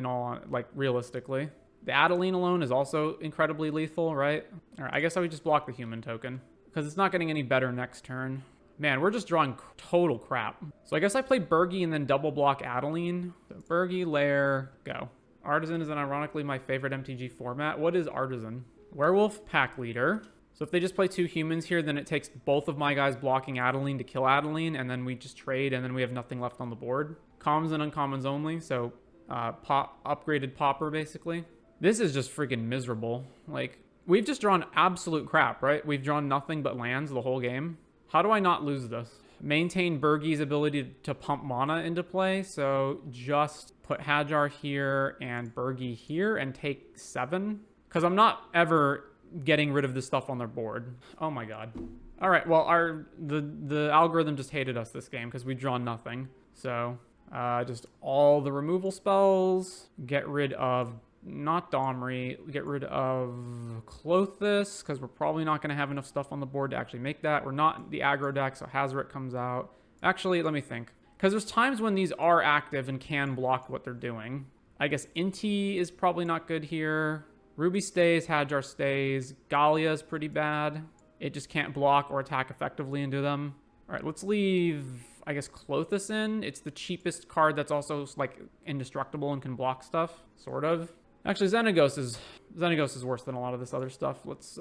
realistically. The Adeline alone is also incredibly lethal, right? All right, I guess I would just block the Human token because it's not getting any better next turn. Man, we're just drawing total crap. So I guess I play Burgi and then double block Adeline. So Burgi, Lair, go. Artisan is ironically my favorite MTG format. What is Artisan? Werewolf, Pack Leader. So if they just play 2 humans here, then it takes both of my guys blocking Adeline to kill Adeline, and then we just trade, and then we have nothing left on the board. Commons and uncommons only, so upgraded Pauper, basically. This is just freaking miserable. Like, we've just drawn absolute crap, right? We've drawn nothing but lands the whole game. How do I not lose this? Maintain Burgi's ability to pump mana into play, so just put Hajar here and Burgi here and take 7. Because I'm not ever getting rid of this stuff on their board. Oh my god. All right, well, the algorithm just hated us this game because we drawn nothing. So just all the removal spells, get rid of not Domri. Get rid of Clothis, because we're probably not going to have enough stuff on the board to actually make that. We're not the aggro deck, so Hazoret comes out. Actually, let me think. Because there's times when these are active and can block what they're doing. I guess Inti is probably not good here. Ruby stays, Hajar stays. Gallia is pretty bad. It just can't block or attack effectively into them. All right, let's leave, I guess, Clothis in. It's the cheapest card that's also, like, indestructible and can block stuff, sort of. Actually, Xenagos is worse than a lot of this other stuff. Let's,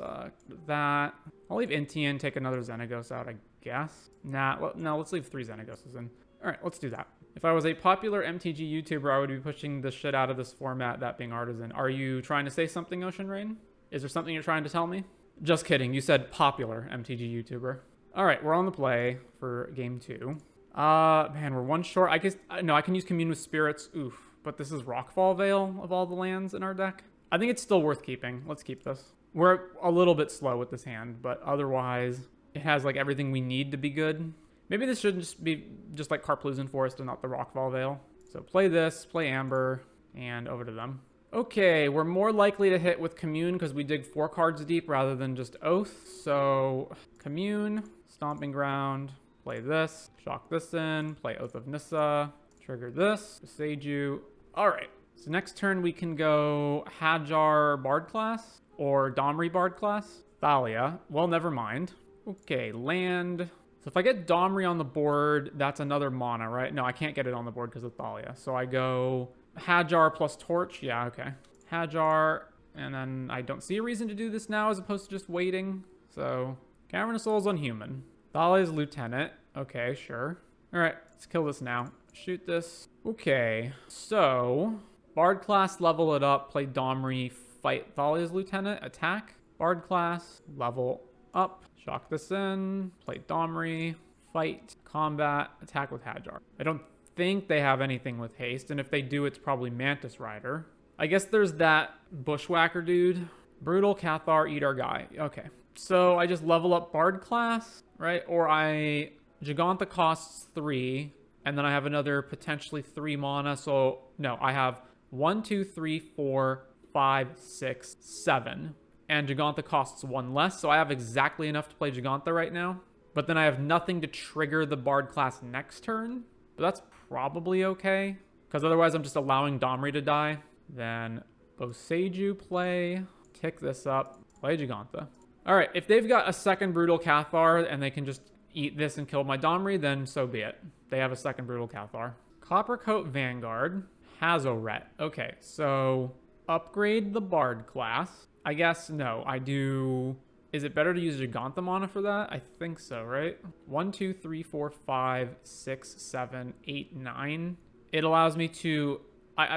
that. I'll leave Inti in, take another Xenagos out, I guess. Nah, no, let's leave 3 Xenagoses in. All right, let's do that. If I was a popular MTG YouTuber, I would be pushing the shit out of this format, that being Artisan. Are you trying to say something, Ocean Rain? Is there something you're trying to tell me? Just kidding. You said popular MTG YouTuber. All right, we're on the play for game 2. Man, we're 1 short. I guess, no, I can use Commune with Spirits. Oof. But this is Rockfall Vale of all the lands in our deck. I think it's still worth keeping. Let's keep this. We're a little bit slow with this hand, but otherwise, it has, like, everything we need to be good. Maybe this should just be just like Karplusan Forest and not the Rockfall Vale. So play this, play Amber, and over to them. Okay, we're more likely to hit with Commune because we dig 4 cards deep rather than just Oath. So Commune, Stomping Ground, play this, shock this in, play Oath of Nissa, trigger this, Seiju. All right, so next turn we can go Hajar Bard class or Domri Bard class. Thalia, well, never mind. Okay, land. So if I get Domri on the board, that's another mana, right? No, I can't get it on the board because of Thalia. So I go Hajar plus Torch. Yeah, okay. Hajar, and then I don't see a reason to do this now as opposed to just waiting. So Cavern of Souls on human. Thalia's Lieutenant. Okay, sure. All right, let's kill this now. Shoot this. Okay, so Bard class, level it up, play Domri, fight Thalia's Lieutenant, attack. Bard class, level up. Shock this in, play Domri, fight, combat, attack with Hajar. I don't think they have anything with haste, and if they do, it's probably Mantis Rider. I guess there's that Bushwhacker dude. Brutal, Cathar, eat our guy. Okay. So I just level up Bard class, right? Or I... Giganta costs 3, and then I have another potentially 3 mana, so... No, I have 1, 2, 3, 4, 5, 6, 7. And Giganta costs 1 less, so I have exactly enough to play Giganta right now. But then I have nothing to trigger the Bard class next turn. But that's probably okay, because otherwise I'm just allowing Domri to die. Then Boseiju play, tick this up, play Giganta. All right, if they've got a second Brutal Cathar and they can just eat this and kill my Domri, then so be it. They have a second Brutal Cathar. Coppercoat Vanguard, Hazoret. Okay, so upgrade the Bard class. I guess, no, I do... Is it better to use Giganta mana for that? I think so, right? 1, 2, 3, 4, 5, 6, 7, 8, 9. It allows me to...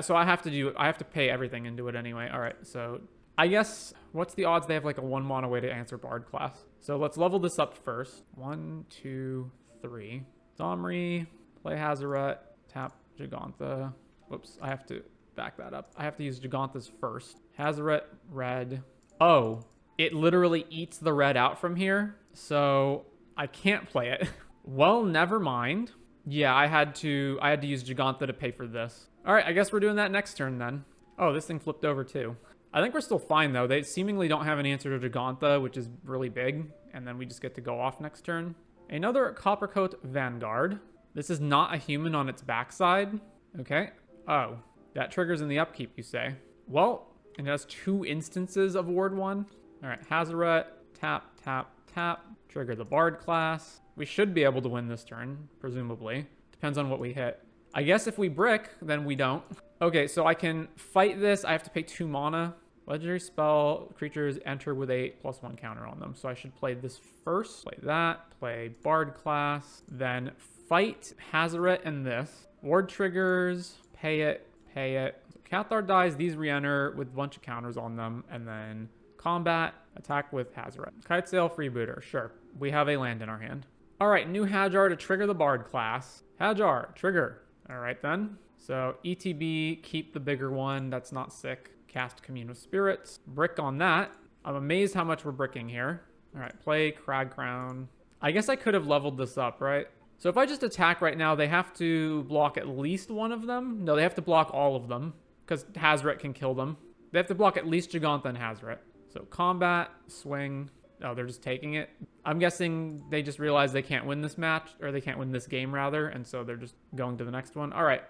So I have to pay everything into it anyway. All right, so I guess, what's the odds they have like a 1 mana way to answer Bard class? So let's level this up first. 1, 2, 3. Domri, play Hazoret, tap Giganta. Whoops, I have to back that up. I have to use Giganta's first. Hazoret, red. Oh, it literally eats the red out from here, so I can't play it. Well, never mind. Yeah, I had to use Giganta to pay for this. All right, I guess we're doing that next turn then. Oh, this thing flipped over too. I think we're still fine though. They seemingly don't have an answer to Giganta, which is really big, and then we just get to go off next turn. Another Coppercoat Vanguard. This is not a human on its backside. Okay. Oh, that triggers in the upkeep, you say. Well, it has 2 instances of Ward 1. All right, Hazoret, tap, tap, tap. Trigger the Bard class. We should be able to win this turn, presumably. Depends on what we hit. I guess if we brick, then we don't. Okay, so I can fight this. I have to pay 2 mana. Legendary spell, creatures enter with a +1 counter on them. So I should play this first. Play that, play Bard class, then fight Hazoret and this. Ward triggers, pay it, pay it. So Cathar dies, these re-enter with a bunch of counters on them, and then combat, attack with Hazoret. Kitesail, freebooter, sure. We have a land in our hand. All right, new Hajar to trigger the Bard class. Hajar, trigger. All right then. So ETB, keep the bigger one. That's not sick. Cast Commune with Spirits. Brick on that. I'm amazed how much we're bricking here. All right, play Crag Crown. I guess I could have leveled this up, right? So if I just attack right now, they have to block at least one of them. No, they have to block all of them because Hazoret can kill them. They have to block at least Giganta and Hazoret. So combat, swing. Oh, they're just taking it. I'm guessing they just realized they can't win this match, or they can't win this game rather, and so they're just going to the next one. All right.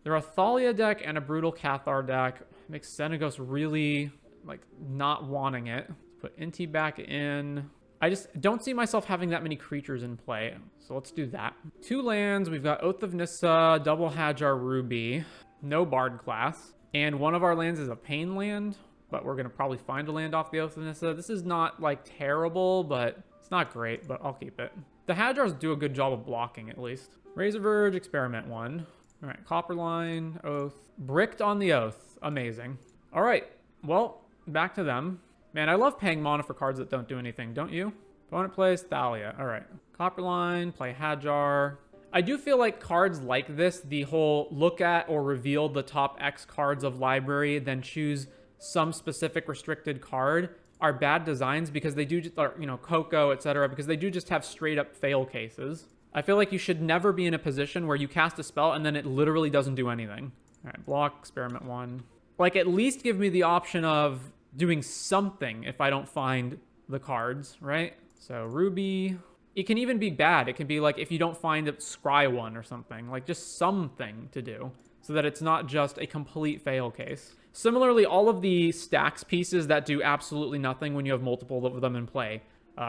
They're a Thalia deck and a Brutal Cathar deck. Makes Xenagos really like not wanting it. Let's put Inti back in. I just don't see myself having that many creatures in play, so let's do that. 2 lands. We've got Oath of Nissa, Double Hajar Ruby, no Bard class, and one of our lands is a Pain land, but we're gonna probably find a land off the Oath of Nissa. This is not like terrible, but it's not great, but I'll keep it. The Hajars do a good job of blocking at least. Razor Verge, Experiment 1. All right, Copperline, Oath. Bricked on the Oath. Amazing. All right, well, back to them. Man, I love paying mana for cards that don't do anything, don't you? Opponent plays Thalia. All right. Copperline, play Hajar. I do feel like cards like this, the whole look at or reveal the top X cards of library, then choose some specific restricted card, are bad designs because they do, or, you know, Coco, etc., because they do just have straight up fail cases. I feel like you should never be in a position where you cast a spell and then it literally doesn't do anything. All right, block, Experiment 1. Like, at least give me the option of doing something if I don't find the cards, right? So Ruby, it can even be bad. It can be like if you don't find a Scry 1 or something, like just something to do so that it's not just a complete fail case. Similarly, all of the stacks pieces that do absolutely nothing when you have multiple of them in play.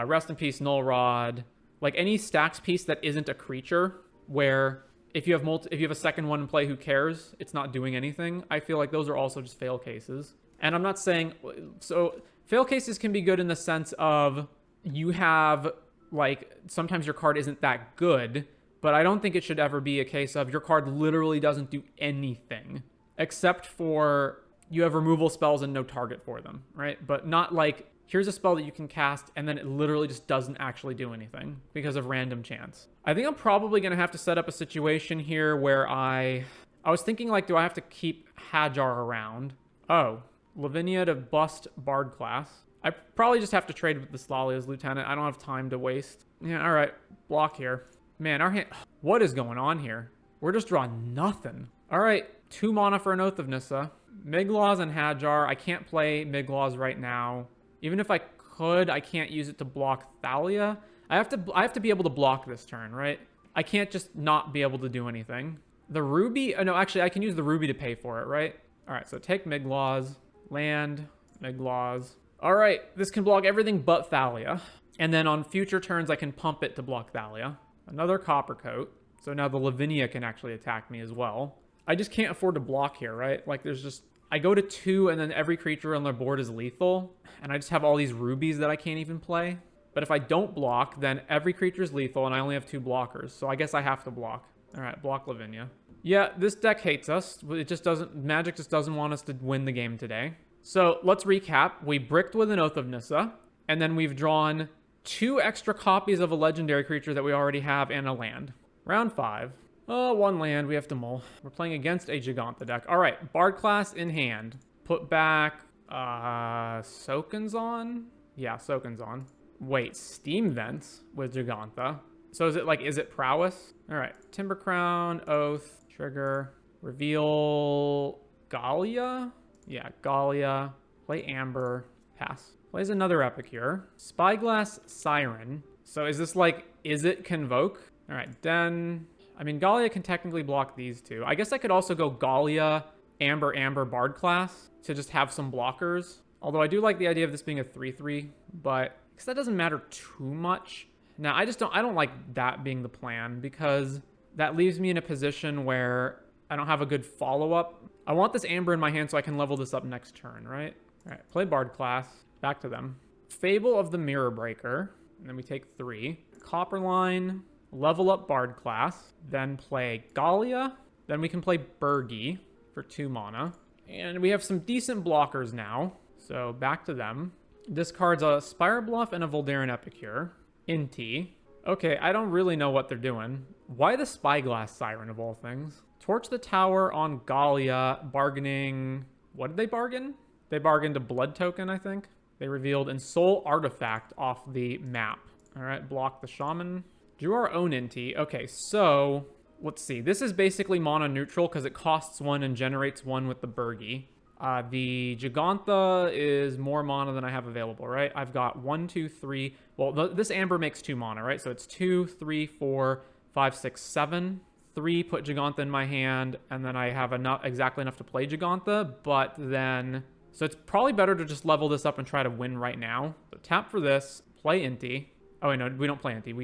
Rest in peace, Null Rod. Like any stacks piece that isn't a creature where if you have a second one in play, who cares? It's not doing anything. I feel like those are also just fail cases. And I'm not saying, so fail cases can be good in the sense of you have, like, sometimes your card isn't that good, but I don't think it should ever be a case of your card literally doesn't do anything, except for you have removal spells and no target for them, right? But not like, here's a spell that you can cast, and then it literally just doesn't actually do anything because of random chance. I think I'm probably going to have to set up a situation here where I was thinking, like, do I have to keep Hajar around? Oh. Lavinia to bust Bard class. I probably just have to trade with the Slalia's Lieutenant. I don't have time to waste. Yeah, all right. Block here. Man, our hand... What is going on here? We're just drawing nothing. All right. 2 mana for an Oath of Nissa. Miglaws and Hajar. I can't play Miglaws right now. Even if I could, I can't use it to block Thalia. I have to be able to block this turn, right? I can't just not be able to do anything. The Ruby... Oh, no, actually, I can use the Ruby to pay for it, right? All right, so take Miglaws. Land, Miglaws. All right, this can block everything but Thalia. And then on future turns, I can pump it to block Thalia. Another Copper Coat. So now the Lavinia can actually attack me as well. I just can't afford to block here, right? Like there's just... I go to 2 and then every creature on their board is lethal. And I just have all these rubies that I can't even play. But if I don't block, then every creature is lethal and I only have 2 blockers. So I guess I have to block. All right, block Lavinia. Yeah, this deck hates us. It just doesn't... Magic just doesn't want us to win the game today. So let's recap. We bricked with an Oath of Nissa, and then we've drawn 2 extra copies of a legendary creature that we already have and a land. Round 5. Oh, 1 land. We have to mull. We're playing against a Giganta deck. All right, Bard class in hand. Put back Soken's on? Yeah, Soken's on. Wait, Steam Vents with Giganta. So is it Prowess? All right, Timber Crown, Oath, Trigger, Reveal, Galia? Yeah, Galia, play Amber, pass. Plays another Epicure. Spyglass Siren. So is this like, is it Convoke? All right, Den. I mean, Galia can technically block these 2. I guess I could also go Galia, Amber, Bard class to just have some blockers. Although I do like the idea of this being a 3/3, but because that doesn't matter too much. Now, I don't like that being the plan because that leaves me in a position where I don't have a good follow-up. I want this Amber in my hand so I can level this up next turn, right? All right, play Bard class. Back to them. Fable of the Mirror Breaker. And then we take 3. Copperline. Level up Bard class. Then play Galia. Then we can play Burgi for 2 mana. And we have some decent blockers now. So back to them. Discards a Spire Bluff and a Voldaren Epicure. Inti. Okay, I don't really know what they're doing. Why the Spyglass Siren of all things? Torch the Tower on Galia, bargaining... What did they bargain? They bargained a Blood Token, I think. They revealed Ensoul Artifact off the map. All right, block the Shaman. Drew our own Inti. Okay, so... Let's see. This is basically mono neutral because it costs 1 and generates 1 with the Burgi. The Gigantha is more mana than I have available, right? I've got 1, 2, 3. Well, this Amber makes 2 mana, right? So it's 2, 3, 4, 5, 6, 7. 3, put Gigantha in my hand, and then I have exactly enough to play Gigantha, but then... So it's probably better to just level this up and try to win right now. So tap for this, play Inti. Oh, wait, no, we don't play Inti.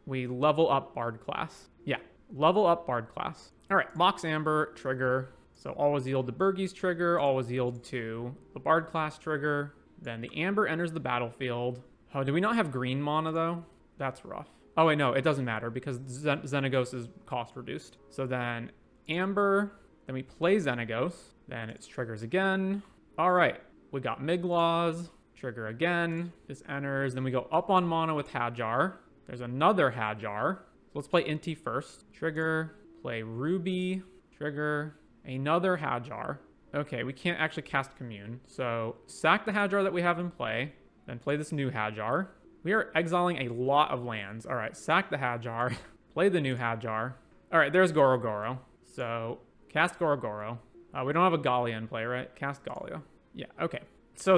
We level up Bard class. Yeah, level up Bard class. All right, Mox Amber, trigger. So always yield to Bergie's trigger, always yield to the Bard class trigger. Then the Amber enters the battlefield. Oh, do we not have green mana, though? That's rough. Oh, wait, no, it doesn't matter because Xenagos is cost reduced. So then Amber, then we play Xenagos. Then it triggers again. All right, we got Miglaws, trigger again. This enters. Then we go up on mana with Hajar. There's another Hajar. So let's play Inti first. Trigger, play Ruby, trigger, another Hajar. Okay, we can't actually cast Commune. So sack the Hajar that we have in play, then play this new Hajar. We are exiling a lot of lands. All right, sack the Hajar, play the new Hajar. All right, there's Goro Goro. So cast Goro Goro. We don't have a Gallia in play, right? Cast Gallia. Yeah, okay. So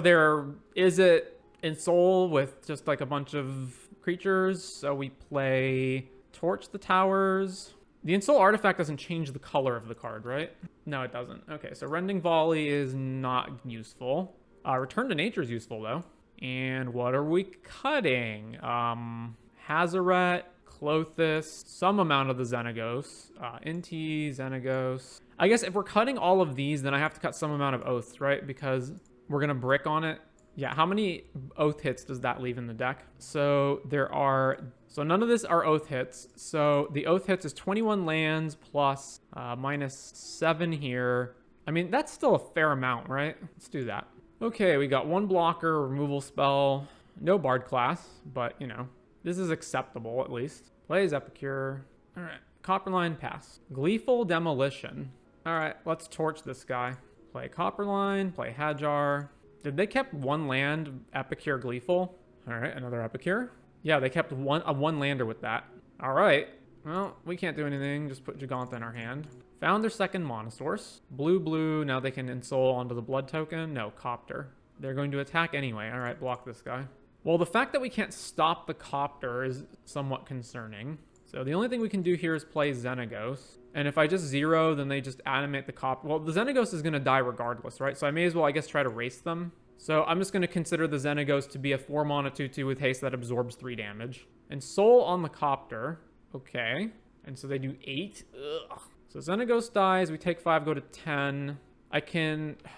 is it in Soul with just like a bunch of creatures? So we play Torch the Towers. The Ensoul artifact doesn't change the color of the card, right? No, it doesn't. Okay, so Rending Volley is not useful. Return to Nature is useful, though. And what are we cutting? Hazaret, Klothys, some amount of the Xenagos, Inti, Xenagos. I guess if we're cutting all of these, then I have to cut some amount of Oaths, right? Because we're going to brick on it. Yeah, how many Oath hits does that leave in the deck? So none of this are Oath hits. So the Oath hits is 21 lands plus -7 here. I mean, that's still a fair amount, right? Let's do that. Okay, we got 1 blocker, removal spell, no Bard class, but, you know, this is acceptable at least. Plays Epicure. All right, Copperline, pass. Gleeful Demolition. All right, let's torch this guy. Play Copperline, play Hajar. Did they kept 1 land, Epicure, Gleeful? All right, another Epicure. Yeah, they kept a 1-lander with that. All right, well, we can't do anything. Just put Gigantha in our hand. Found their second mana source. Blue, now they can ensoul onto the blood token. No, Copter. They're going to attack anyway. All right, block this guy. Well, the fact that we can't stop the Copter is somewhat concerning. So the only thing we can do here is play Xenagos. And if I just 0, then they just animate the Copter. Well, the Xenagos is going to die regardless, right? So I may as well, I guess, try to race them. So I'm just going to consider the Xenagos to be a 4 mana 2/2 with haste that absorbs 3 damage. And Soul on the Copter. Okay. And so they do 8. Ugh. So Xenagos dies. We take 5, go to 10.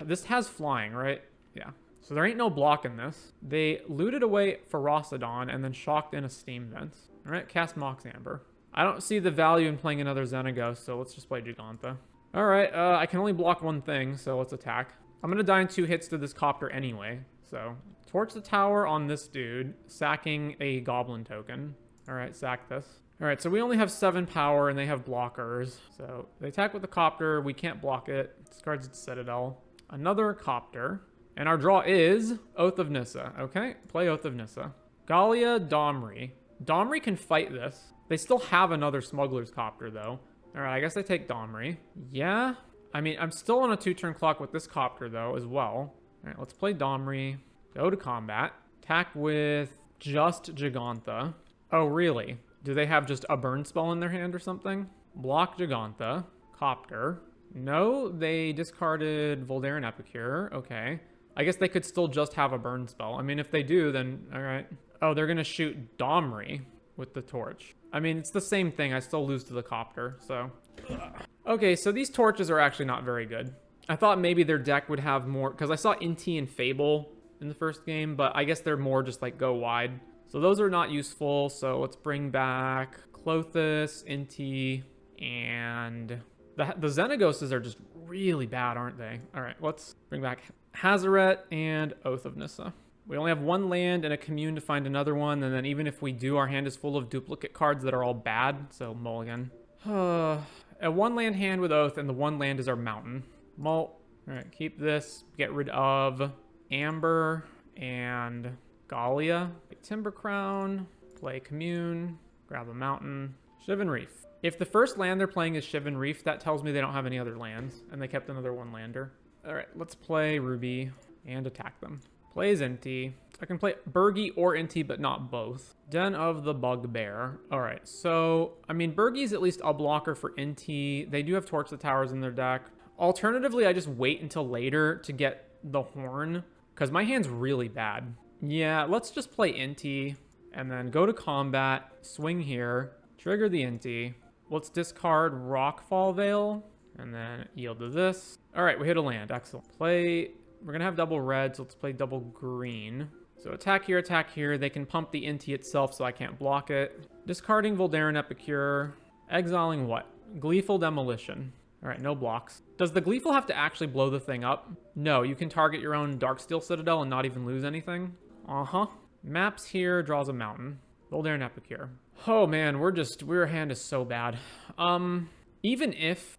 This has flying, right? Yeah. So there ain't no block in this. They looted away Ferocidon and then shocked in a Steam Vent. All right, cast Mox Amber. I don't see the value in playing another Xenagos, so let's just play Gigantha. All right, I can only block 1 thing, so let's attack. I'm going to die in 2 hits to this Copter anyway. So torch the tower on this dude, sacking a Goblin token. All right, sack this. All right, so we only have 7 power and they have blockers. So they attack with the Copter. We can't block it. Discards its Citadel. Another Copter. And our draw is Oath of Nissa. Okay, play Oath of Nissa. Gallia, Domri. Domri can fight this. They still have another Smuggler's Copter, though. All right, I guess I take Domri. Yeah, I mean, I'm still on a 2-turn clock with this Copter, though, as well. All right, let's play Domri. Go to combat. Attack with just Gigantha. Oh, really? Do they have just a burn spell in their hand or something? Block Gigantha. Copter. No, they discarded Voldaren Epicure. Okay. I guess they could still just have a burn spell. I mean, if they do, then all right. Oh, they're going to shoot Domri with the torch. I mean, it's the same thing. I still lose to the Copter, so. Okay, so these torches are actually not very good. I thought maybe their deck would have more, because I saw Inti and Fable in the first game, but I guess they're more just like go wide. So those are not useful, so let's bring back Klothys, Inti, and the Xenagoses are just really bad, aren't they? All right, let's bring back Hazaret and Oath of Nissa. We only have 1 land and a commune to find another one, and then even if we do, our hand is full of duplicate cards that are all bad, so mulligan. A 1-land hand with Oath, and the 1 land is our mountain. Mult. All right, keep this. Get rid of Amber and Gallia. Timber Crown. Play commune. Grab a mountain. Shivan Reef. If the first land they're playing is Shivan Reef, that tells me they don't have any other lands, and they kept another 1-lander. All right, let's play Ruby and attack them. Plays Inti. I can play Bergie or Inti, but not both. Den of the Bugbear. All right, so, I mean, Bergie's at least a blocker for Inti. They do have Torch the Towers in their deck. Alternatively, I just wait until later to get the Horn, because my hand's really bad. Yeah, let's just play Inti, and then go to combat, swing here, trigger the Inti. Let's discard Rockfall Veil, and then yield to this. All right, we hit a land. Excellent. We're going to have double red, so let's play double green. So attack here. They can pump the Inti itself, so I can't block it. Discarding Voldaren Epicure. Exiling what? Gleeful Demolition. All right, no blocks. Does the Gleeful have to actually blow the thing up? No, you can target your own Darksteel Citadel and not even lose anything. Uh-huh. Maps here, draws a mountain. Voldaren Epicure. Oh man, our hand is so bad. Even if,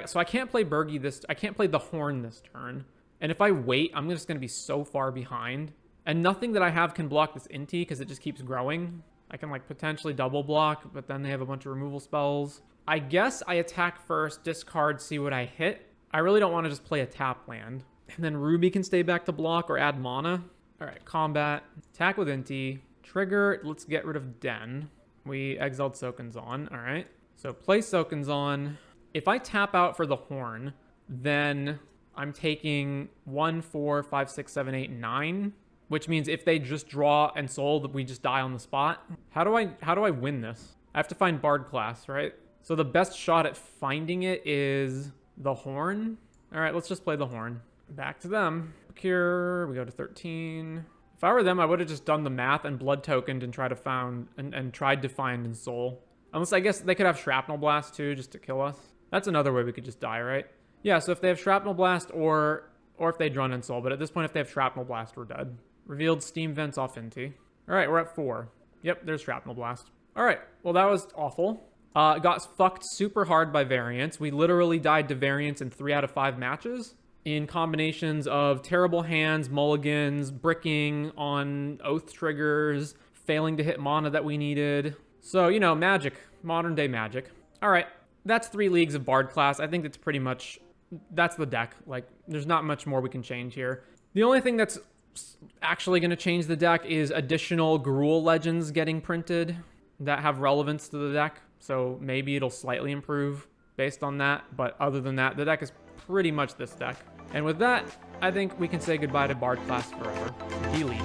so I can't play Bergie I can't play the Horn this turn. And if I wait, I'm just going to be so far behind. And nothing that I have can block this Inti because it just keeps growing. I can like potentially double block, but then they have a bunch of removal spells. I guess I attack first, discard, see what I hit. I really don't want to just play a tap land. And then Ruby can stay back to block or add mana. All right, combat, attack with Inti, trigger, let's get rid of Den. We exiled Soken's-On, all right. So play Soken's-On. If I tap out for the Horn, then I'm taking 1, 4, 5, 6, 7, 8, 9, which means if they just draw and soul, we just die on the spot. How do I win this? I have to find Bard class, right? So the best shot at finding it is the Horn. All right, let's just play the Horn. Back to them. Cure, we go to 13. If I were them, I would have just done the math and blood tokened and tried to find and soul. Unless I guess they could have Shrapnel Blast too, just to kill us. That's another way we could just die, right? Yeah, so if they have Shrapnel Blast or if they draw and soul, but at this point, if they have Shrapnel Blast, we're dead. Revealed Steam Vents off Inti. All right, we're at 4. Yep, there's Shrapnel Blast. All right, well, that was awful. Got fucked super hard by variants. We literally died to variants in 3 out of 5 matches in combinations of terrible hands, mulligans, bricking on oath triggers, failing to hit mana that we needed. So, you know, Magic, modern day Magic. All right, that's 3 leagues of Bard class. I think it's pretty much, that's the deck. Like, there's not much more we can change here. The only thing that's actually going to change the deck is additional Gruul legends getting printed that have relevance to the deck. So maybe it'll slightly improve based on that. But other than that, the deck is pretty much this deck. And with that, I think we can say goodbye to Bard class forever. Delete.